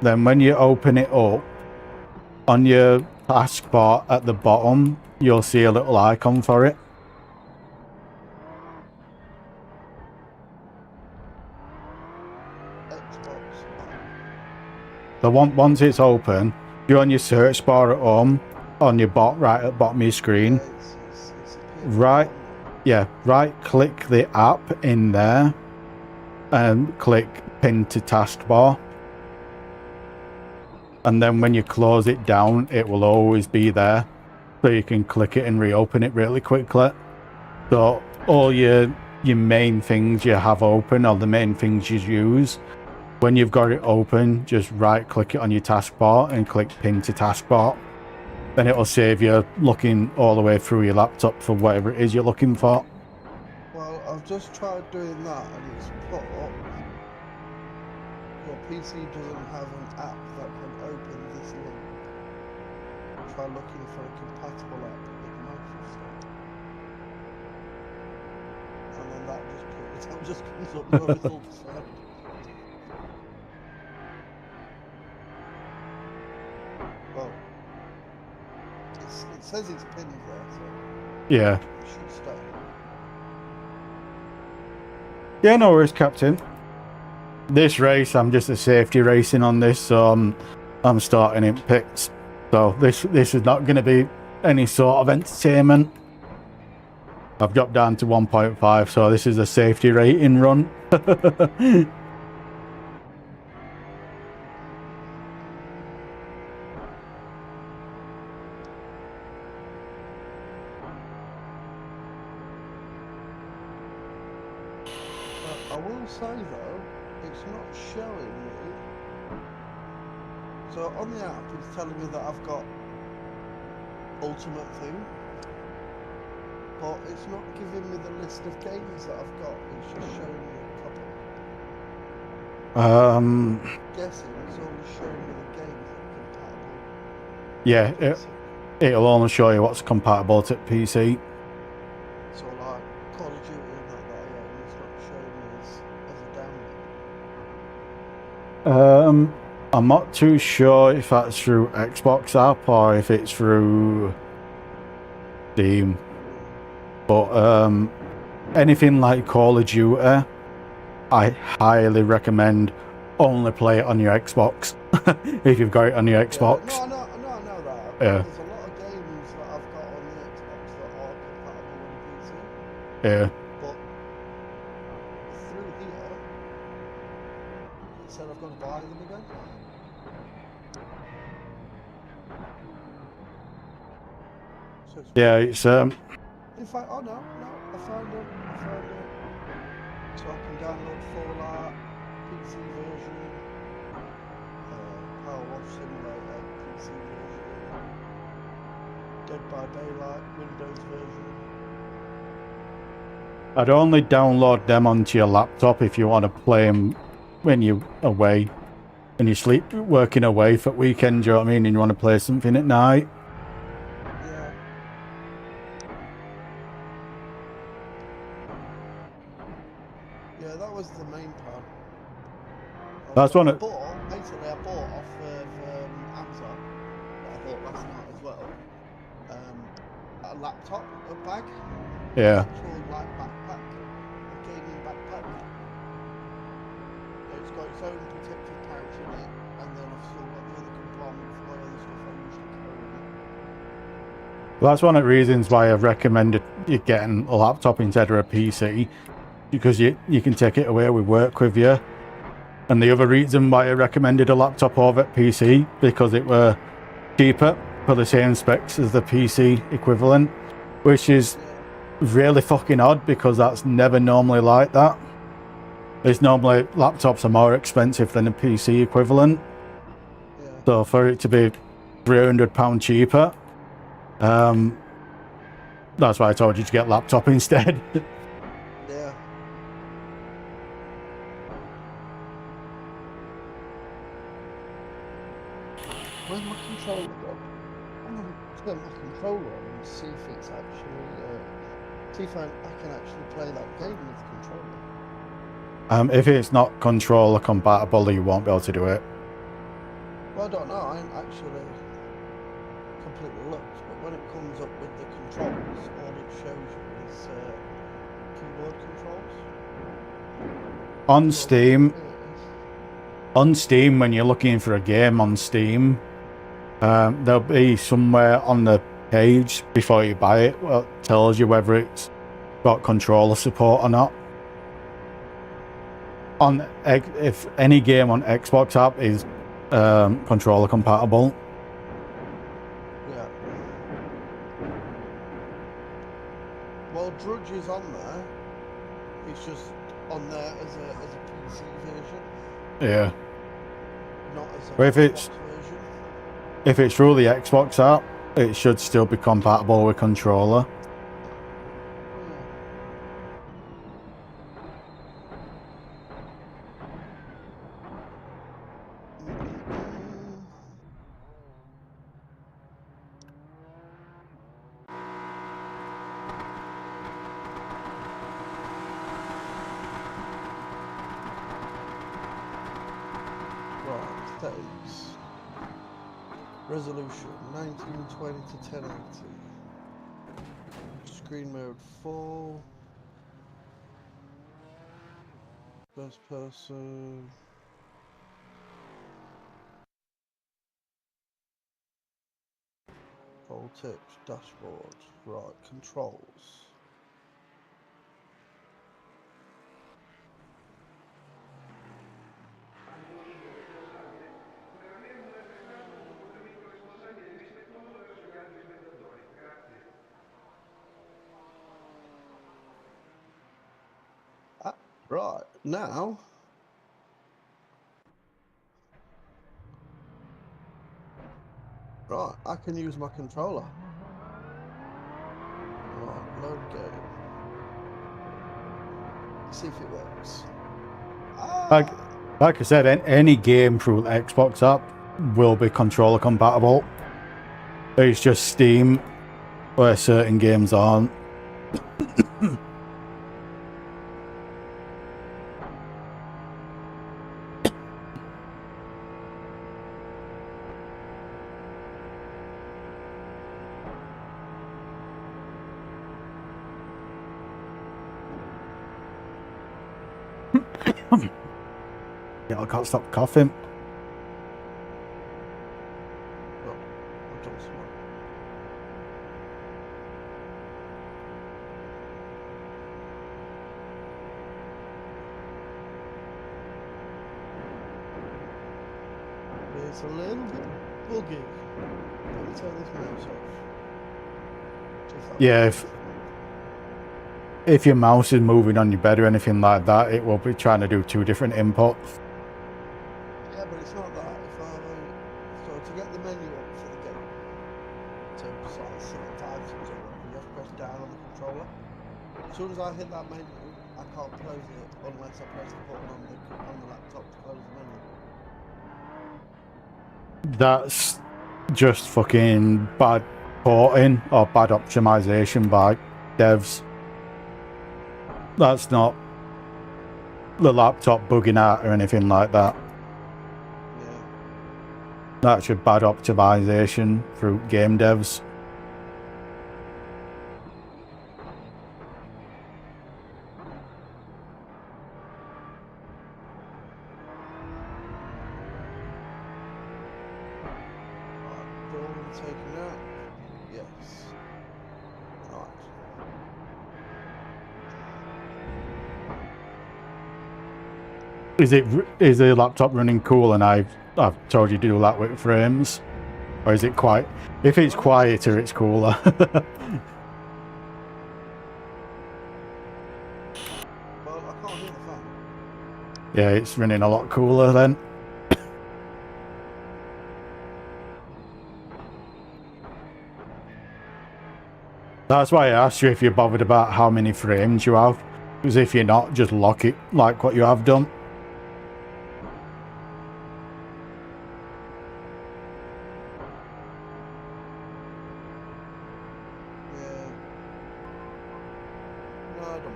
Then when you open it up, on your taskbar at the bottom, you'll see a little icon for it. So once it's open, you're on your search bar at home, on your right at the bottom of your screen. Right click the app in there and click pin to taskbar. And then when you close it down, it will always be there. So you can click it and reopen it really quickly. So all your main things you have open, or the main things you use, when you've got it open, just right click it on your taskbar and click pin to taskbar. Then it'll save you looking all the way through your laptop for whatever it is you're looking for. Well, I've just tried doing that and it's put up. Your PC doesn't have an app that can open this link. Try looking for a compatible app with Microsoft. And then that just comes up no results found. Well, it says it's pinned there, so Yeah. it should stay. Yeah, no worries, Captain. This race, I'm just a safety racing on this, so I'm starting in pits. So this is not going to be any sort of entertainment. I've dropped down to 1.5, so this is a safety rating run. I will say though, it's not showing me. So on the app, it's telling me that I've got Ultimate thing, but it's not giving me the list of games that I've got. It's just showing me a couple. I'm guessing it's only showing me the games that are compatible. Yeah, it'll only show you what's compatible to PC. So like Call of Duty and that I own, it's not showing me as a download. I'm not too sure if that's through Xbox app or if it's through Steam. But anything like Call of Duty, I highly recommend only play it on your Xbox. If you've got it on your Xbox. Yeah, no, I know that. Yeah. There's a lot of games that I've got on the Xbox that are compatible with PC. Yeah. But through here, it said I've got to buy them again. So Yeah, it's in fact, oh no, I found it. So I can download Fallout. PC version. Power Wash Simulator PC version. Dead by Daylight Windows version. I'd only download them onto your laptop if you want to play them when you're away. When you sleep, working away for weekend, do you know what I mean? And you want to play something at night. Yeah. Yeah, that was the main plan. That's one of... Basically, I bought off of Amazon, that I bought last night as well, a laptop, a bag, Yeah. actual like backpack, a gaming backpack. It's got its own protective pouch in it, and then I've still got the other compartment for my other stuff I usually carry in it. Well, that's one of the reasons why I've recommended you getting a laptop instead of a PC, because you can take it away with work with you. And the other reason why I recommended a laptop over PC, because it were cheaper for the same specs as the PC equivalent, which is really fucking odd because that's never normally like that. It's normally laptops are more expensive than a PC equivalent. Yeah. So for it to be £300 cheaper, that's why I told you to get laptop instead. Yeah. Where's my controller gone? I'm going to turn my controller on and see if it's actually, see if I can actually play that game with the controller. If it's not controller compatible, you won't be able to do it. Well, I don't know, I ain't actually completely looked, but when it comes up with the controls, all it shows you is keyboard controls. On So Steam, here it is. on Steam, when you're looking for a game on Steam, there'll be somewhere on the page before you buy it where it tells you whether it's got controller support or not. If any game on Xbox app is controller compatible. Yeah. Well, Drudge is on there. It's just on there as a PC version, Yeah. not as an But if Xbox it's version. if it's through the Xbox app, it should still be compatible with controller. Right, settings. Resolution 1920 to 1080. Screen mode full. First person. Control tips, dashboard. Right, controls. Right, now. Right, I can use my controller. Right, load game. See if it works. Like I said, any game through the Xbox app will be controller compatible. It's just Steam where certain games aren't. Yeah, I can't stop coughing. Oh, I've done some. It's a little bit buggy. Let me turn this mouse off. Yeah, if your mouse is moving on your bed or anything like that, it will be trying to do 2 different inputs. Yeah, but it's not that. If I so to get the menu up for the game, to like select items or whatever, you have to press down on the controller. As soon as I hit that menu, I can't close it unless I press the button on the laptop to close the menu. That's just fucking bad porting or bad optimization by devs. That's not the laptop bugging out or anything like that. Yeah. That's just bad optimization through game devs. Right, building taken out. Yes. Right. Is the laptop running cool and I've told you to do that with frames? Or is it quiet? If it's quieter, it's cooler. Well, I can't hear the fan. Yeah, it's running a lot cooler then. That's why I asked you if you're bothered about how many frames you have. Because if you're not, just lock it like what you have done. Yeah. No, I don't mind.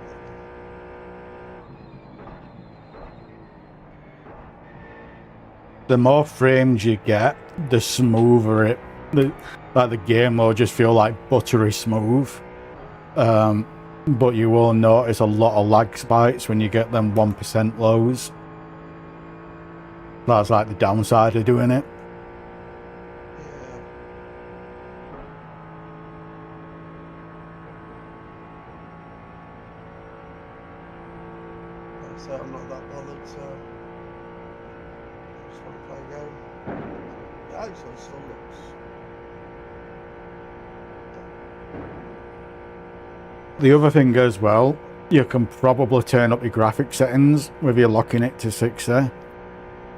The more frames you get, the smoother it... Like the game will just feel like buttery smooth. But you will notice a lot of lag spikes when you get them 1% lows. That's like the downside of doing it. Yeah. Like I say, I'm not that bothered, so I just want to play a game. It actually still looks. The other thing as well, you can probably turn up your graphic settings with you locking it to 60.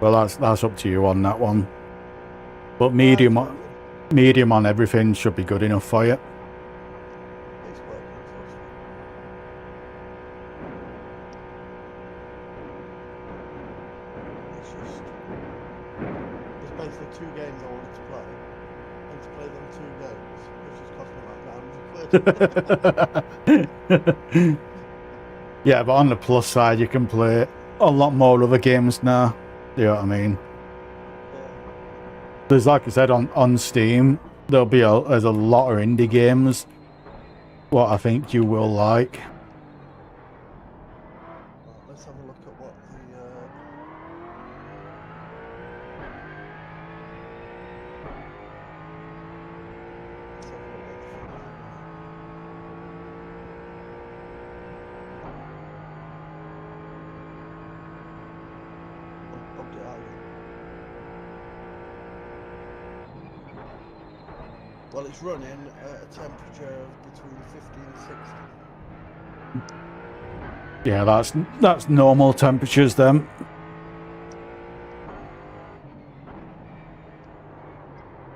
Well, that's up to you on that one. But medium on everything should be good enough for you. It's working, so it's fine. It's just there's basically 2 games I wanted to play, and to play them 2 games, which has cost me like £900. Yeah, but on the plus side, you can play a lot more other games now. You know what I mean? Yeah. There's, like I said, on Steam, there's a lot of indie games. What I think you will like. Right, let's have a look at what the let's have a look what the figures are like. I've bugged it out again. Well, it's running at a temperature of between 50 and 60. Yeah, that's normal temperatures then.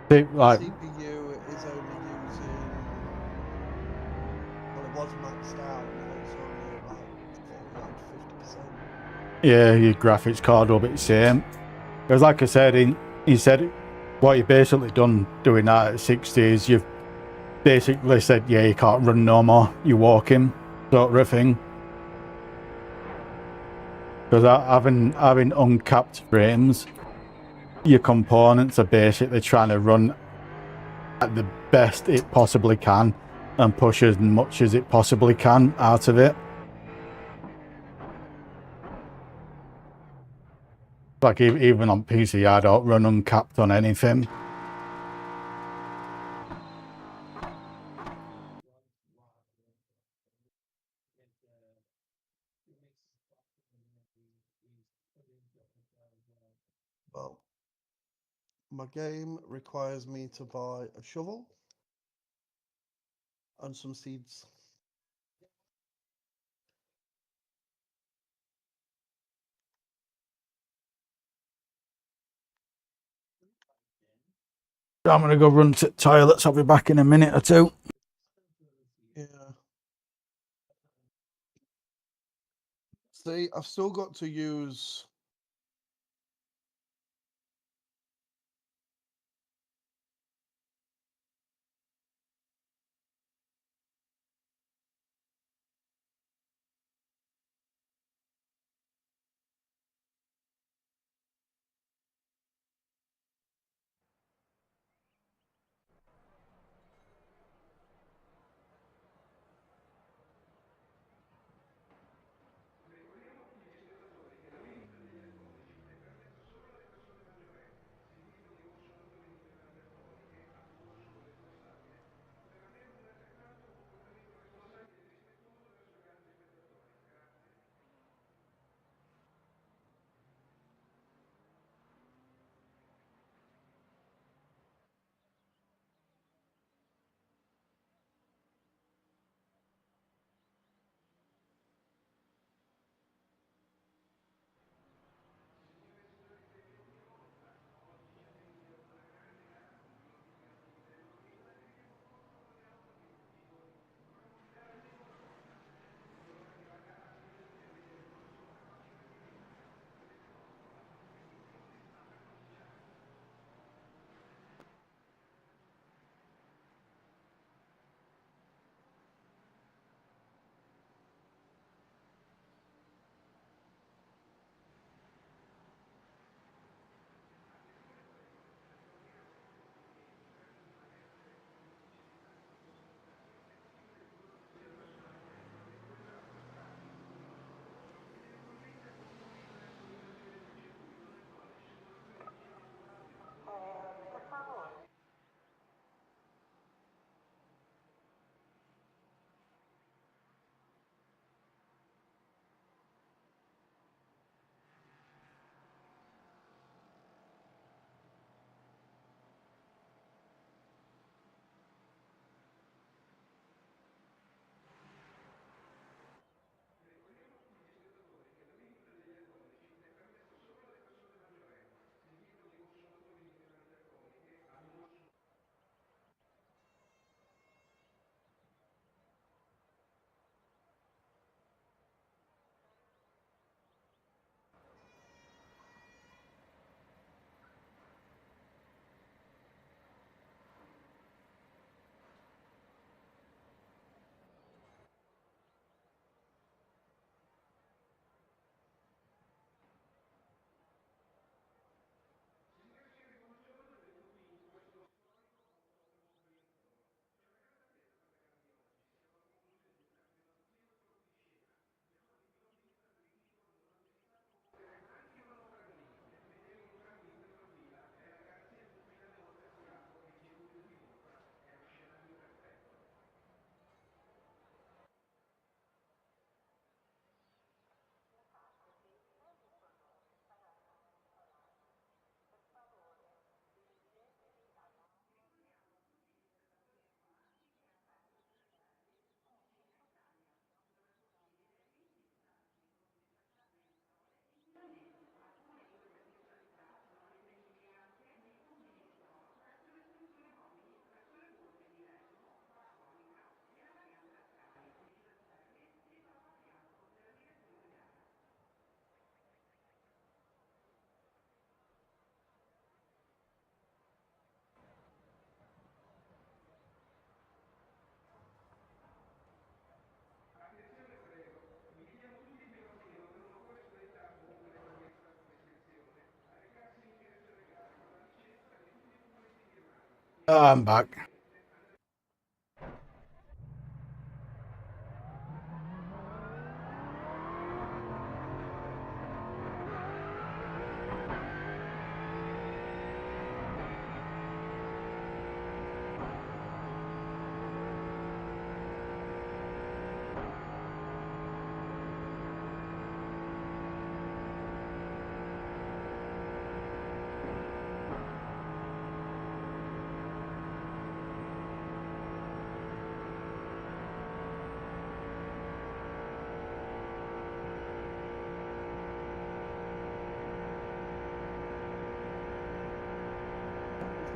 Like, CPU is only using, well, it was maxed out, now it's only about 40 odd 50%. yeah, your graphics card will be the same. Because like I said, he said what you've basically done doing that at 60 is you've basically said, yeah, you can't run no more, you're walking, sort of thing. Because having uncapped frames, your components are basically trying to run at the best it possibly can and push as much as it possibly can out of it. Like even on PC, I don't run uncapped on anything. Well, my game requires me to buy a shovel and some seeds. I'm going to go run to the toilets. I'll be back in a minute or two. Yeah. See, I've still got to use. I'm back.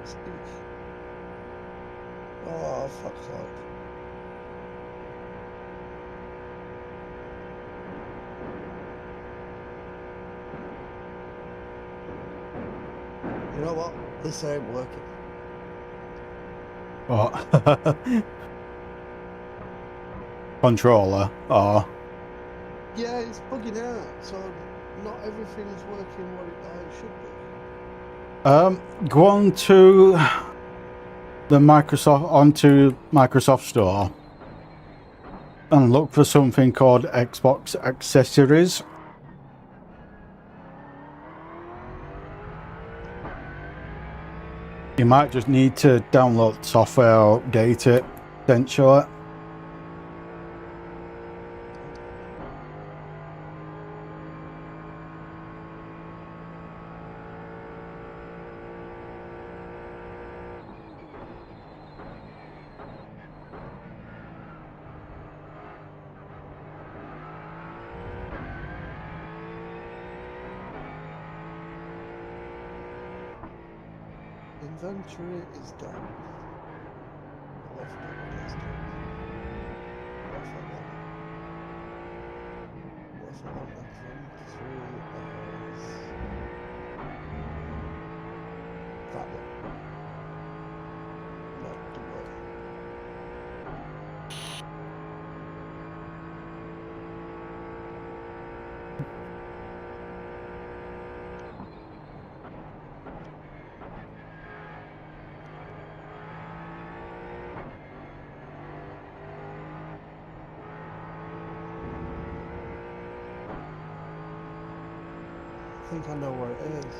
Excuse. Oh, fuck's sake. You know what? This ain't working. What? Controller? Oh. Yeah, it's bugging out, so not everything's working what it should be. Go on to the onto Microsoft Store and look for something called Xbox Accessories. You might just need to download software or update it, essentially. Inventory is done. Left it desktop. What if I want to run through as that one? Not the one. I think I know where it is.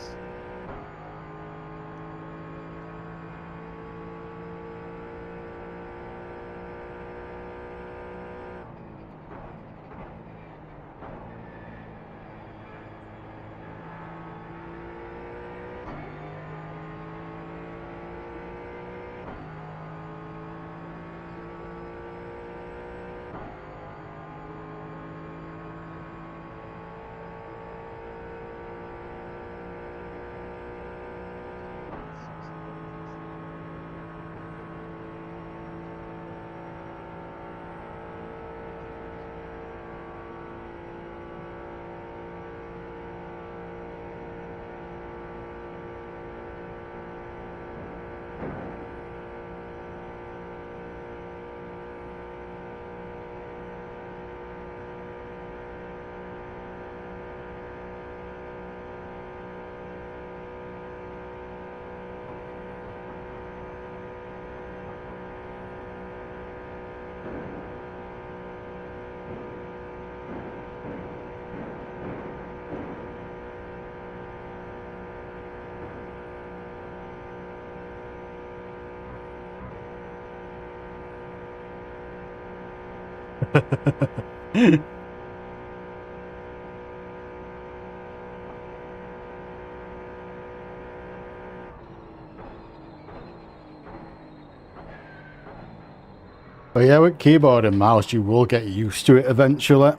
But yeah, with keyboard and mouse, you will get used to it eventually.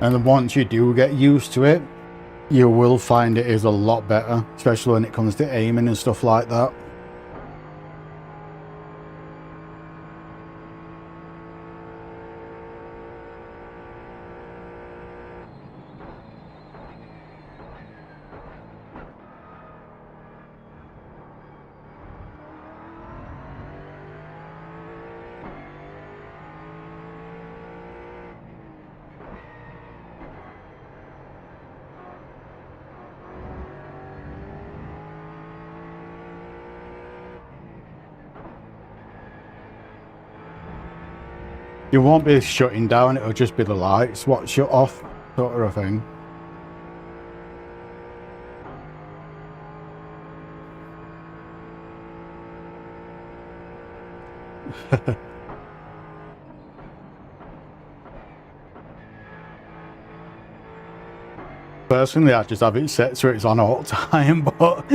And then once you do get used to it, you will find it is a lot better, especially when it comes to aiming and stuff like that. You won't be shutting down, it'll just be the lights what shut off, sort of thing. Personally, I just have it set so it's on all time, but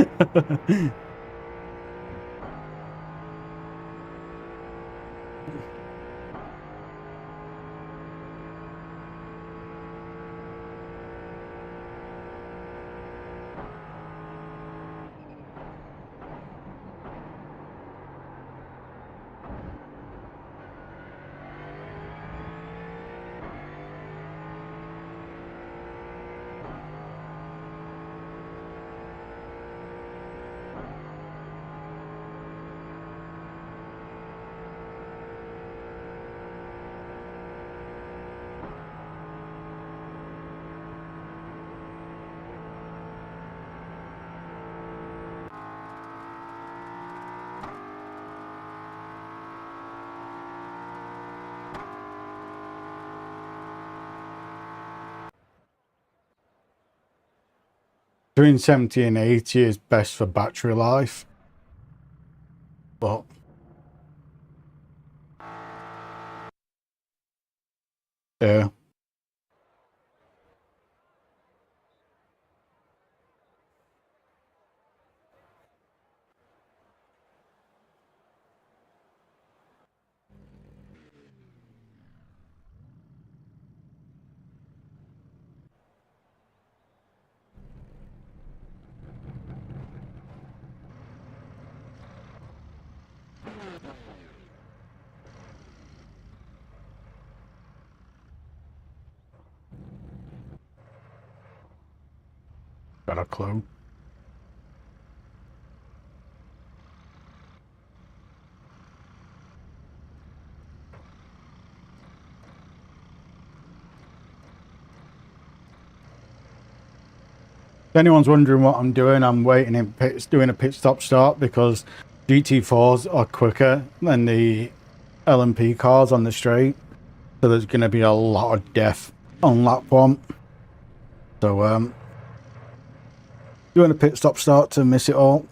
Between 70 and 80 is best for battery life. But yeah. Got a clue. If anyone's wondering what I'm doing, I'm waiting in pits, doing a pit stop start because GT4s are quicker than the LMP cars on the straight. So there's going to be a lot of death on lap 1. So, doing a pit stop start to miss it all.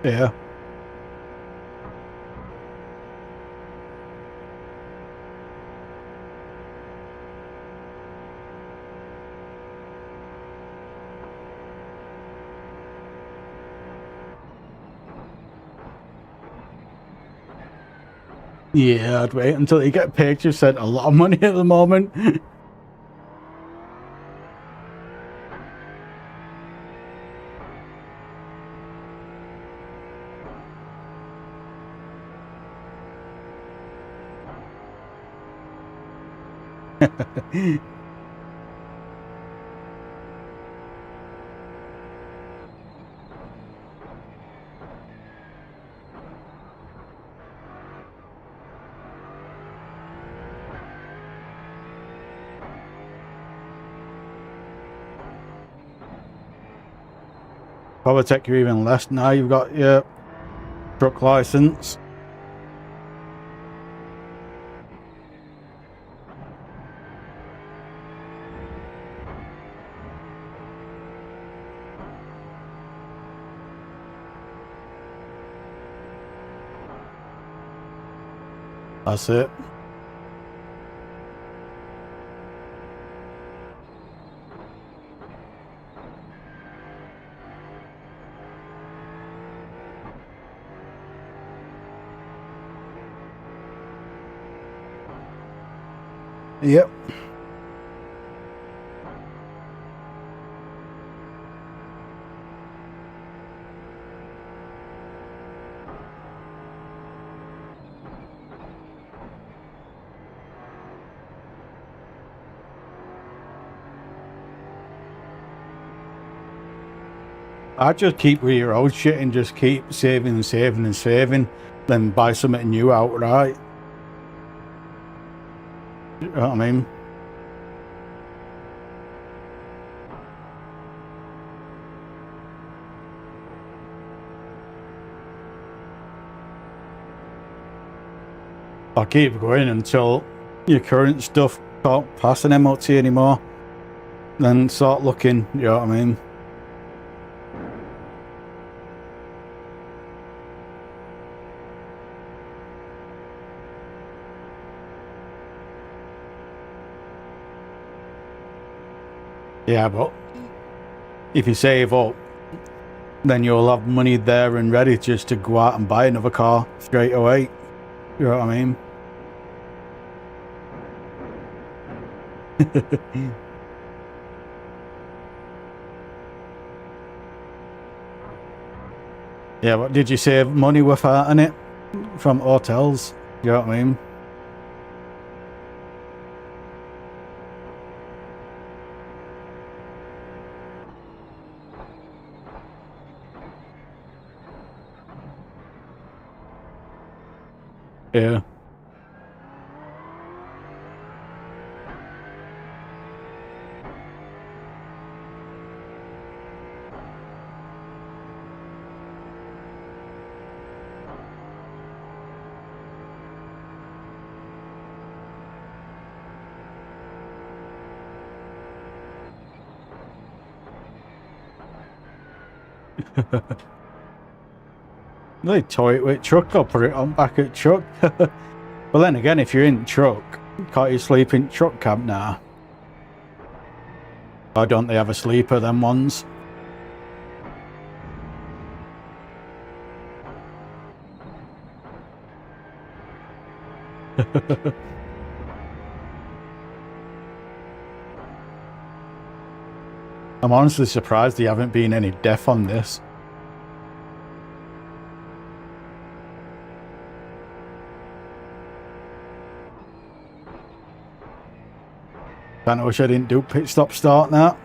Yeah. Yeah, I'd wait until you get paid. You've sent a lot of money at the moment. Probably take you even less now you've got your truck license. That's it. Yep. I just keep with your old shit and just keep saving and saving and saving, then buy something new outright. You know what I mean? I'll keep going until your current stuff can't pass an MOT anymore. Then start looking, you know what I mean? Yeah, but if you save up, then you'll have money there and ready just to go out and buy another car straight away. You know what I mean? Yeah, but did you save money without in it from hotels? You know what I mean? Yeah. They tow it with truck or put it on back at truck. But then again, if you're in truck, can't you sleep in truck cab now? Or don't they have a sleeper, them ones? I'm honestly surprised there haven't been any death on this. Kinda wish I didn't do pit stop start now.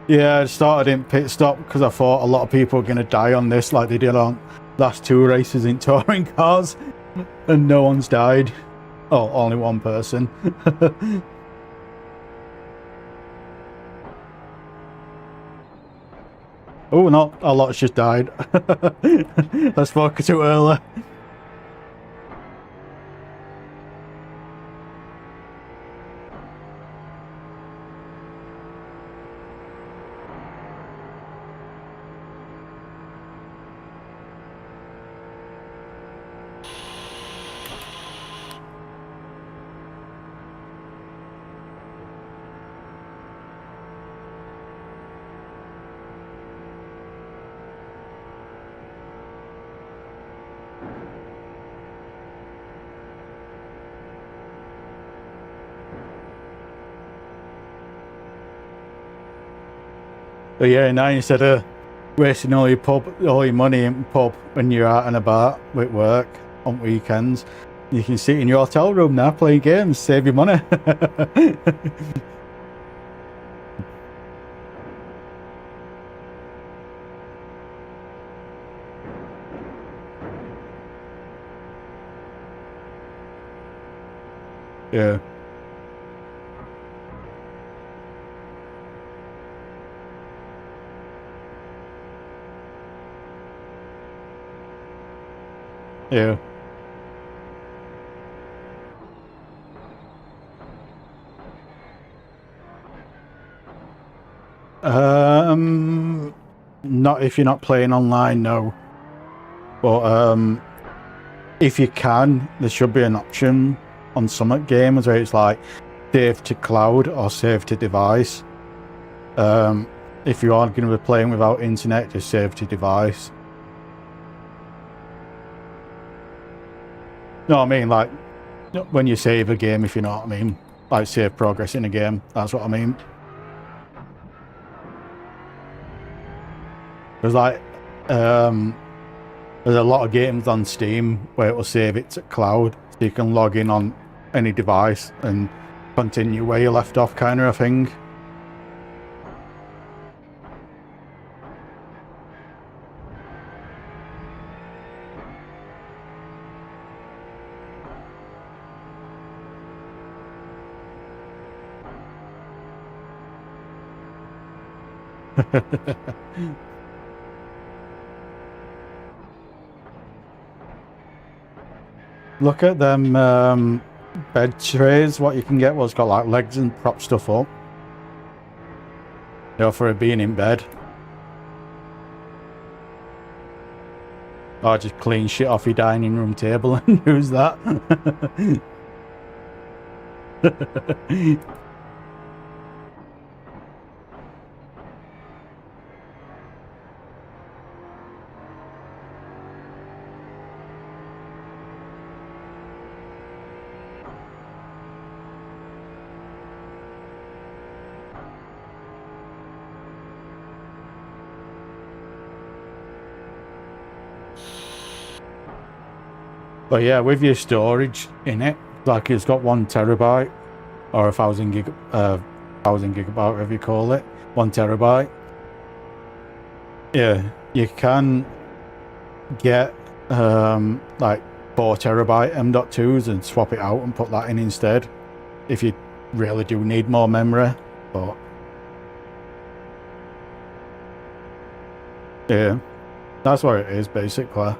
Yeah, I started in pit stop because I thought a lot of people were going to die on this like they did on last 2 races in touring cars, and no one's died. Oh, only one person. Oh, no, a lot's just died. I spoke too early. But yeah, now instead of wasting all your money in pub when you're out and about with work on weekends, you can sit in your hotel room now playing games, save your money. Yeah. Yeah. Not if you're not playing online, no. But if you can, there should be an option on some games where it's like save to cloud or save to device. If you are going to be playing without internet, just save to device. No, I mean like when you save a game, if you know what I mean, like save progress in a game. That's what I mean. There's like there's a lot of games on Steam where it will save it to cloud, so you can log in on any device and continue where you left off, kind of a thing. Look at them bed trays, what you can get. Well, it's got like legs and prop stuff up. You know, for it being in bed. Or just clean shit off your dining room table and use that. But yeah, with your storage in it, like it's got 1 terabyte or 1,000 gigabyte, whatever you call it, 1 terabyte. Yeah, you can get like 4 terabyte M.2s and swap it out and put that in instead if you really do need more memory. But yeah, that's what it is basically.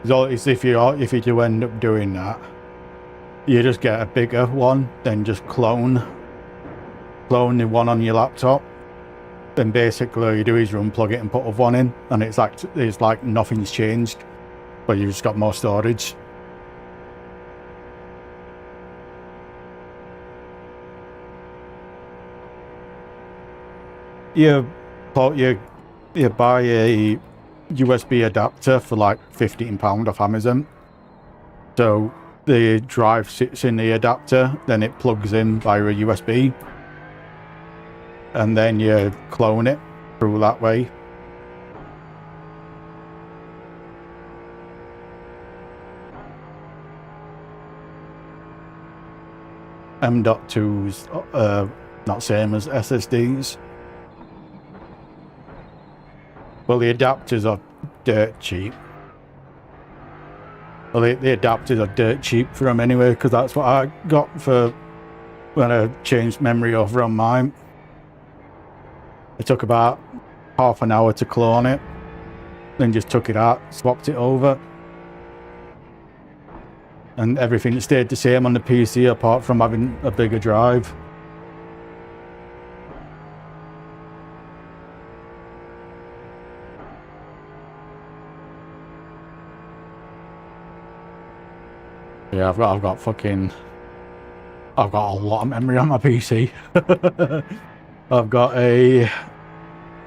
So it's if you do end up doing that, you just get a bigger one, then just clone the one on your laptop. Then basically all you do is unplug it and put a one in, and it's like nothing's changed, but you've just got more storage. You buy a USB adapter for like £15 off Amazon. So the drive sits in the adapter, then it plugs in via a USB, and then you clone it through that way. M.2s, not same as SSDs. Well, the adapters are dirt cheap. Well, the adapters are dirt cheap for them anyway, because that's what I got for when I changed memory over on mine. It took about half an hour to clone it, then just took it out, swapped it over, and everything stayed the same on the PC apart from having a bigger drive. Yeah, I've got a lot of memory on my PC. I've got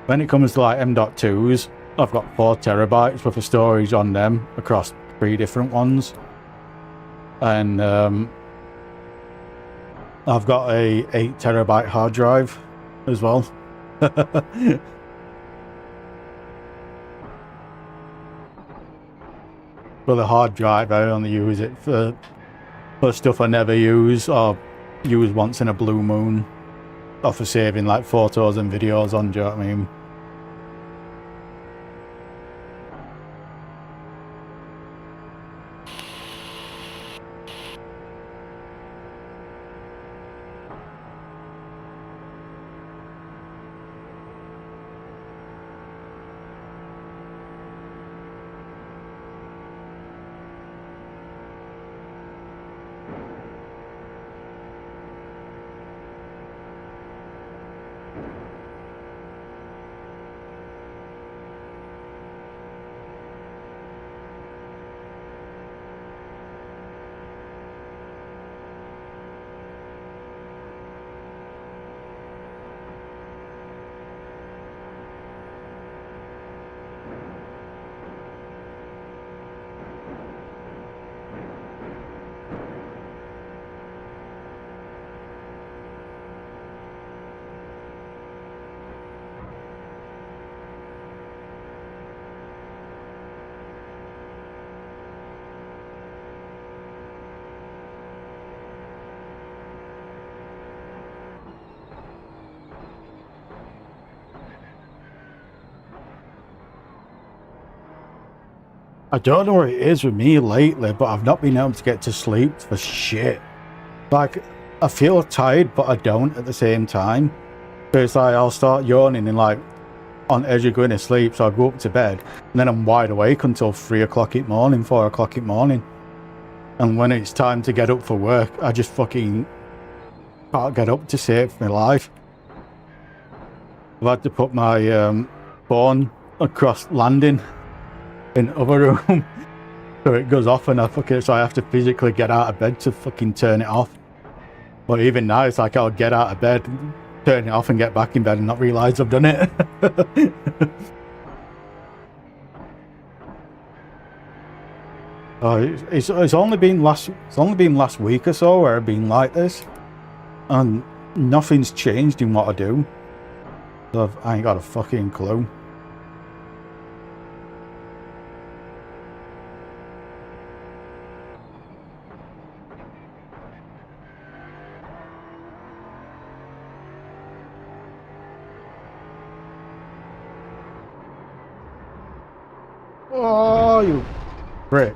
when it comes to like M.2s, I've got 4 terabytes worth of storage on them across 3 different ones. And I've got a 8 TB hard drive as well. For the hard drive, I only use it for stuff I never use or use once in a blue moon, or for saving like photos and videos on, do you know what I mean? I don't know what it is with me lately, but I've not been able to get to sleep for shit. Like, I feel tired, but I don't at the same time. So it's like I'll start yawning and like on edge of going to sleep, so I go up to bed and then I'm wide awake until 3 o'clock in the morning, 4 o'clock in the morning. And when it's time to get up for work, I just fucking can't get up to save my life. I've had to put my phone across landing in the other room so it goes off, and so I have to physically get out of bed to fucking turn it off. But even now, it's like I'll get out of bed, turn it off and get back in bed and not realise I've done it. It's only been last week or so where I've been like this, and nothing's changed in what I do. So I ain't got a fucking clue. Oh, you prick.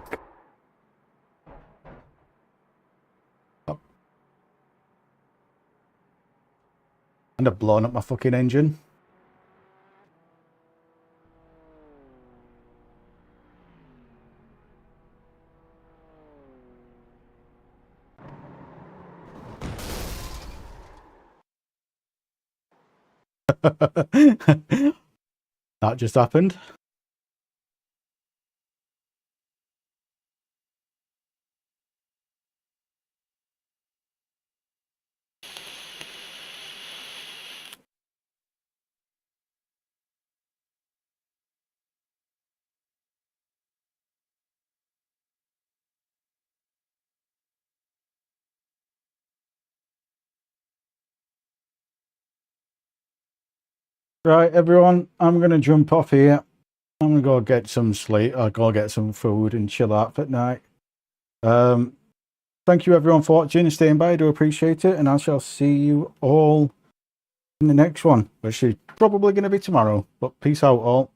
And I've blown up my fucking engine. That just happened. Right, everyone, I'm going to jump off here. I'm going to go get some sleep. I'll go get some food and chill out for tonight. Thank you, everyone, for watching and staying by. I do appreciate it. And I shall see you all in the next one, which is probably going to be tomorrow. But peace out, all.